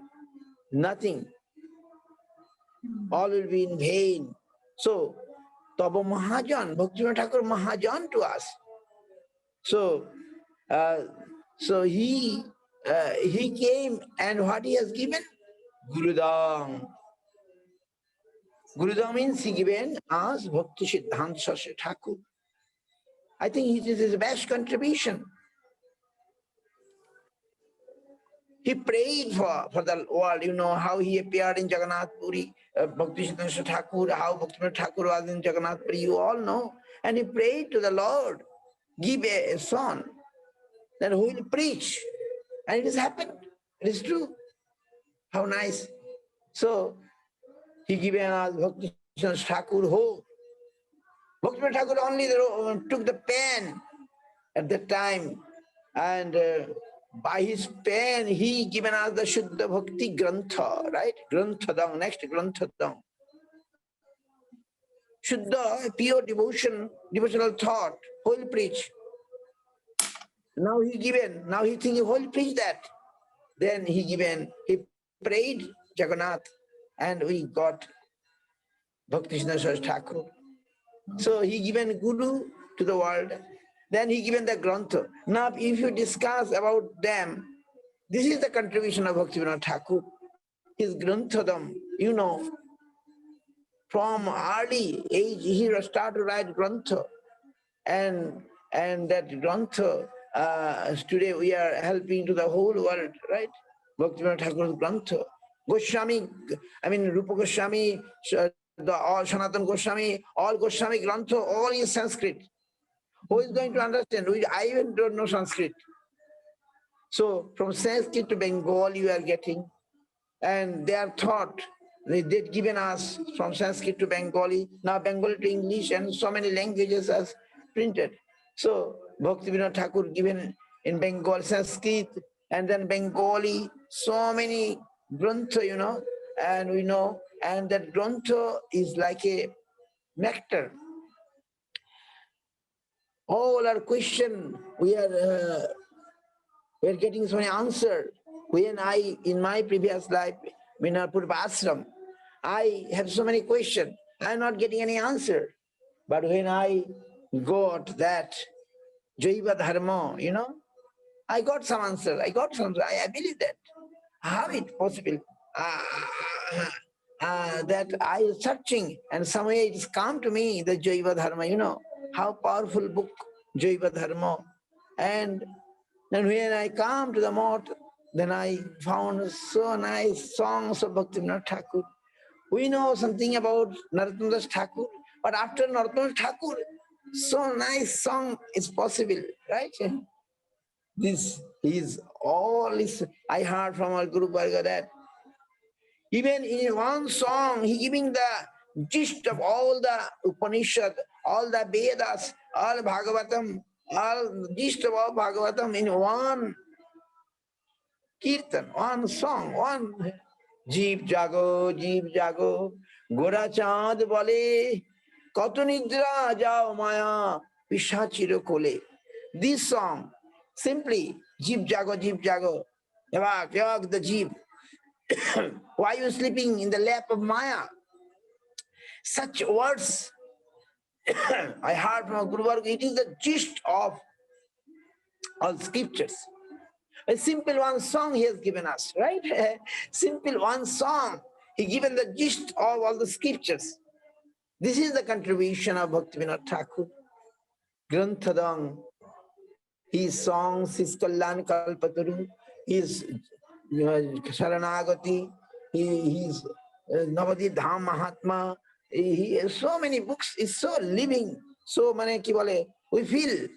Nothing. All will be in vain. So, Tabo Mahajan, Bhaktivinoda Thakur Mahajan to us. So he came, and what he has given? Gurudam. Gurudam means he given us Bhakti Siddhanta Saraswati Thakur. I think it is his best contribution. He prayed for the world, you know, how he appeared in Jagannath Puri, Bhakti Siddhanta Thakur, how Bhaktivinoda Thakur was in Jagannath Puri, you all know. And he prayed to the Lord, give a son, then who will preach? And it has happened. It is true. How nice. So, he given us Bhakti Siddhanta Thakur, who? Bhaktivinoda Thakur only took the pen at that time. And by his pen, he given us the Shuddha Bhakti Grantha, right? Granthadang, next Granthadang. Shuddha, pure devotion, devotional thought, who will preach? Now he thinking, who will preach that? Then he prayed Jagannath, and we got Bhakti Siddhanta Thakur. So he given Guru to the world, then he given the Grantha. Now if you discuss about them, this is the contribution of Bhakti Vinod Thakur. His Granthadam, you know, from early age he started to write Grantha, and that Grantha, today we are helping to the whole world, right? Bhakti Vinod Thakur's Grantha. Goswami, Rupa Goswami, all Sanatana Goswami, all Goswami Grantha, all in Sanskrit. Who is going to understand? I even don't know Sanskrit. So from Sanskrit to Bengali we are getting, and they are taught, they've given us from Sanskrit to Bengali, now Bengali to English, and so many languages as printed. So Bhakti Vinod Thakur given in Bengal, Sanskrit, and then Bengali, so many grantha, you know, and we know, and that grantha is like a nectar. All our question, we are getting so many answers. When in my previous life, Vinapur Ashram, I have so many questions. I am not getting any answer. But when I got that Jaiva Dharma, you know, I got some answer. I believe that. How it possible? That I was searching, and somewhere it's come to me, the Jaiva Dharma, you know, how powerful book, Jaiva Dharma. And then when I come to the mott, then I found so nice songs of Bhakti Vinod Thakur. We know something about Narottam Das Thakur, but after Narottam Das Thakur, so nice song is possible, right? This is all is, I heard from our Guru Varga that even in one song, he giving the gist of all the Upanishad, all the Vedas, all Bhagavatam, all gist of all Bhagavatam in one kirtan, one song, one Jeev Jago, Gora Chand Bale, Kato Nidra Jao Maya, Pishachiro Kole. This song, simply, Jeev Jago, Yavak, the Jeev. Why are you sleeping in the lap of Maya? Such words I heard from Guru Varga. It is the gist of all scriptures. A simple one song he has given us, right? Simple one song. He given the gist of all the scriptures. This is the contribution of Bhakti Vinod Thakur. Granthadang, his songs, his Kalyan Kalpataru, his Sharanagati, his Navadip Dham Mahatma, he has so many books, is so living, so many we feel.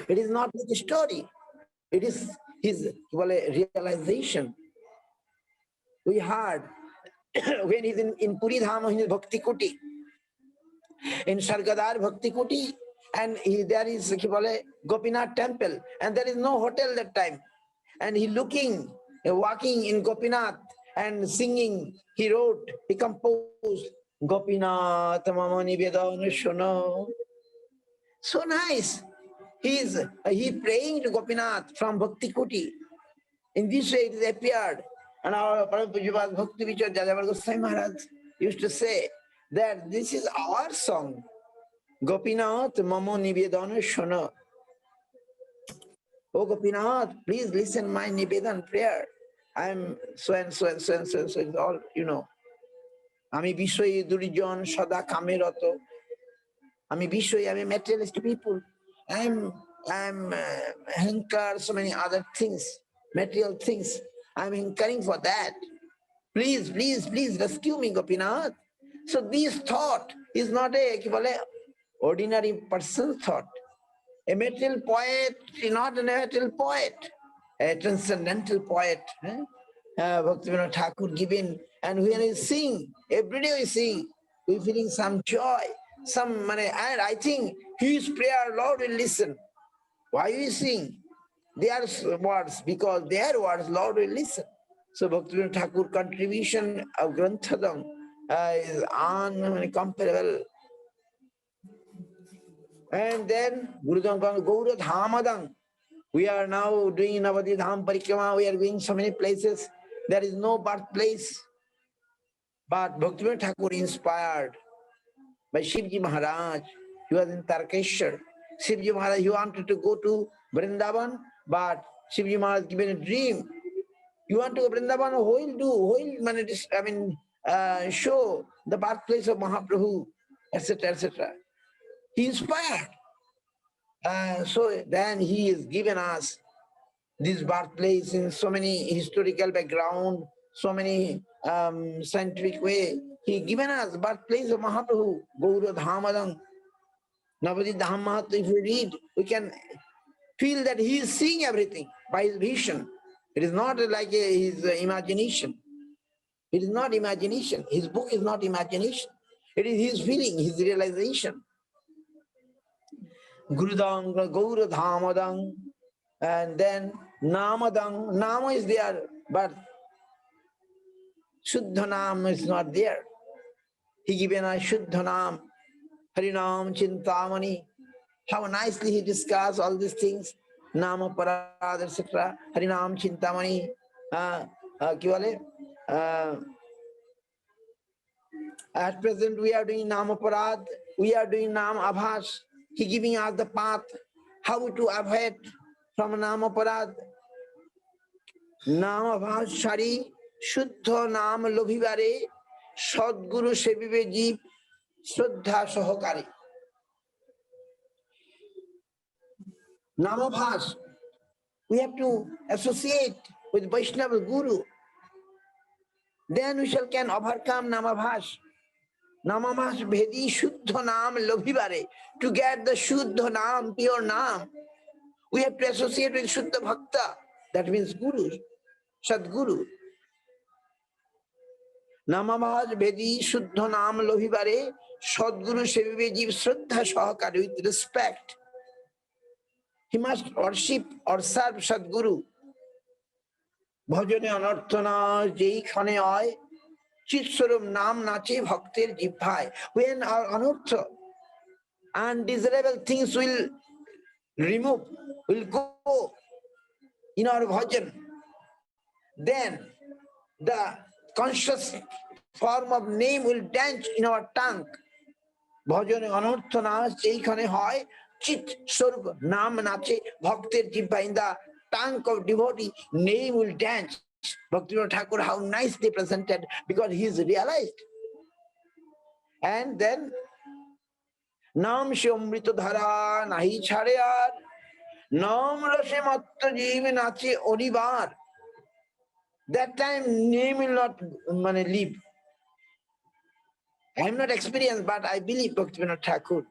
It is not like a story. It is his realization. We heard when he's in Puri Dham, in his Bhakti Kuti, in Sargadar Bhakti Kuti, and there is Gopinath temple, and there is no hotel that time. And he walking in Gopinath and singing, he wrote, he composed, Gopinath Mama Nivedana Shuna. So nice. He praying to Gopinath from Bhakti Kuti. In this way it appeared. And our Paramapujapat Bhakti Vichar Jajavar Goswami Maharaj used to say that this is our song. Gopinath Mamo Nivedana Shuna. Oh Gopinath, please listen my Nivedan prayer. I am so and so and so and so and so, it's all, you know. Ami Bishwaye Durijan Sada Kamerato. Ami Bishwaye, I am materialist people. I am hankar, so many other things, material things. I am hankering for that. Please, please, please rescue me, Gopinath. So this thought is not a ordinary person's thought. A material poet is not a material poet, a transcendental poet. Bhakti Vinod Thakur given, and when we sing, every day we sing, we feeling some joy, some money, and I think his prayer, Lord will listen. Why we sing? their words, because their words Lord will listen. So Bhaktivinoda Thakur contribution of Granthadam is uncomparable. And then Gurudam Gaura Dhamadam. We are now doing Navadi Dham Parikrama. We are going so many places. There is no birthplace. But Bhaktivinoda Thakur inspired by Shivji Maharaj. He was in Tarkeshwar. Shivji Maharaj, he wanted to go to Vrindavan, but Shivji Maharaj given a dream. You want to go to Vrindavan? Who will do? Who will show the birthplace of Mahaprabhu, etc., etc. He inspired. So then he has given us this birthplace in so many historical background, so many scientific way. He given us birthplace of Mahaprabhu, Gaura Dhamadam, Navadi Dham Mahatma. If we read, we can feel that he is seeing everything by his vision. It is not like his imagination. It is not imagination. His book is not imagination. It is his feeling, his realization. Gurudam, Gaura Dhamadam, and then Namadam. Nama is there, but Shuddha Nam is not there. He given us Shuddha Nam, Harinam, Chintamani. How nicely he discussed all these things. Nama Parad, etc. Harinam, Chintamani. At present we are doing Nama Parad, we are doing Nam Abhas. He giving us the path, how to avoid from Nama Parad. Nam Abhas Shari, Shuddha Nam Lobhivare, Sadguru Sevive Jeev, Shraddha Sahakari. Namabhas, we have to associate with Vaishnava Guru. Then we can overcome Namabhas. Namabhas Bhedi Shuddha Nam Lobhivare. To get the Shuddha Nam, pure Nam, we have to associate with Shuddha Bhakta. That means Guru, Sadguru. Namabhas Bhedi Shuddha Nam Lobhivare, Sadguru Sevive Jeev Shraddha Sahakari, with respect. He must worship or serve Sadguru. Bhajane anarthana jai khane ay, chitswarup nam nache bhaktir jibhai. When our anartha, undesirable things will remove, will go in our bhajan, then the conscious form of name will dance in our tongue. Bhajane anarthana jai khane ay, Chit Swarup Nam Nache Bhaktir Jibha. In the tongue of devotee, name will dance. Bhaktivinoda Thakur, how nice they presented, because he is realized. And then Nam Shomrita Dhara Nahi Chhareyar, Nam Rase Matta Jeev Nache Onibar. That time name will not leave. I am not experienced, but I believe Bhaktivinoda Thakur.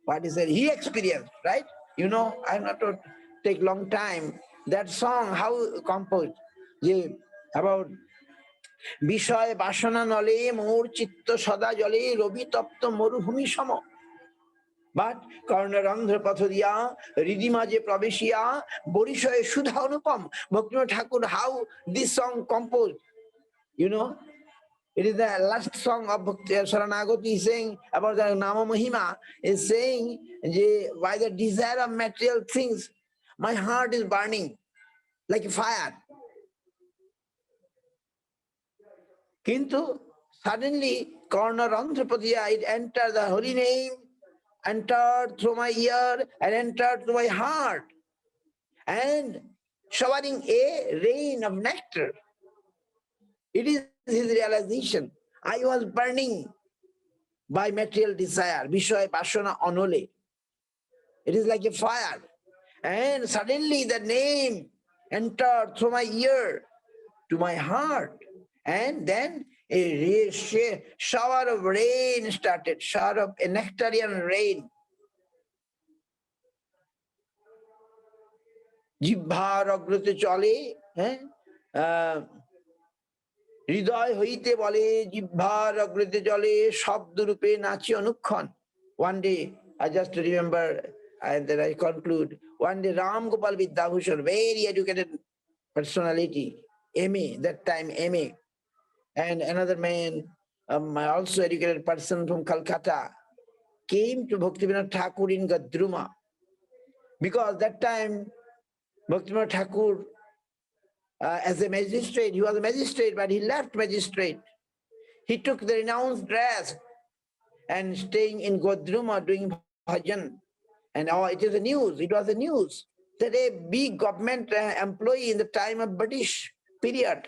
What is that? He experienced, right? You know, I am not to take long time. That song, how composed? About Bishoy Bashana Nole, Mor Chitta Sada Jole, Robi Tapta Moruhumi Samo. But Karnarandhra Pathodiya, Ridimaje Praveshiya, Borishoy Sudha Anupam. Bhaktivinoda Thakur, how this song composed? You know? It is the last song of Bhakti Saranagati saying about the Nama Mahima, is saying, by the desire of material things, my heart is burning like a fire. Kintu, suddenly, Karnarandhrapadiya, it entered the holy name, entered through my ear and entered through my heart, and showering a rain of nectar. It is his realization. I was burning by material desire, Vishoy Pasana Anole. It is like a fire. And suddenly the name entered through my ear to my heart. And then a shower of rain started, shower of a nectarian rain. Jibha ragrute chale, Hriday hoite bole, jibha ragrite jale, shabdurupe nachi anukkhan. One day, I just remember, and then I conclude, One day Ram Gopal Vidyabhushan, very educated personality, MA, that time MA, and another man, also educated person from Calcutta, came to Bhaktivinoda Thakur in Gadruma. Because that time, Bhaktivinoda Thakur, as a magistrate, he was a magistrate, but he left magistrate. He took the renounced dress and staying in Gadruma doing bhajan. And it is a news, it was a news that a big government employee in the time of British period,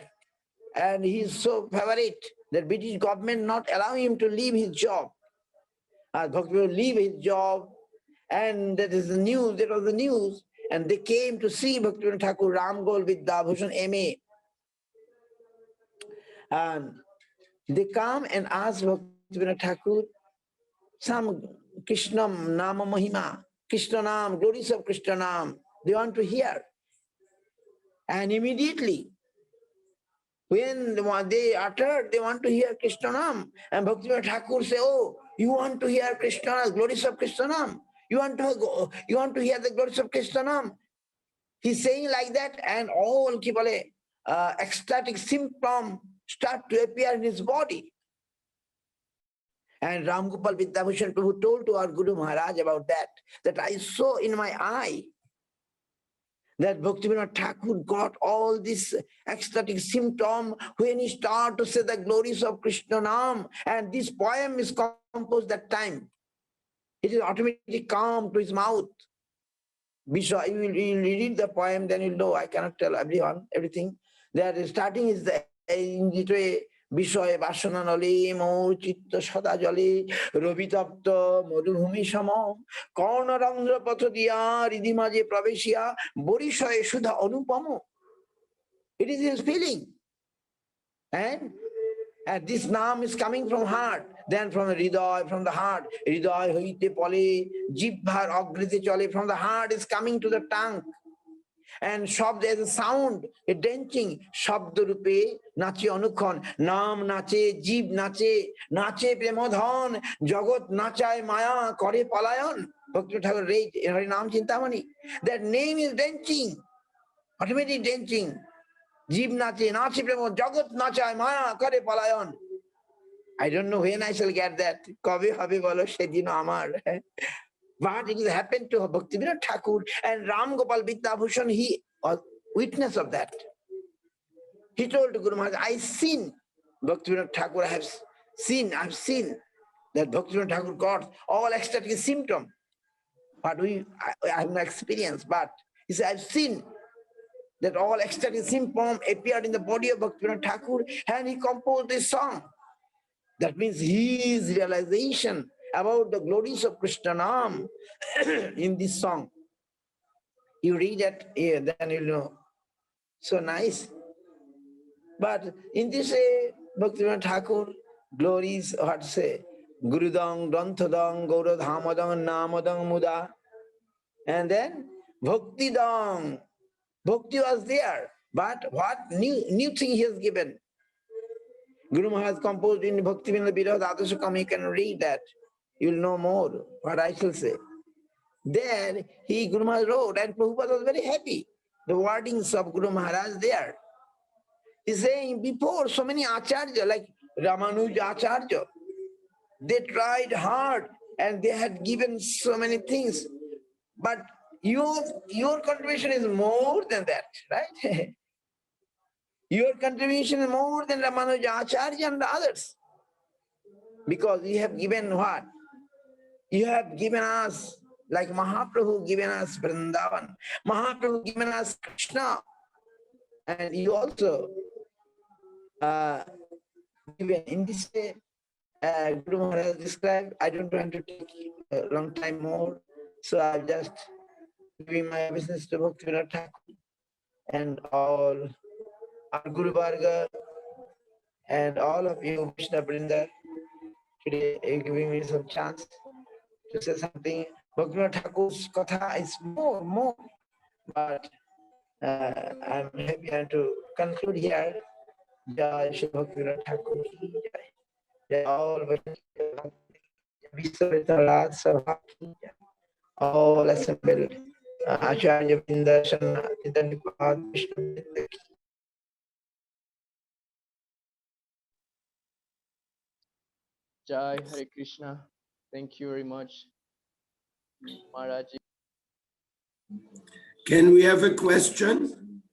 and he is so favorite that British government not allow him to leave his job. Bhakti leave his job, and that is the news, that was the news. And they came to see Bhaktivinoda Thakur Ram Gopal Vidyabhushan MA. And they come and ask Bhaktivinoda Thakur some Krishna Nama Mahima, Krishna Nam, glories of Krishna Nam, they want to hear. And immediately, when they uttered, they want to hear Krishna Nam. And Bhaktivinoda Thakur say, oh, you want to hear Krishna, glories of Krishna Nam? You want to hear the glories of Krishna Nam? He's saying like that, and all ecstatic symptoms start to appear in his body. And Ram Gopal Vidyabhushan Prabhu told to our Guru Maharaj about that I saw in my eye that Bhaktivinoda Thakur got all this ecstatic symptom when he started to say the glories of Krishna Nam. And this poem is composed that time. It is automatically come to his mouth. You will read the poem, then you'll know. I cannot tell everyone everything. That starting is the Bishoy Vasana Nale, Mo Chitta Sada Jale, Robitapta, Modhubhumi Samo, Korna Randra Patodiya, Ridimaje Praveshya, Borishoy Shuddha Anupamo. It is his feeling. And this Nam is coming from heart, then from the Hriday, from the heart. Hriday hoite pole, Jibhar agrite chole, from the heart is coming to the tongue. And Shabd as a sound, a drenching, Shabd Rupe, Nache Anukhon, Nam Nache, Jib Nache, Nache Premodhan, Jagat Nachay Maya, Kore Palayan. Bhakti Thakur read in Harinam Chintamani. That name is drenching, automatic drenching. Jib Nache, Nache Premodhan, Jagat Nachay Maya, Kore Palayan. I don't know when I shall get that. Kabe Habe Bolo Shedino Amar. But it happened to Bhaktivinoda Thakur and Ram Gopal Vidyabhushan, he was witness of that. He told to Guru Maharaj, I seen Bhaktivinoda Thakur, I've seen that Bhaktivinoda Thakur got all ecstatic symptoms. But I have no experience. But he said, I've seen that all ecstatic symptoms appeared in the body of Bhaktivinoda Thakur, and he composed this song. That means his realization about the glories of Krishna Nam in this song. You read it here, then you'll know. So nice. But in this Bhaktivinoda Thakur, glories, what to say, Gurudang, Granthadang, Gauradhamadang, Namadang Muda. And then Bhaktidang. Bhakti was there. But what new thing he has given? Guru Maharaj composed in Bhakti Vinod Birad Adashakam, you can read that. You will know more what I shall say. There, Guru Maharaj wrote, and Prabhupada was very happy. The wordings of Guru Maharaj there. He's saying, before so many Acharya, like Ramanuja Acharya, they tried hard and they had given so many things. But your contribution is more than that, right? Your contribution is more than Ramanuja Acharya and the others. Because you have given what? You have given us, like Mahaprabhu given us Vrindavan. Mahaprabhu given us Krishna. And you also given in this way, Guru Maharaj described, I don't want to take a long time more. So I'm just giving my business to Bhaktivinoda Thakur and all our Guru Varga and all of you, Vaishnava Vrinda, today giving me some chance to say something. Bhaktivinoda Thakur's katha is more, but I'm happy to conclude here. Jai Shri Bhaktivinoda Thakur, Jai all Vaishnava, all assembled Acharya Vrinda, Jai Hare Krishna. Thank you very much, Maharaj. Can we have a question?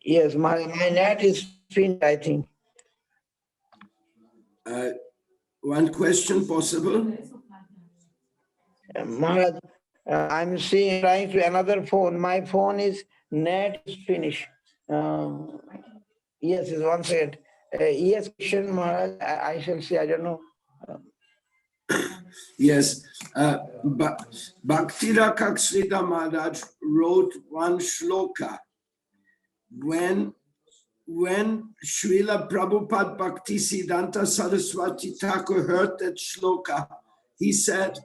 Yes, my net is finished, I think. One question possible? Maharaj, I'm trying to another phone. My phone is net is finished. Yes, is one second. Yes, question, Maharaj. I shall see. I don't know. Yes. Bhakti Rakshita Maharaj wrote one shloka. When Srila Prabhupada Bhaktisiddhanta Saraswati Thakur heard that shloka, he said,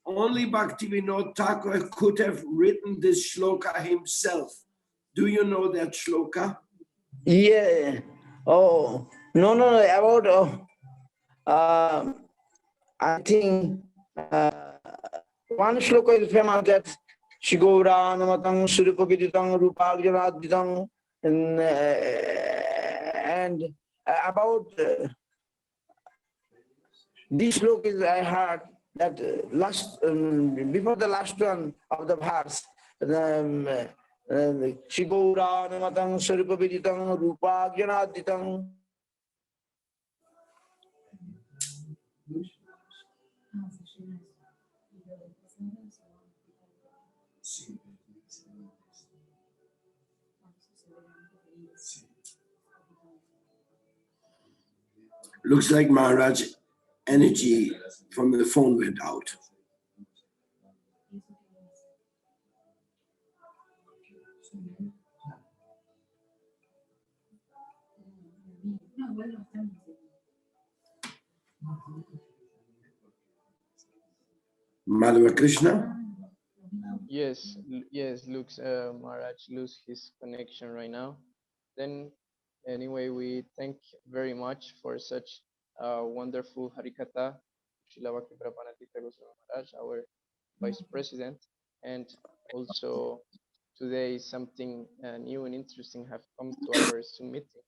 only Bhakti Vinod Thakur could have written this shloka himself. Do you know that shloka? Yeah. Oh, no, about, I think one shloka is famous that Shigora Namatang Surupabiditang Rupagjanaditang and about this shloka is I heard that last before the last one of the verse, Shigora Namatang Surupabiditang Rupagjanaditang. Looks like Maharaj energy from the phone went out. Madhava Krishna? Yes, looks Maharaj lose his connection right now. Then anyway, we thank very much for such wonderful Harikatha, Srila Bhakti Prabhupada Maharaj, our Vice President, and also today something new and interesting have come to our Zoom meeting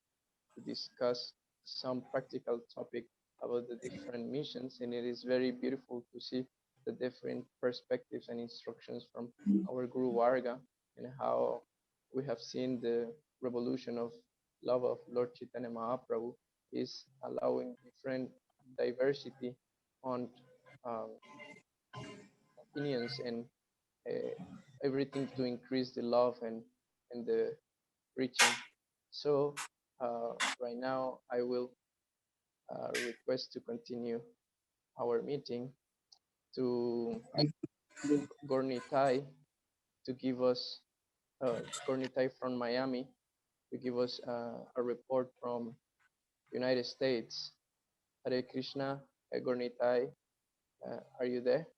to discuss some practical topic about the different missions, and it is very beautiful to see the different perspectives and instructions from our Guru Varga and how we have seen the revolution of love of Lord Chaitanya Mahaprabhu is allowing different diversity on opinions and everything to increase the love and the preaching. So right now I will request to continue our meeting to Gornitai to give us Gornitai from Miami to give us a report from United States. Hare Krishna, Gornitai, are you there?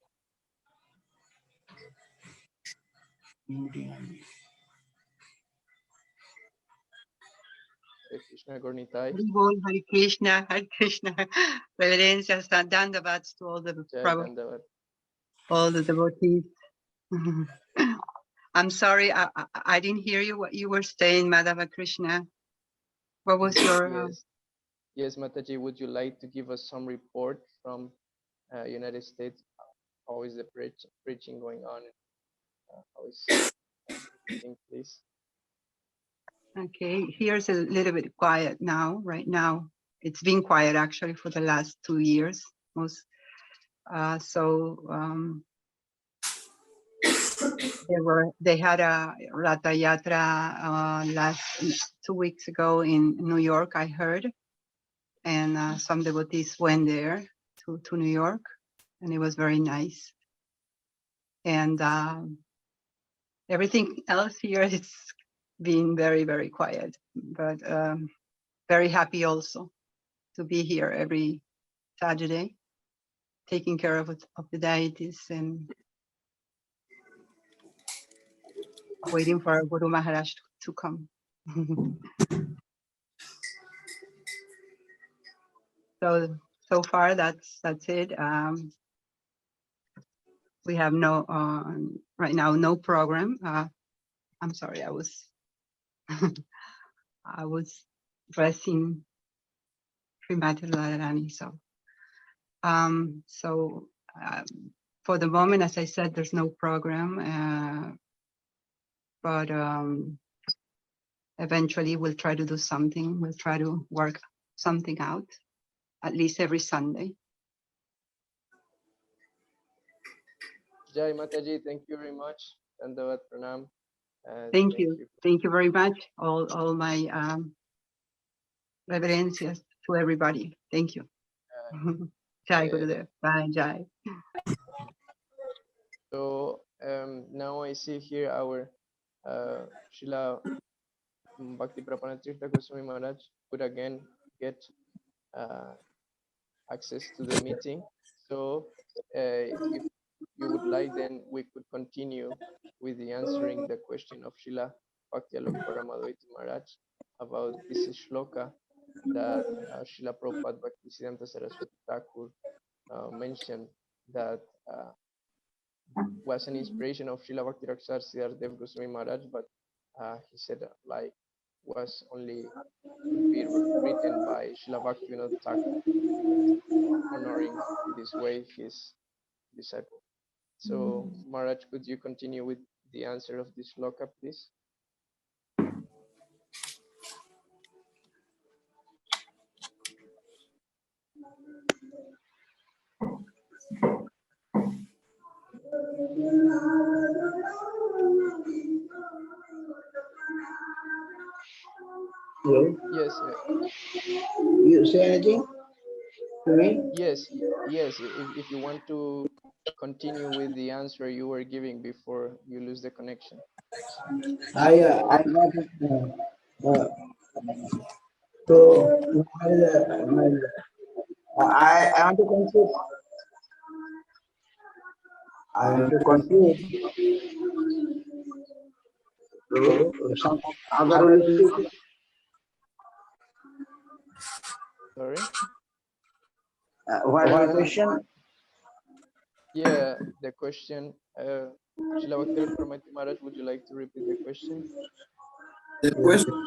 Hare Krishna, Gornitai. Hare Krishna, Hare Krishna. Reverencias, dandavats to all the devotees. I'm sorry, I didn't hear you what you were saying, Madhava Krishna. What was your? Yes, Mataji, would you like to give us some report from United States? How is the preaching going on? How is everything, please? Okay, here's a little bit quiet now. Right now, it's been quiet actually for the last 2 years. They had a Ratha Yatra last 2 weeks ago in New York, I heard, and some devotees went there to New York, and it was very nice. And everything else here is being very, very quiet, but very happy also to be here every Saturday, taking care of the deities and waiting for our Guru Maharaj to come. So far that's it. we have no right now no program. I'm sorry, I was I was dressing prematurely, so for the moment, as I said, there's no program, but eventually we'll try to do something. We'll try to work something out, at least every Sunday. Jai Mataji, thank you very much. Dandavat Pranam. Thank you. Thank you very much. All my reverencias to everybody. Thank you. Jai Gurudev. Bye, Jai. So now I see here our Srila Bhakti Prapanatirtha Goswami Maharaj could again get access to the meeting. So if you would like, then we could continue with the answering the question of Srila Bhakti Alok Paramadvaita Maharaj about this shloka that Srila Prabhupada Bhaktisiddhanta Saraswati Thakur mentioned that was an inspiration of Srila Bhakti Raksar Siddhartha Goswami Maharaj, but he said like was only be written by Srila Bhakti Vinod Thakur, honoring this way his disciple. So Maharaj, could you continue with the answer of this shloka, please? Hello? Yes. You say anything to me? Yes. If you want to continue with the answer you were giving before you lose the connection. I got it. So I want to conclude. I want to conclude. So some other Sorry. What is the question? Yeah, the question. Srila Bhakti Pramati Maharaj, would you like to repeat the question? The question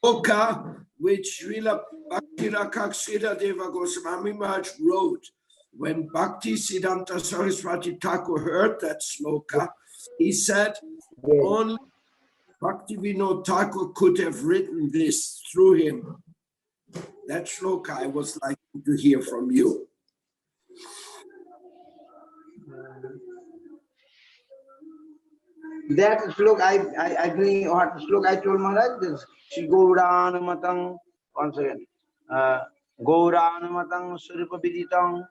shloka which Srila Bhakti Raksita Deva Goswami Maharaj wrote when Bhakti Siddhanta Saraswati Thakur heard that shloka, he said only Bhakti Vinod Thakur could have written this through him. That shloka I was like to hear from you. That slok I bring what slok I told Maharaj this Shri Gaurana Matang once again. Gaurana Matang Surupa Viditam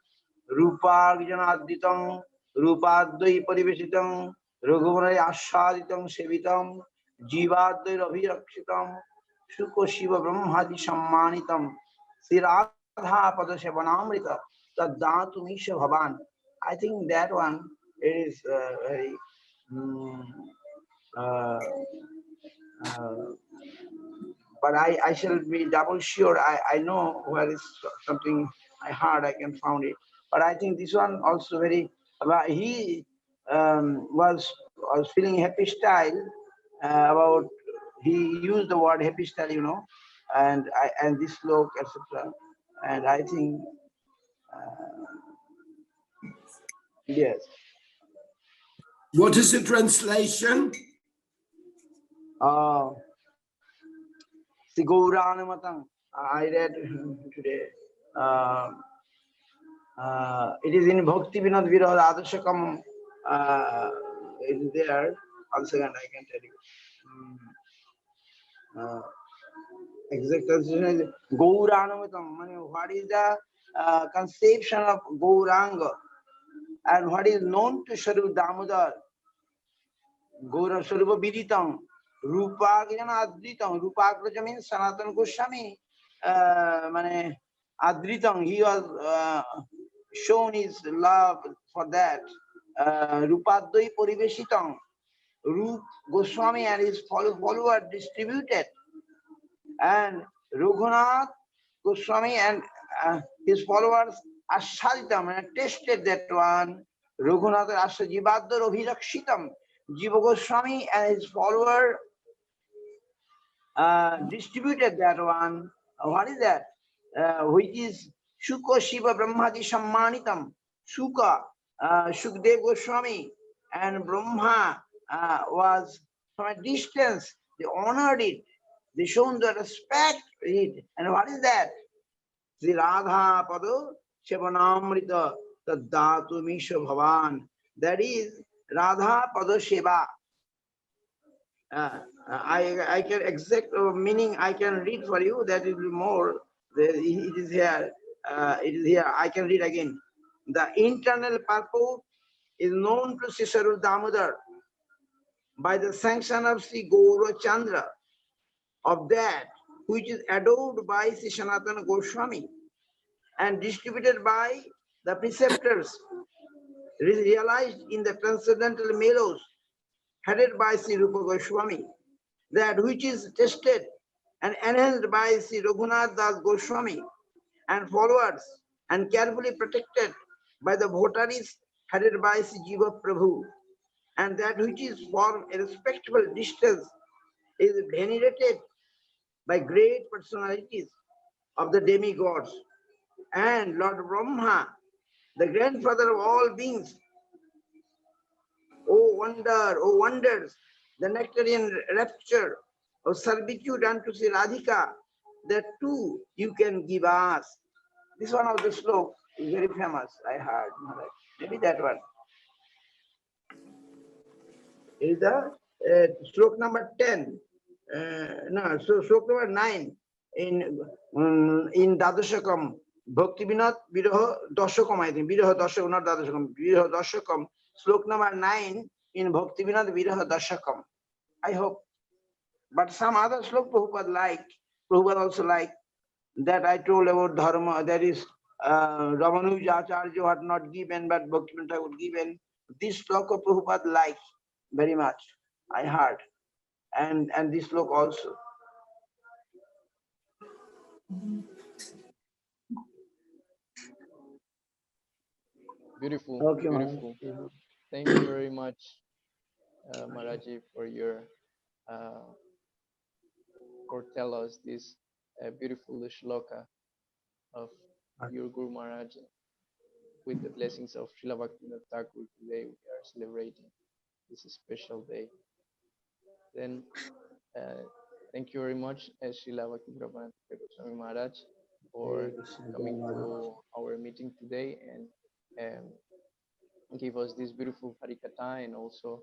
Rupa Janaditam Rupadai Parivesitam Raghuvanai Ashaditam Sevitam Jivadai Ravirakšitam Shuko Shiva Brahmadi Sammanitam Sri Radha Pada Sevanamrita Tadatu Misha Bhavan. I think that one it is very but I shall be double sure. I know where is something I heard, I can found it. But I think this one also very, he was feeling happy style about, he used the word happy style, you know, and this slok, etc. And I think, yes. What is the translation? Gauranamatang. I read today. It is in Bhakti Vinod Virod Adashakam. It is there. One second, I can tell you. Exact translation is Gauranamatang. What is the conception of Gauranga and what is known to Sharu Damodar? Gaura Sarupa Viditam. Rupagana Adritam. Rupagraja means Sanatana Goswami. Adritam, he was shown his love for that. Rupadoi Parivesitam. Rup Goswami and his followers distributed. And Raghunath Goswami and his followers Ashaditam and tasted that one. Raghunatha Asya Jivadar Abhirakshitam. Jiva Goswami and his follower distributed that one. What is that? Which is Shuka Shiva Brahmadi Sammanitam. Shuka, Shukdev Goswami and Brahma was from a distance. They honored it. They shown the respect for it. And what is that? Sri Radha Pado Shevanamrita Taddhatu Misha Bhavan. That is Radha Pado Sheva. I can exact meaning I can read for you. That will be more. It is here. It is here. I can read again. The internal purport is known to Sri Damodar by the sanction of Sri Gaura Chandra, of that which is adored by Sri Sanatana Goswami and distributed by the preceptors, realized in the transcendental mellows headed by Sri Rupa Goswami, that which is tested and enhanced by Sri Raghunath Das Goswami and followers and carefully protected by the votaries headed by Sri Jiva Prabhu, and that which is from a respectable distance is venerated by great personalities of the demigods and Lord Brahma, the grandfather of all beings. Oh wonder, oh wonders, the nectarian rapture of servitude unto Sri Radhika, that too you can give us. This one of the sloka is very famous, I heard. Maybe that one. It is the sloka number 10. No, so sloka number 9 in Dadashakam. Bhakti Vinod Viroha Dashakam, I think. Viroha Dashakam, not Dadashakam. Viroha Dashakam. Sloka number 9 in Bhakti Vinod Viroha Dashakam. I hope. But some other sloka Prabhupada also like, that I told about Dharma, that is Ramanuja Acharya had not given, but Bhakti Vinod would given. This sloka Prabhupada like very much, I heard. And this sloka also. Beautiful, Okay, beautiful. Thank you very much, Maharaji, for your for tell us this beautiful shloka of your Guru Maharaj. With the blessings of Srila Bhaktivinoda Thakur, today we are celebrating this special day. Then thank you very much, Srila Bhaktivinoda Thakur Maharaj, for coming to our meeting today and give us this beautiful Harikatha, and also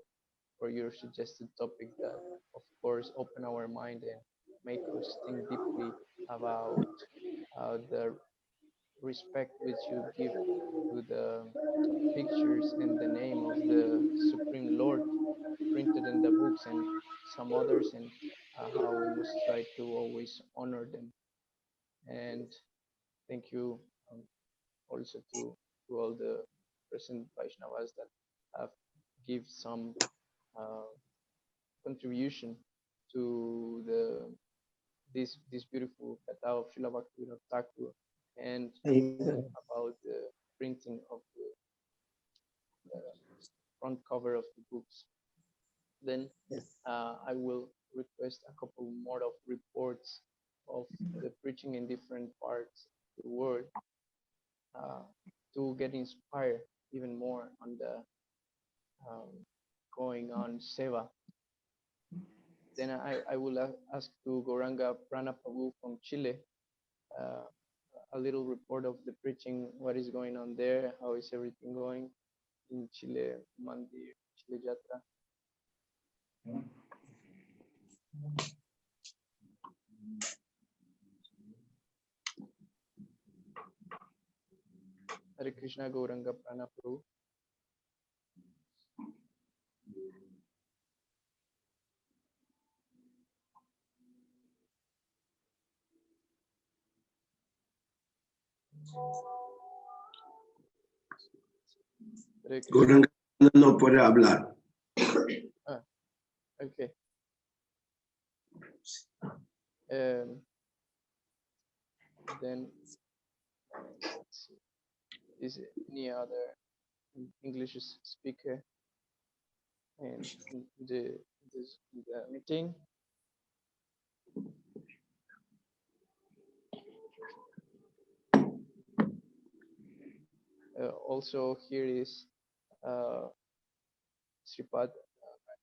for your suggested topic that, of course, open our mind and make us think deeply about the respect which you give to the pictures and the name of the Supreme Lord printed in the books and some others, and how we must try to always honor them. And thank you also to all the present Vaishnavas that have give some contribution to this beautiful Katha of Srila Bhaktivinoda Thakur, and about the printing of the front cover of the books. Then I will request a couple more of reports of the preaching in different parts of the world to get inspired even more on the going on Seva. Then I will ask to Gauranga Pranaprabhu from Chile a little report of the preaching, what is going on there, how is everything going in Chile, Mandir, Chile Yatra. Hare Krishna, Gauranga Pranaprabhu. Gauranga no puede hablar. Okay. Then is any other English speaker in the meeting. Also here is Sripad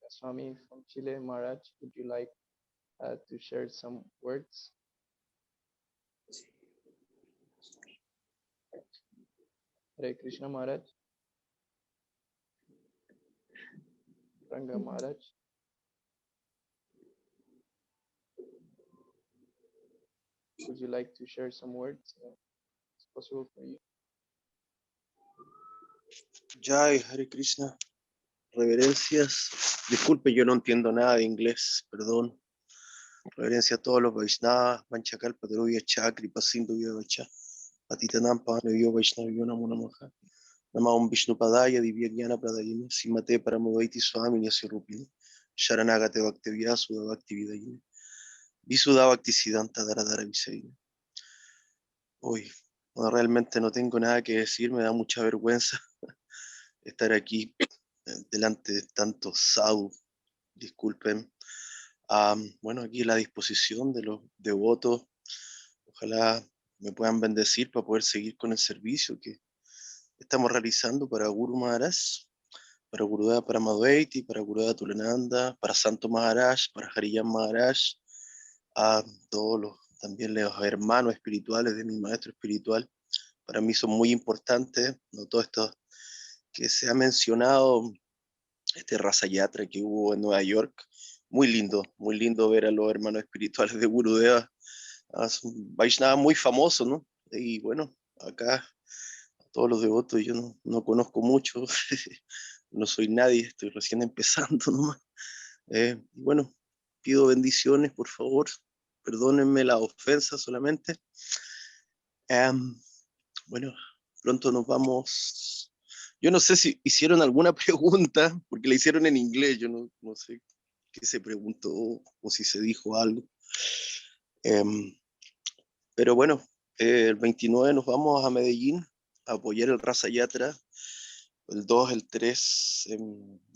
Swami from Chile. Maharaj, would you like to share some words? Hare Krishna Maharaj. Ranga Maharaj. Would you like to share some words? It's possible for you. Jai, Hare Krishna. Reverencias. Disculpe, yo no entiendo nada de inglés, perdón. Reverencia a todos los Vaishnavas, Manchakalpa, Druvya, Chakri, Pasindu, Vyavacha, Patitanampa, Nevyo, Vaishnavyo, Namo Namaha, Namam Vishnu Padaya, Divya Jnana Pradayini, Simate Paramodaiti Swami, Yasirupini, Sharanagate Bhakti Vyasuda Bhakti Vidayini, Visuda Bhakti Siddhanta Dharadhara Visayini. Hoy, realmente no tengo nada que decir, me da mucha vergüenza estar aquí delante de tantos sadhu, disculpen. Bueno, aquí a la disposición de los devotos, ojalá me puedan bendecir para poder seguir con el servicio que estamos realizando para Guru Maharaj, para Gurudeva Paramadvaiti, para Gurudeva Tulananda, para Santo Maharaj, para Harijan Maharaj, a todos los también los hermanos espirituales de mi maestro espiritual. Para mí son muy importantes, ¿no? Todo esto que se ha mencionado, este Rasa Yatra que hubo en Nueva York, muy lindo ver a los hermanos espirituales de Gurudeva, son Vaishnava muy famosos, ¿no? Y bueno, acá a todos los devotos yo no conozco mucho, no soy nadie, estoy recién empezando nomás. Bueno, pido bendiciones, por favor, perdónenme la ofensa solamente. Bueno, pronto nos vamos. Yo no sé si hicieron alguna pregunta, porque la hicieron en inglés, yo no sé qué se preguntó o si se dijo algo. Pero bueno, el 29 nos vamos a Medellín a apoyar el Rasa Yatra, el 2, el 3,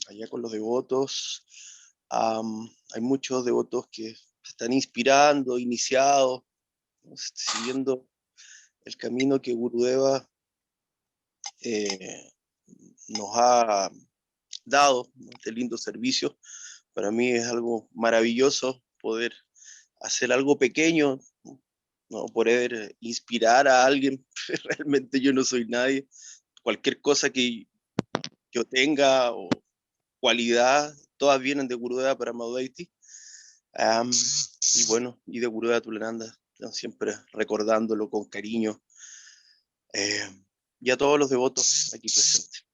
allá con los devotos. Hay muchos devotos que se están inspirando, iniciados, siguiendo el camino que Gurudeva nos ha dado, este lindo servicio. Para mí es algo maravilloso poder hacer algo pequeño, ¿no? Poder inspirar a alguien. Realmente yo no soy nadie. Cualquier cosa que yo tenga o cualidad, todas vienen de Gurudeva Paramadvaiti. Y bueno, y de Gurudeva Tulananda, siempre recordándolo con cariño. Y a todos los devotos aquí presentes.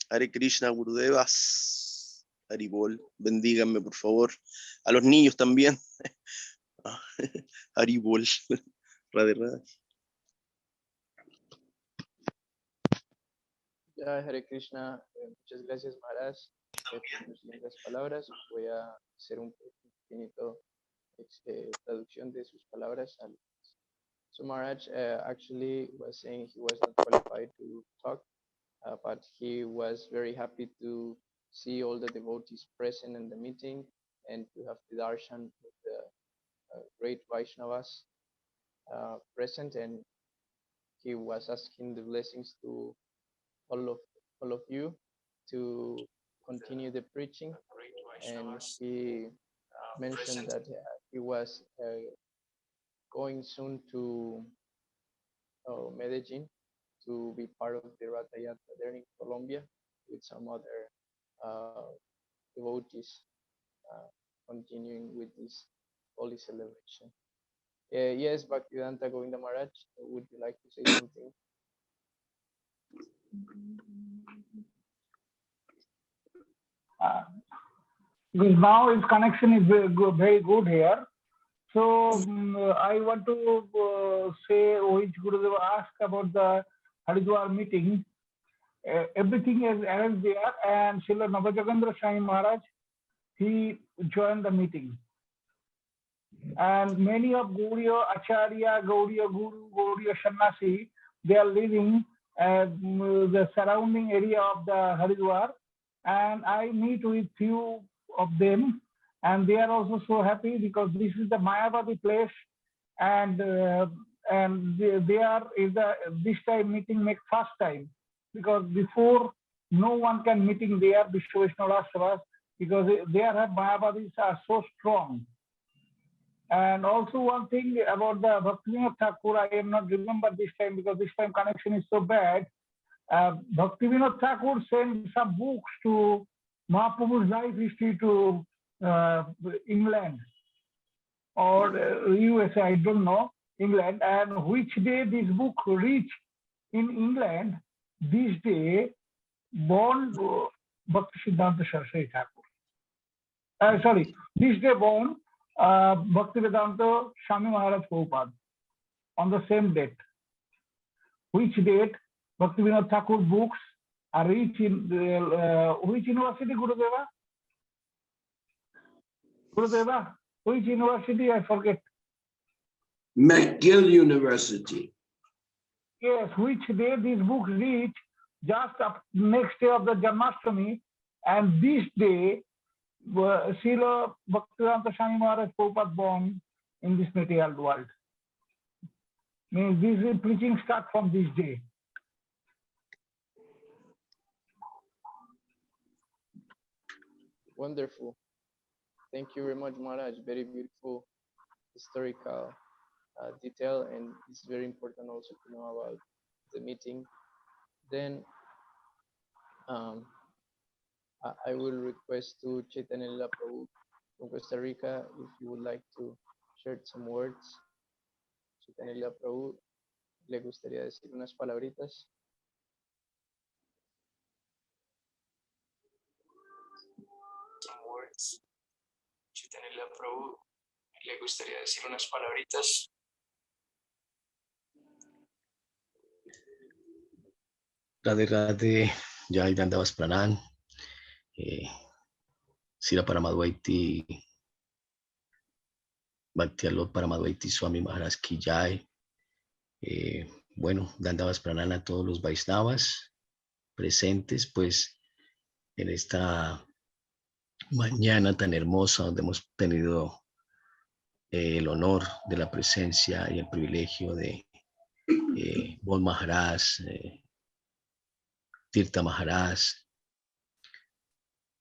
Hare Krishna, Gurudevas, Haribol, bendíganme por favor. A los niños también. Haribol, Radhe. Ya, Hare Krishna, muchas gracias Maharaj por tus lindas palabras. Voy a hacer un pequeñito traducción de sus palabras. So Maharaj actually was saying he was not qualified to talk, but he was very happy to see all the devotees present in the meeting and to have the darshan with the great Vaishnavas present, and he was asking the blessings to all of you to continue the preaching, and he mentioned that he was going soon to Medellin to be part of the Ratha Yatra there in Colombia with some other devotees continuing with this holy celebration. Yes, Bhaktivedanta Govinda Maharaj, would you like to say something? Because now his connection is very good here. So I want to say which Gurudeva asked about the Haridwar meeting. Everything is arranged there, and Srila Navajagendra Swami Maharaj, he joined the meeting. And many of Gauriya Acharya, Gauriya Guru, Gauriya Sannasi, they are living the surrounding area of the Haridwar, and I meet with few of them, and they are also so happy because this is the Mayavadi place, and they are this time meeting make first time, because before no one can meeting there Vishwa Vaishnava Ashras, because there Mayavadis are so strong. And also one thing about the Bhakti Vinod Thakur, I am not remember this time because this time connection is so bad. Bhakti Vinod Thakur sent some books to Mahaprabhu's life history to England or USA, I don't know, England. And which day this book reached in England, this day born Bhakti Siddhanta Saraswati Thakur. Sorry, this day born Bhaktivedanta Swami Maharaj Prabhupada on the same date. Which date Bhakti Vinod Thakur books are reached in which university, Gurudeva? Gurudeva, which university? I forget. McGill University. Yes, which day these books reach just up next day of the Janmashtami, and this day Srila Bhaktivedanta Swami Maharaj Prabhupada born in this material world. Means this preaching start from this day. Wonderful. Thank you very much, Maharaj. Very beautiful historical detail, and it's very important also to know about the meeting. Then I will request to Chaitanya Lila Prabhu from Costa Rica if you would like to share some words. Chaitanya Lila Prabhu, ¿le gustaría decir unas palabritas? Some words. Chaitanya Lila Prabhu, ¿le gustaría decir unas palabritas? Radhe Radhe, Jai Dandavas Pranam. Srila Paramadvaiti Bhakti Alok Paramadvaiti Swami Maharaj Ki Jai. Bueno, Dandavas Pranam a todos los Vaishnavas presentes, pues, en esta mañana tan hermosa donde hemos tenido el honor de la presencia y el privilegio de Bol Maharaj, Tirtha Maharaj,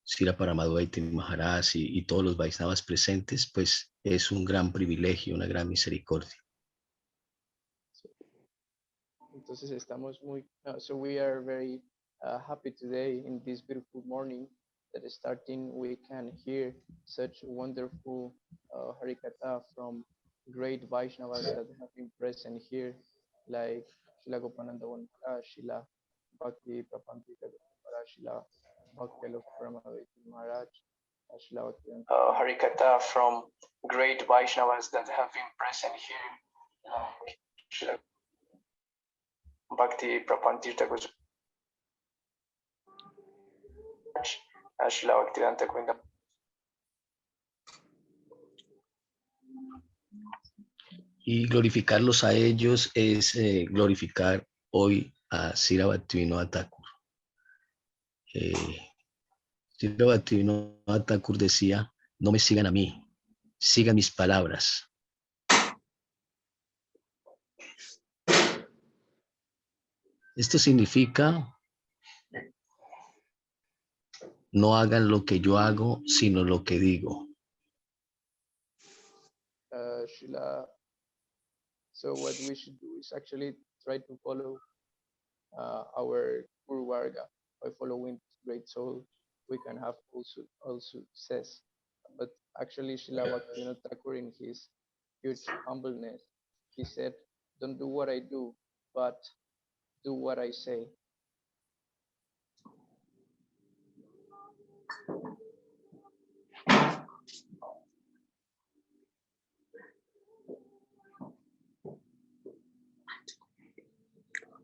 Srila Paramadvaiti Maharaj y todos los Vaishnavas presentes, pues es un gran privilegio, una gran misericordia. Entonces estamos muy, so we are very happy today in this beautiful morning that starting we can hear such wonderful Harikatha from great Vaishnavas that have been present here, like Srila Gopananda Maharaj, Srila Bhakti Prapantita Maharaj, Srila Bhakti Alok Paramadvaiti Maharaj, Srila Harikatha from great Vaishnavas that have been present here, like Srila Bhakti Prapantita Srila Bhaktivedanta Kwinda. Y glorificarlos a ellos es glorificar hoy a Srila Bhaktivinoda Thakur. Srila Bhaktivinoda Thakur decía, no me sigan a mí, sigan mis palabras. Esto significa, no hagan lo que yo hago, sino lo que digo. Srila, so what we should do is actually try to follow our Guru Varga. By following great soul, we can have all success. But actually, Srila Bhaktivinoda Thakur, in his huge humbleness, he said, don't do what I do, but do what I say.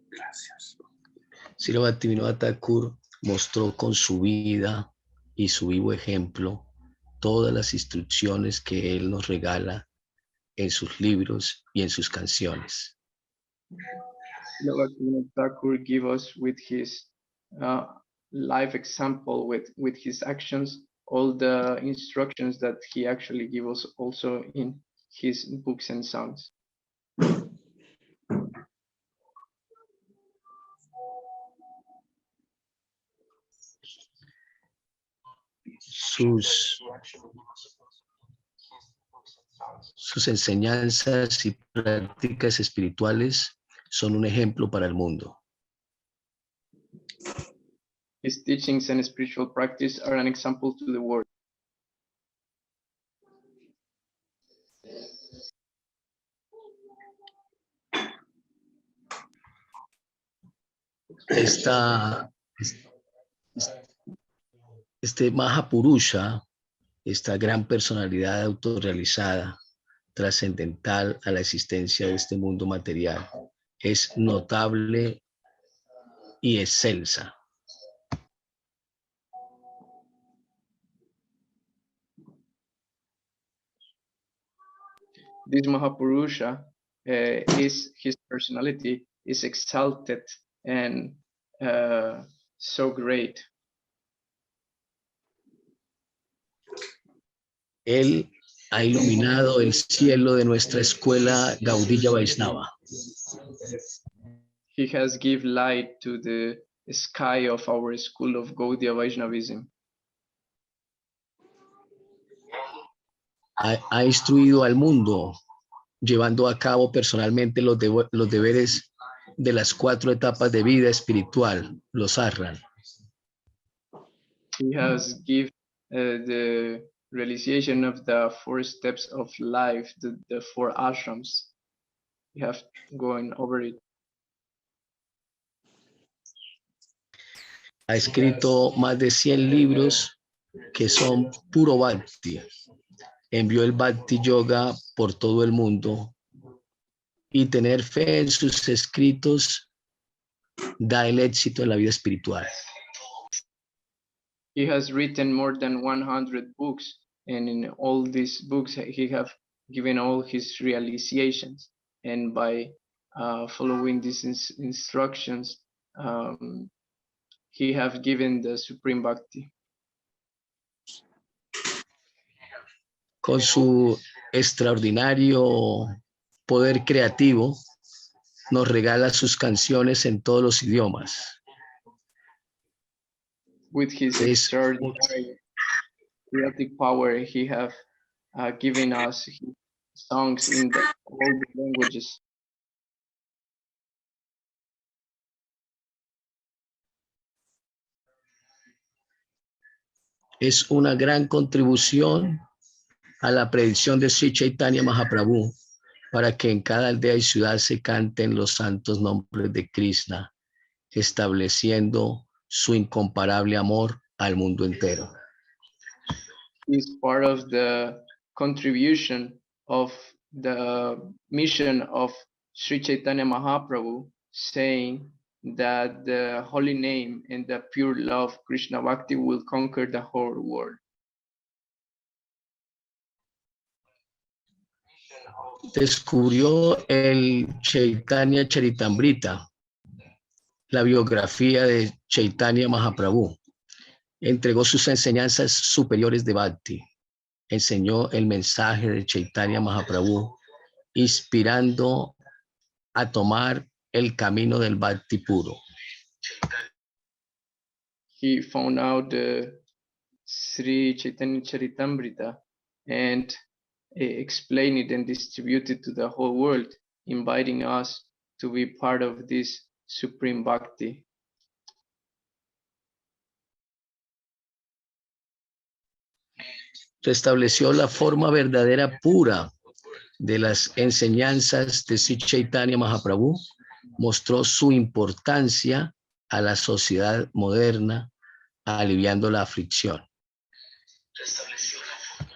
Gracias. Srila Bhaktivinoda Thakur mostró con su vida y su vivo ejemplo todas las instrucciones que él nos regala en sus libros y en sus canciones. Srila Vinod Thakur give us with his life example, with his actions, all the instructions that he actually give us also in his books and songs. Sus enseñanzas y prácticas espirituales son un ejemplo para el mundo. His teachings and spiritual practice are an example to the world. Este Mahapurusha, esta gran personalidad autorrealizada, trascendental a la existencia de este mundo material, es notable y excelsa. This Mahapurusha is his personality is exalted and so great. Él ha iluminado el cielo de nuestra escuela Gaudiya Vaishnava. He has given light to the sky of our school of Gaudiya Vaishnavism. Ha instruido al mundo, llevando a cabo personalmente los deberes de las 4 etapas de vida espiritual, los arran. He has given the realization of the 4 steps of life, the 4 ashrams. We have gone over it. Ha escrito más de 100 libros que son puro Bhakti. Envió el Bhakti Yoga por todo el mundo y tener fe en sus escritos da el éxito en la vida espiritual. He has written more than 100 books, and in all these books he have given all his realizations, and by following these instructions he have given the supreme bhakti. Con su extraordinario poder creativo, nos regala sus canciones en todos los idiomas. With his extraordinary creative power, he have given us his songs in all the languages. Es una gran contribución a la predicción de Sri Chaitanya Mahaprabhu para que en cada aldea y ciudad se canten los santos nombres de Krishna, estableciendo su incomparable amor al mundo entero. Is part of the contribution of the mission of Sri Chaitanya Mahaprabhu, saying that the holy name and the pure love Krishna Bhakti will conquer the whole world. Descubrió el Chaitanya Charitamrita, la biografía de Chaitanya Mahaprabhu. Entregó sus enseñanzas superiores de Bhakti. Enseñó el mensaje de Chaitanya Mahaprabhu, inspirando a tomar el camino del Bhakti puro. He found out the Sri Chaitanya Charitamrita and explained it and distributed it to the whole world, inviting us to be part of this supreme bhakti. Restableció la forma verdadera pura de las enseñanzas de Sri Chaitanya Mahaprabhu, mostró su importancia a la sociedad moderna, aliviando la aflicción.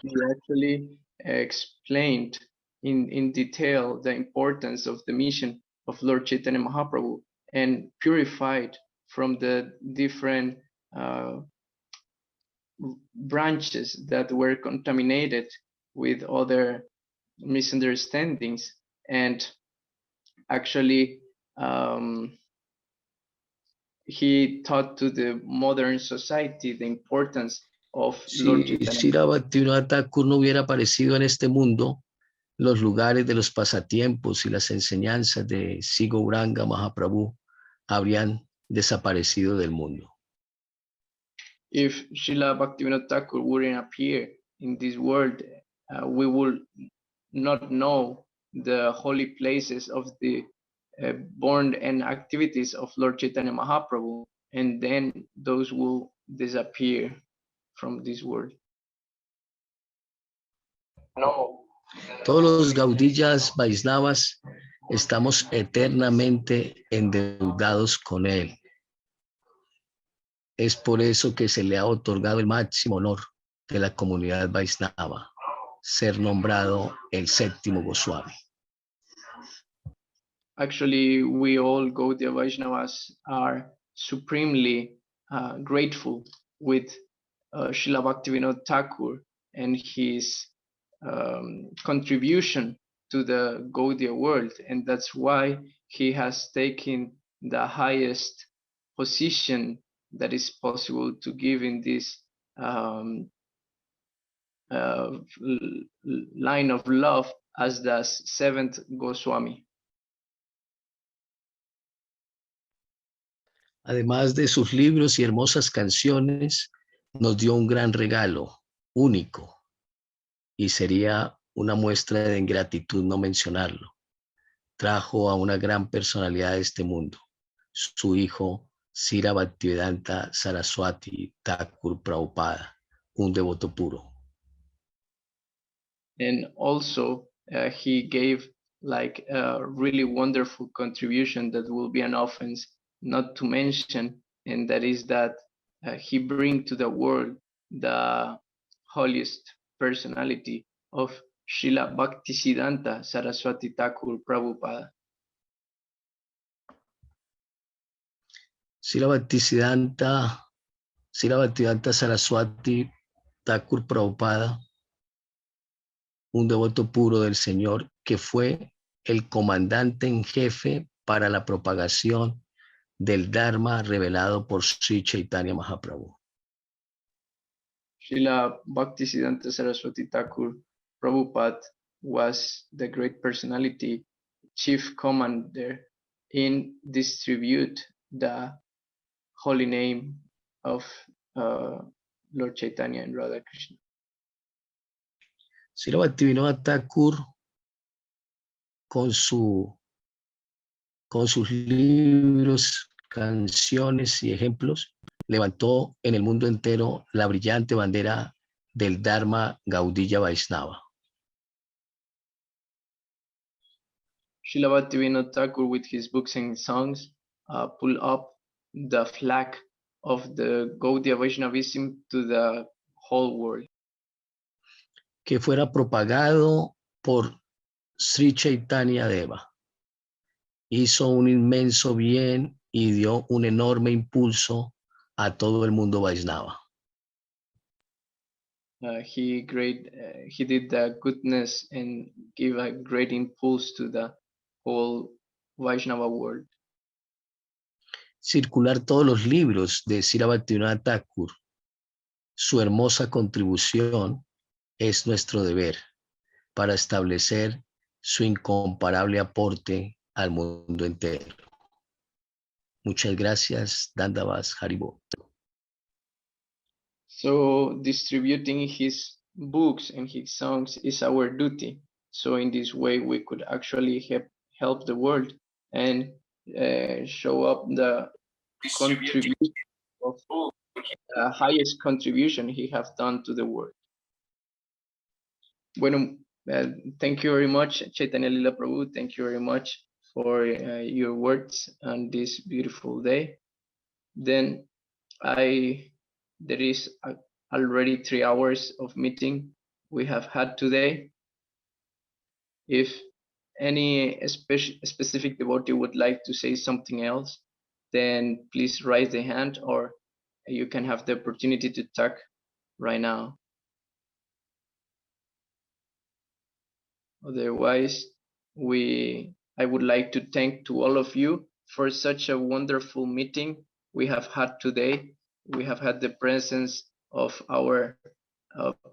He actually explained in detail the importance of the mission of Lord Chaitanya Mahaprabhu and purified from the different branches that were contaminated with other misunderstandings, and actually he taught to the modern society the importance of Lord Si Chaitanya. Srila Bhaktivinoda Thakur no hubiera aparecido en este mundo, los lugares de los pasatiempos y las enseñanzas de Sri Gauranga Mahaprabhu habrían desaparecido del mundo. If Srila Bhaktivinoda Thakur wouldn't appear in this world, we would not know the holy places of the born and activities of Lord Chaitanya Mahaprabhu, and then those will disappear from this world. No. Todos los gaudillas Vaishnavas estamos eternamente endeudados con él. Es por eso que se le ha otorgado el máximo honor de la comunidad Vaishnava, ser nombrado el séptimo Goswami. Actually, we all Gaudiya Vaishnavas are supremely grateful with Srila Bhaktivinoda Thakur and his contribution to the Gaudiya world, and that's why he has taken the highest position that is possible to give in this line of love as the seventh Goswami. Además de sus libros y hermosas canciones, nos dio un gran regalo, único, y sería una muestra de ingratitud no mencionarlo. Trajo a una gran personalidad de este mundo, su hijo Srila Bhaktivedanta Saraswati Thakur Prabhupada, un devoto puro. And also he gave like a really wonderful contribution that will be an offense not to mention, and that is that he bring to the world the holiest personality of Srila Bhaktisiddhanta Saraswati Thakur Prabhupada. Srila Bhaktisiddhanta Saraswati Thakur Prabhupada, un devoto puro del Señor que fue el comandante en jefe para la propagación del Dharma revelado por Sri Chaitanya Mahaprabhu. Srila Bhaktisiddhanta Saraswati Thakur Prabhupada was the great personality, chief commander in distribute the holy name of Lord Chaitanya and Radha Krishna. Srila Bhaktivinoda Thakur con sus libros, canciones y ejemplos, levantó en el mundo entero la brillante bandera del Dharma Gaudiya Vaishnava. Srila Bhaktivinoda Thakur, with his books and songs, pull up the flag of the Gaudiya Vaishnavism to the whole world. Que fuera propagado por Sri Chaitanya Deva. Hizo un inmenso bien y dio un enorme impulso a todo el mundo Vaishnava. He did the goodness and gave a great impulse to the whole Vaishnava world. Circular todos los libros de Srila Bhaktivinoda Thakur, su hermosa contribución es nuestro deber para establecer su incomparable aporte al mundo entero. Muchas gracias, Dandavas Haribol. So distributing his books and his songs is our duty. So in this way, we could actually help the world and show up the contribution of the highest contribution he has done to the world. Bueno, thank you very much, Chaitanya Lila Prabhu. Thank you very much for your words on this beautiful day. Then there is already 3 hours of meeting we have had today. If any specific devotee would like to say something else, then please raise the hand, or you can have the opportunity to talk right now. Otherwise, we I would like to thank to all of you for such a wonderful meeting we have had today. We have had the presence of our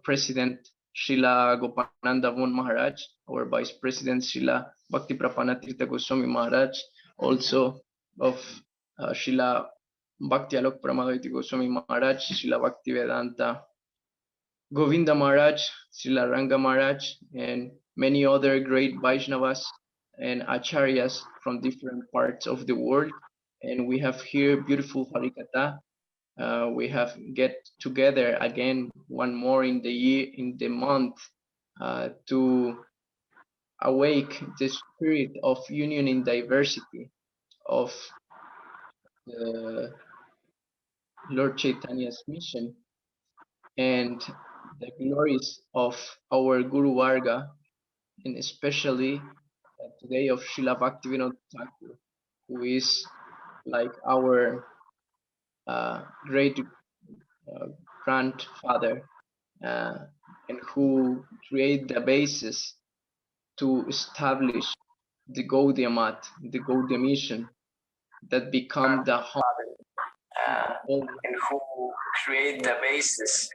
President Srila Gopananda Von Maharaj, our Vice President Srila Bhakti Prapanatirtha Goswami Maharaj, also of Srila Bhakti Alok Pramadaviti Goswami Maharaj, Srila Bhakti Vedanta Govinda Maharaj, Srila Ranga Maharaj, and many other great Vaishnavas and Acharyas from different parts of the world. And we have here beautiful Harikatha. We have get together again one more in the year, in the month, to awake the spirit of union in diversity of Lord Chaitanya's mission and the glories of our Guru Varga, and especially today of Srila Bhakti Vinod Thakur, who is like our great grandfather, and who create the basis to establish the Gaudiya Math, the Gaudiya mission, that become the heart and who create the basis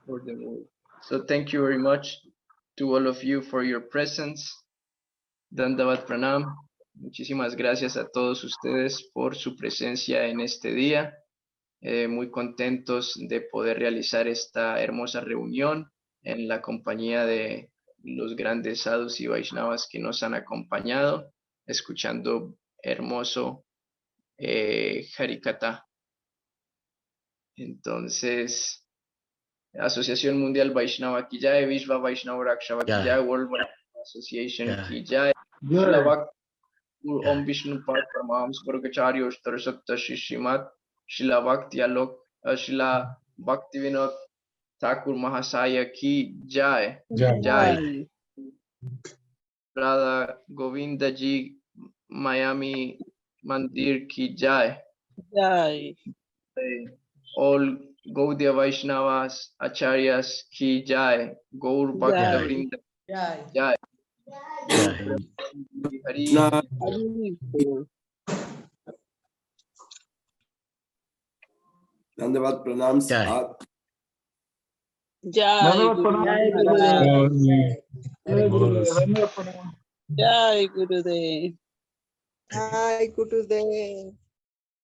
for the world. So thank you very much to all of you for your presence. Dandavat Pranam. Muchísimas gracias a todos ustedes por su presencia en este día. Muy contentos de poder realizar esta hermosa reunión en la compañía de los grandes sadhus y Vaishnavas que nos han acompañado, escuchando hermoso Harikatha. Entonces, Asociación Mundial Vaishnava Ki Jai, Vishva Vaishnava Rakshava Ki Jai, World Vaishnava Association Ki Jai, Srila Bhakti Om Vishnu Pad Paramahams Vargacharya Ushtar Sakta Shishimat, Srila Bhakti Alok, Srila Bhakti Vinod Thakur Mahasaya Ki Jai, Jai. Radha Govinda Ji Miami Mandir Ki Jai, Jai. All Gaudiya Vaishnavas, Acharyas Ki Jai, Gaur Bhakta Vrinda Jai. Jai. Dandavat Pranam. Jai Jai Gurudev. Jai Gurudev.